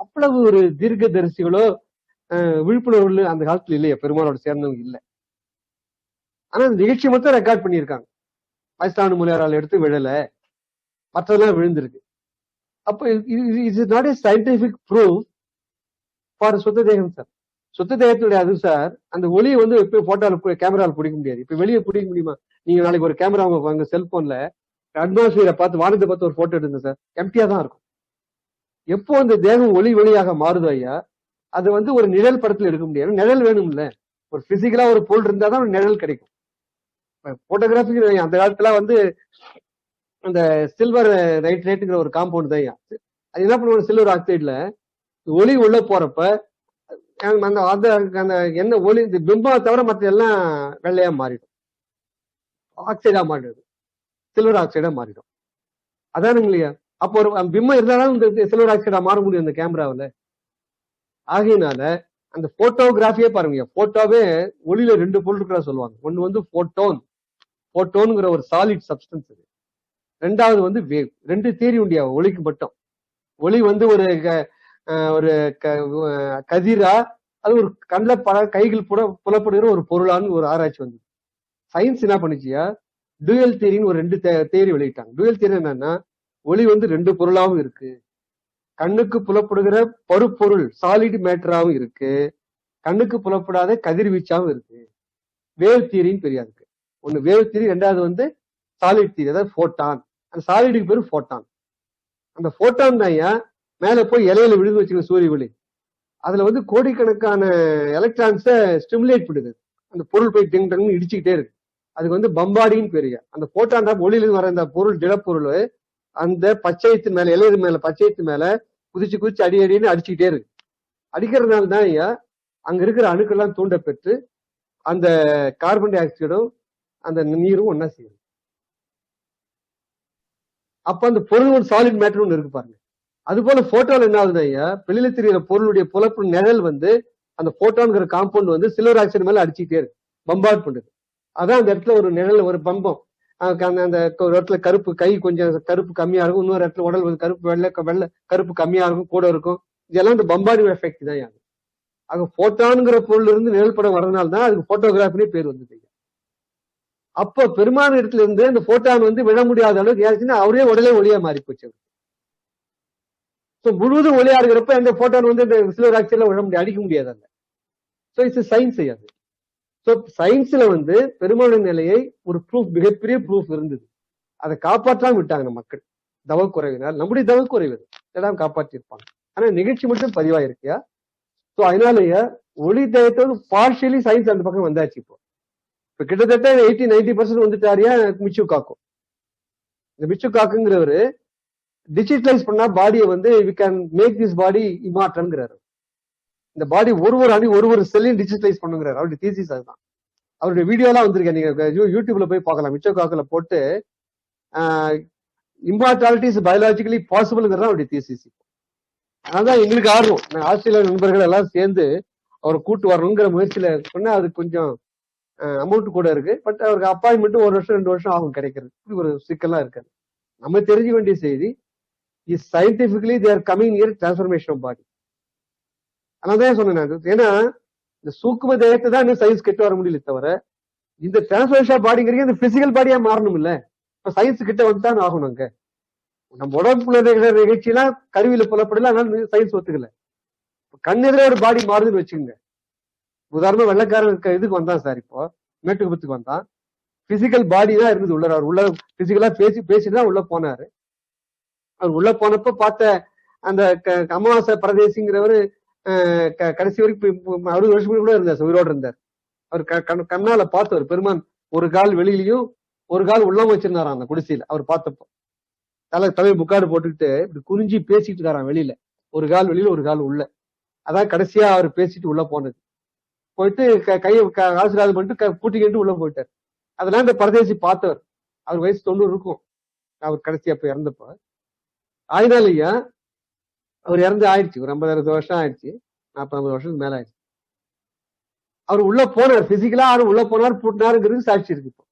அவ்வளவு ஒரு தீர்க்க தரிசிகளோ விழிப்புணர்வு அந்த காலத்துல இல்லையா, பெருமானோட சேர்ந்தவங்க இல்லை. ஆனா அந்த நிகழ்ச்சி மட்டும் ரெக்கார்ட் பண்ணியிருக்காங்க. வயசான முலையாரால் எடுத்து விழல, மற்றதெல்லாம் விழுந்திருக்கு. அப்போ it's not a scientific proof for சுத்த தேகம் சார். சுத்த தேகத்துடைய அது சார், அந்த ஒளியை இப்போ போட்டோல கேமராவில் பிடிக்க முடியாது. இப்ப வெளியே பிடிக்க முடியுமா? நீங்க நாளைக்கு ஒரு கேமரா உங்க செல்போன்ல அட்மாஸ்பியரை பார்த்து, வானத்தை பார்த்து ஒரு போட்டோ எடுங்க சார், எம்டியா தான் இருக்கும். எப்போ அந்த தேகம் ஒளி ஒளியாக மாறுதோ ஐயா, அது ஒரு நிழல் படத்துல எடுக்க முடியாது. நிழல் வேணும் இல்ல, ஒரு பிசிக்கலா ஒரு பொருள் இருந்தா தான் ஒரு நிழல் கிடைக்கும். போட்டோகிராஃபி அந்த காலத்துல அந்த சில்வர் நைட்ரேட்டுங்கிற ஒரு காம்பவுண்ட் தான். அது என்ன பண்ணுவாங்க, சில்வர் ஆக்சைடுல ஒளி உள்ள போறப்ப அந்த என்ன ஒளி, இந்த பிம்பம் தவிர மற்ற எல்லாம் வெள்ளையா மாறிடும், ஆக்சைடா மாறிடுது, சில்வர் ஆக்சைடா மாறிடும். அதானுங்க இல்லையா? அப்போ ஒரு பிம்மம் இருந்தாலும் இந்த சில்வர் ஆக்சைடா மாற முடியும் அந்த கேமராவில. ஆகையினால அந்த போட்டோகிராஃபியே பாருங்க, போட்டோவே ஒளியில 2 பொருள் இருக்கிறதா சொல்லுவாங்க. ஒண்ணு வந்து போட்டோன்ங்கிற ஒரு சாலிட் சப்ஸ்டன்ஸ். ரெண்டாவது வந்து வேவ். 2 தியரி உண்டியா ஒளிக்கு மட்டும். ஒளி வந்து ஒரு கதிரா, அது ஒரு கண்ணில் கைகள் புலப்படுகிற ஒரு பொருளான்னு ஒரு ஆராய்ச்சி வந்து. சயின்ஸ் என்ன பண்ணிச்சியா, டூயல் தியரின்னு ஒரு 2 தியரி வெளியிட்டாங்க. டூயல் தியரி என்னன்னா, ஒளி வந்து 2 பொருளாவும் இருக்கு. கண்ணுக்கு புலப்படுகிற பருப்பொருள் சாலிட் மேட்டராவும் இருக்கு, கண்ணுக்கு புலப்படாத கதிர்வீச்சாவும் இருக்கு. வேவ் தியரின்னு பெரியாதுக்கு. ஒண்ணு வேவ் தியரி, ரெண்டாவது வந்து சாலிட் தியரி, அதாவது போட்டான். அந்த சாலிடுக்கு பேரு போட்டான். அந்த போட்டான் தான் மேல போய் இலையில விழுந்து வச்சுக்க சூரிய ஒளி. அதுல வந்து கோடிக்கணக்கான எலக்ட்ரான்ஸை ஸ்டிமுலேட் பண்ணுது. அந்த பொருள் போய் டெங் டங்னு இடிச்சுக்கிட்டே இருக்கு. அதுக்கு வந்து பம்பாடின்னு பெரிய அந்த போட்டான் தான் ஒளியிலிருந்து வர அந்த பொருள், திடப்பொருள் அந்த பச்சையத்து மேல, இலையில மேல பச்சையத்து மேல குதிச்சு அடின்னு அடிச்சுக்கிட்டே இருக்கு. அடிக்கிறதுனால தான் அங்க இருக்கிற அணுக்கெல்லாம் தூண்ட பெற்று அந்த கார்பன் டை ஆக்சைடும் அந்த நீரும் ஒன்னா செய்யும். அப்ப அந்த பொருள் ஒரு சாலிட் மேட்டர் ஒன்று இருக்கு பாருங்க. அது போல போட்டோல என்ன ஆகுது ஐயா, வெளியில தெரிகிற பொருளுடைய புலப்பு நிழல் வந்து அந்த போட்டோங்கிற காம்பவுண்ட் வந்து சில்வர் ஆக்சைடு மேல அடிச்சுக்கிட்டே இருக்கு, பம்பார்ட் பண்ணுது. அதான் அந்த இடத்துல ஒரு நிழல், ஒரு பம்பம். அந்த ஒரு இடத்துல கருப்பு, கை கொஞ்சம் கருப்பு கம்மியா இருக்கும், இன்னொரு இடத்துல உடல் வந்து கருப்பு கருப்பு கம்மியா இருக்கும், கூட இருக்கும். இதெல்லாம் இந்த பம்பார்டிங் எஃபெக்ட் தான் யாரு. அங்க போட்டான்ங்கிற பொருள் இருந்து நிழல் படம் வரதுனால தான் அதுக்கு போட்டோகிராஃபினே பேர் வந்தது. அப்போ பெருமான இடத்துல இருந்து அந்த போட்டான் வந்து விழ முடியாத அளவுக்கு ஏச்சுன்னா அவரே உடலே ஒளியா மாறி போச்சு. முழுவதும் ஒளியா இருக்கிறப்ப அந்த போட்டான் வந்து இந்த சில்வர் ஆக்சைடுல விழ முடியாது, அடிக்க முடியாது. அந்த சோ இட்ஸ் சயின்ஸ் செய்யாது. சோ சயின்ஸ்ல வந்து பெருமான நிலையை ஒரு ப்ரூஃப், மிகப்பெரிய ப்ரூஃப் இருந்தது. அதை காப்பாற்றாம விட்டாங்க மக்கள். தவக்குறைவினால், நம்முடைய தவக்குறைவு எல்லாம் காப்பாற்றி இருப்பாங்க. ஆனா நிகழ்ச்சி மட்டும் பதிவாயிருக்கியா. சோ அதனாலயே ஒளி தயத்தோடு பார்ஷியலி சயின்ஸ் அந்த பக்கம் வந்தாச்சு. இப்ப கிட்டத்தட்ட 80-90% வந்துட்டாரியா மிச்சு காக்கும். இந்த மிச்சு காக்குங்கிறவரு டிஜிட்டலைஸ் பண்ணா பாடியை வந்து we can make this body இமார்டல்ங்கிறாரு. இந்த பாடி ஒரு செல்லையும் டிஜிட்டலைஸ் பண்ணுங்கிறாரு. அவருடைய தீசிஸ் அதுதான். அவருடைய வீடியோ எல்லாம் வந்திருக்கேன், நீங்க யூடியூப்ல போய் பார்க்கலாம். மிச்சோ காக்குல போட்டு இம்மார்டாலிட்டி இஸ் பயாலஜிக்கலி பாசிபிள்ங்கிறது அவருடைய தீசிஸ். அதான் எங்களுக்கு ஆர்வம். நாங்கள் ஆஸ்திரேலியா நண்பர்கள் எல்லாம் சேர்ந்து அவரை கூட்டு வரணுங்கிற முயற்சியில சொன்னா அது கொஞ்சம் அமௌண்ட் கூட இருக்கு. பட் அவருக்கு அப்பாயின்மெண்ட் 1 வருஷம் 2 வருஷம் ஆகும் கிடைக்கிறது. இப்படி ஒரு சிக்கல்லாம் இருக்காது. நம்ம தெரிஞ்ச வேண்டிய செய்தி is scientifically they are coming near transformation of body. அதான் சொன்னேன். ஏன்னா இந்த சூக்கும தேகத்தை தான் இன்னும் சயின்ஸ் கெட்டு வர முடியல தவிர இந்த டிரான்ஸ்ஃபர்மேஷன் ஆஃப் பாடிங்கிறீங்க இந்த பிசிக்கல் பாடியா மாறணும் இல்ல. இப்ப சயின்ஸ் கிட்ட வந்துதான் ஆகணும். அங்க நம்ம உடம்புல நிகழ்ச்சியெல்லாம் கருவியில புலப்படல, அதனால சயின்ஸ் ஒத்துக்கல. கண்ணெதிரே ஒரு பாடி மாறுதுன்னு வச்சுக்கோங்க. உதாரணமா வெள்ளக்காரன் இதுக்கு வந்தான் சார், இப்போ மேட்டுக்குப்பத்துக்கு வந்தான். பிசிக்கல் பாடி தான் இருந்தது உள்ள. அவர் உள்ள பிசிக்கலா பேசிதான் உள்ள போனாரு. அவர் உள்ள போனப்ப பார்த்த அந்த அமாவாசை பரதேசிங்கிறவரு கடைசி வரைக்கும் 60 வருஷம் கூட இருந்தார், உயிரோடு இருந்தார். அவர் கண்ணால பார்த்தவர் பெருமான் ஒரு கால் வெளியிலையும் ஒரு கால் உள்ளம் வச்சிருந்தாராம் அந்த குடிசையில. அவர் பார்த்தப்போ தலை முக்காடு போட்டுக்கிட்டு இப்படி குறிஞ்சி பேசிட்டு இருக்காராம் வெளியில. ஒரு கால் வெளியில ஒரு கால் உள்ள. அதான் கடைசியா அவர் பேசிட்டு உள்ள போனது. போயிட்டு கையை ஆசீர்வாதம் பண்ணிட்டு பூட்டிக்கிட்டு உள்ள போயிட்டார். அதெல்லாம் இந்த பரதேசி பார்த்தவர். அவர் வயசு 90 இருக்கும் அவர் கடைசியா போய் இறந்தப்ப. ஆயினாலையா அவர் இறந்து ஆயிடுச்சு, ஒரு 50-60 வருஷம் ஆயிடுச்சு, 40-50 வருஷத்துக்கு மேல ஆயிடுச்சு. அவர் உள்ள போனார், பிசிக்கலா அவர் உள்ள போனார், பூட்டினாருங்கிறது சாட்சி இருக்கு. இப்போ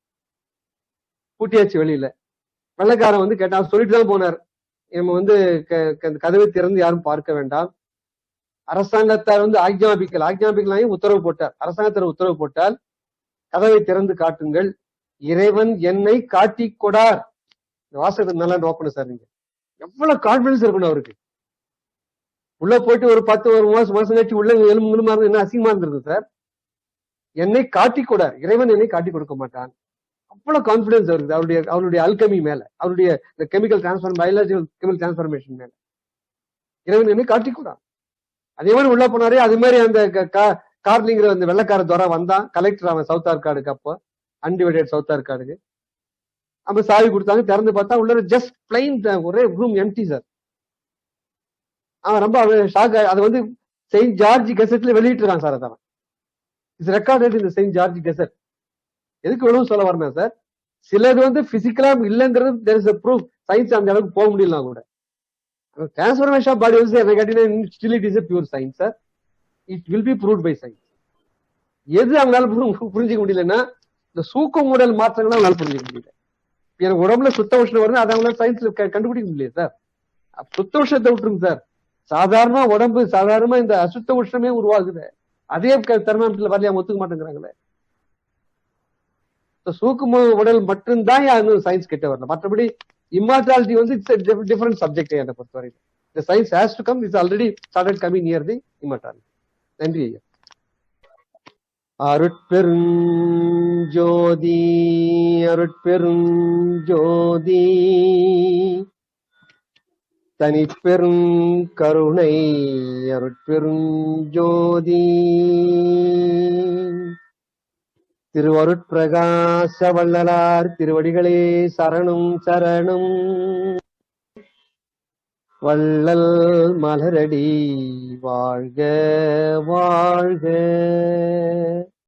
பூட்டியாச்சு வெளியில. வெள்ளைக்காரன் வந்து கேட்டா சொல்லிட்டு தான் போனார், நம்ம வந்து கதவை திறந்து யாரும் பார்க்க வேண்டாம். அரசாங்கத்தார் வந்து ஆக்ஞாபிக்கலாம் உத்தரவு போட்டார். அரசாங்கத்தார் உத்தரவு போட்டால் கதவை திறந்து காட்டுங்கள், இறைவன் என்னை காட்டி கொடார். வாசகத்தை நல்லா நோக்கணும் சார். நீங்க எவ்வளவு கான்பிடன்ஸ் இருக்கணும் அவருக்கு. உள்ள போயிட்டு ஒரு 10 மாசம் கழிச்சு உள்ள எலும்புமா இருந்து என்ன அசிங்கமா இருந்திருக்கு சார். என்னை காட்டி கொடார், இறைவன் என்னை காட்டி கொடுக்க மாட்டான். அவ்வளவு கான்பிடன்ஸ் அவருக்கு, அவருடைய அல்கமி மேல, அவருடைய chemical transform, biological chemical transformation மேல. இறைவன் என்னை காட்டி கொடார். அதே மாதிரி உள்ள போனாரே. அது மாதிரி அந்த கார்லிங்கிற அந்த வெள்ளக்கார துறை வந்தான், கலெக்டர் அவன் சவுத் ஆர்காடுக்கு, அப்போ அன்டிவைடட் சவுத் ஆர்காடுக்கு. அப்ப சாவி கொடுத்தாங்க, திறந்து பார்த்தா உள்ள ஜஸ்ட் பிளைன் ஒரே ரூம் எம்டி சார். அவன் ரொம்ப ஷாக். அது வந்து செயின்ட் ஜார்ஜ் கெசட்ல வெளியிட்டு இருக்கான் சார். அதான் இட்ஸ் ரெக்கார்டட் இந்த செயின்ட் ஜார்ஜ் கெசட். எதுக்கு எவ்வளவு சொல்ல வரணும் சார், சிலது வந்து பிசிக்கலா இல்லைங்கிறது there is a proof. Science அந்த அளவுக்கு போக முடியல கூட. டிரான்ஸ்ஃபர்மேஷன் ஆஃப் பாடி வந்து என்ன கேட்டீங்கன்னா still it is a pure science sir. It will be proved by science. எது அவங்களால புரிஞ்சுக்க முடியலன்னா இந்த சூக்கம் உடல் மாற்றங்களை அவங்களால புரிஞ்சுக்க முடியல. எனக்கு உடம்புல சுத்த உஷ்ணம் வருது, அதை அவங்களால சயின்ஸ்ல கண்டுபிடிக்க முடியல சார். சுத்த உஷ்ணத்தை விட்டுருங்க சார், சாதாரணமா உடம்பு சாதாரணமா இந்த அசுத்த உஷ்ணமே உருவாகுது, அதே தெர்மாமீட்டர்ல வரலையா ஒத்துக்க மாட்டேங்கிறாங்களே. சூக்கும உடல் மட்டும்தான் சயின்ஸ் கிட்ட வரல. மற்றபடி இம்மார்டாலிட்டி வந்து இட்ஸ் டிஃபரெண்ட் சப்ஜெக்ட் என்னை பொறுத்தவரை. The science has to come. It's already started coming near the immortality. நன்றி ஐயா. அருட்பெருஞ்சோதி அருட்பெருஞ்சோதி தனிப்பெரும் கருணை அருட்பெருஞ்சோதி திருவருட்பிரகாச வள்ளலார் திருவடிகளே சரணம் சரணம். வள்ளல் மலரடி வாழ்க வாழ்க.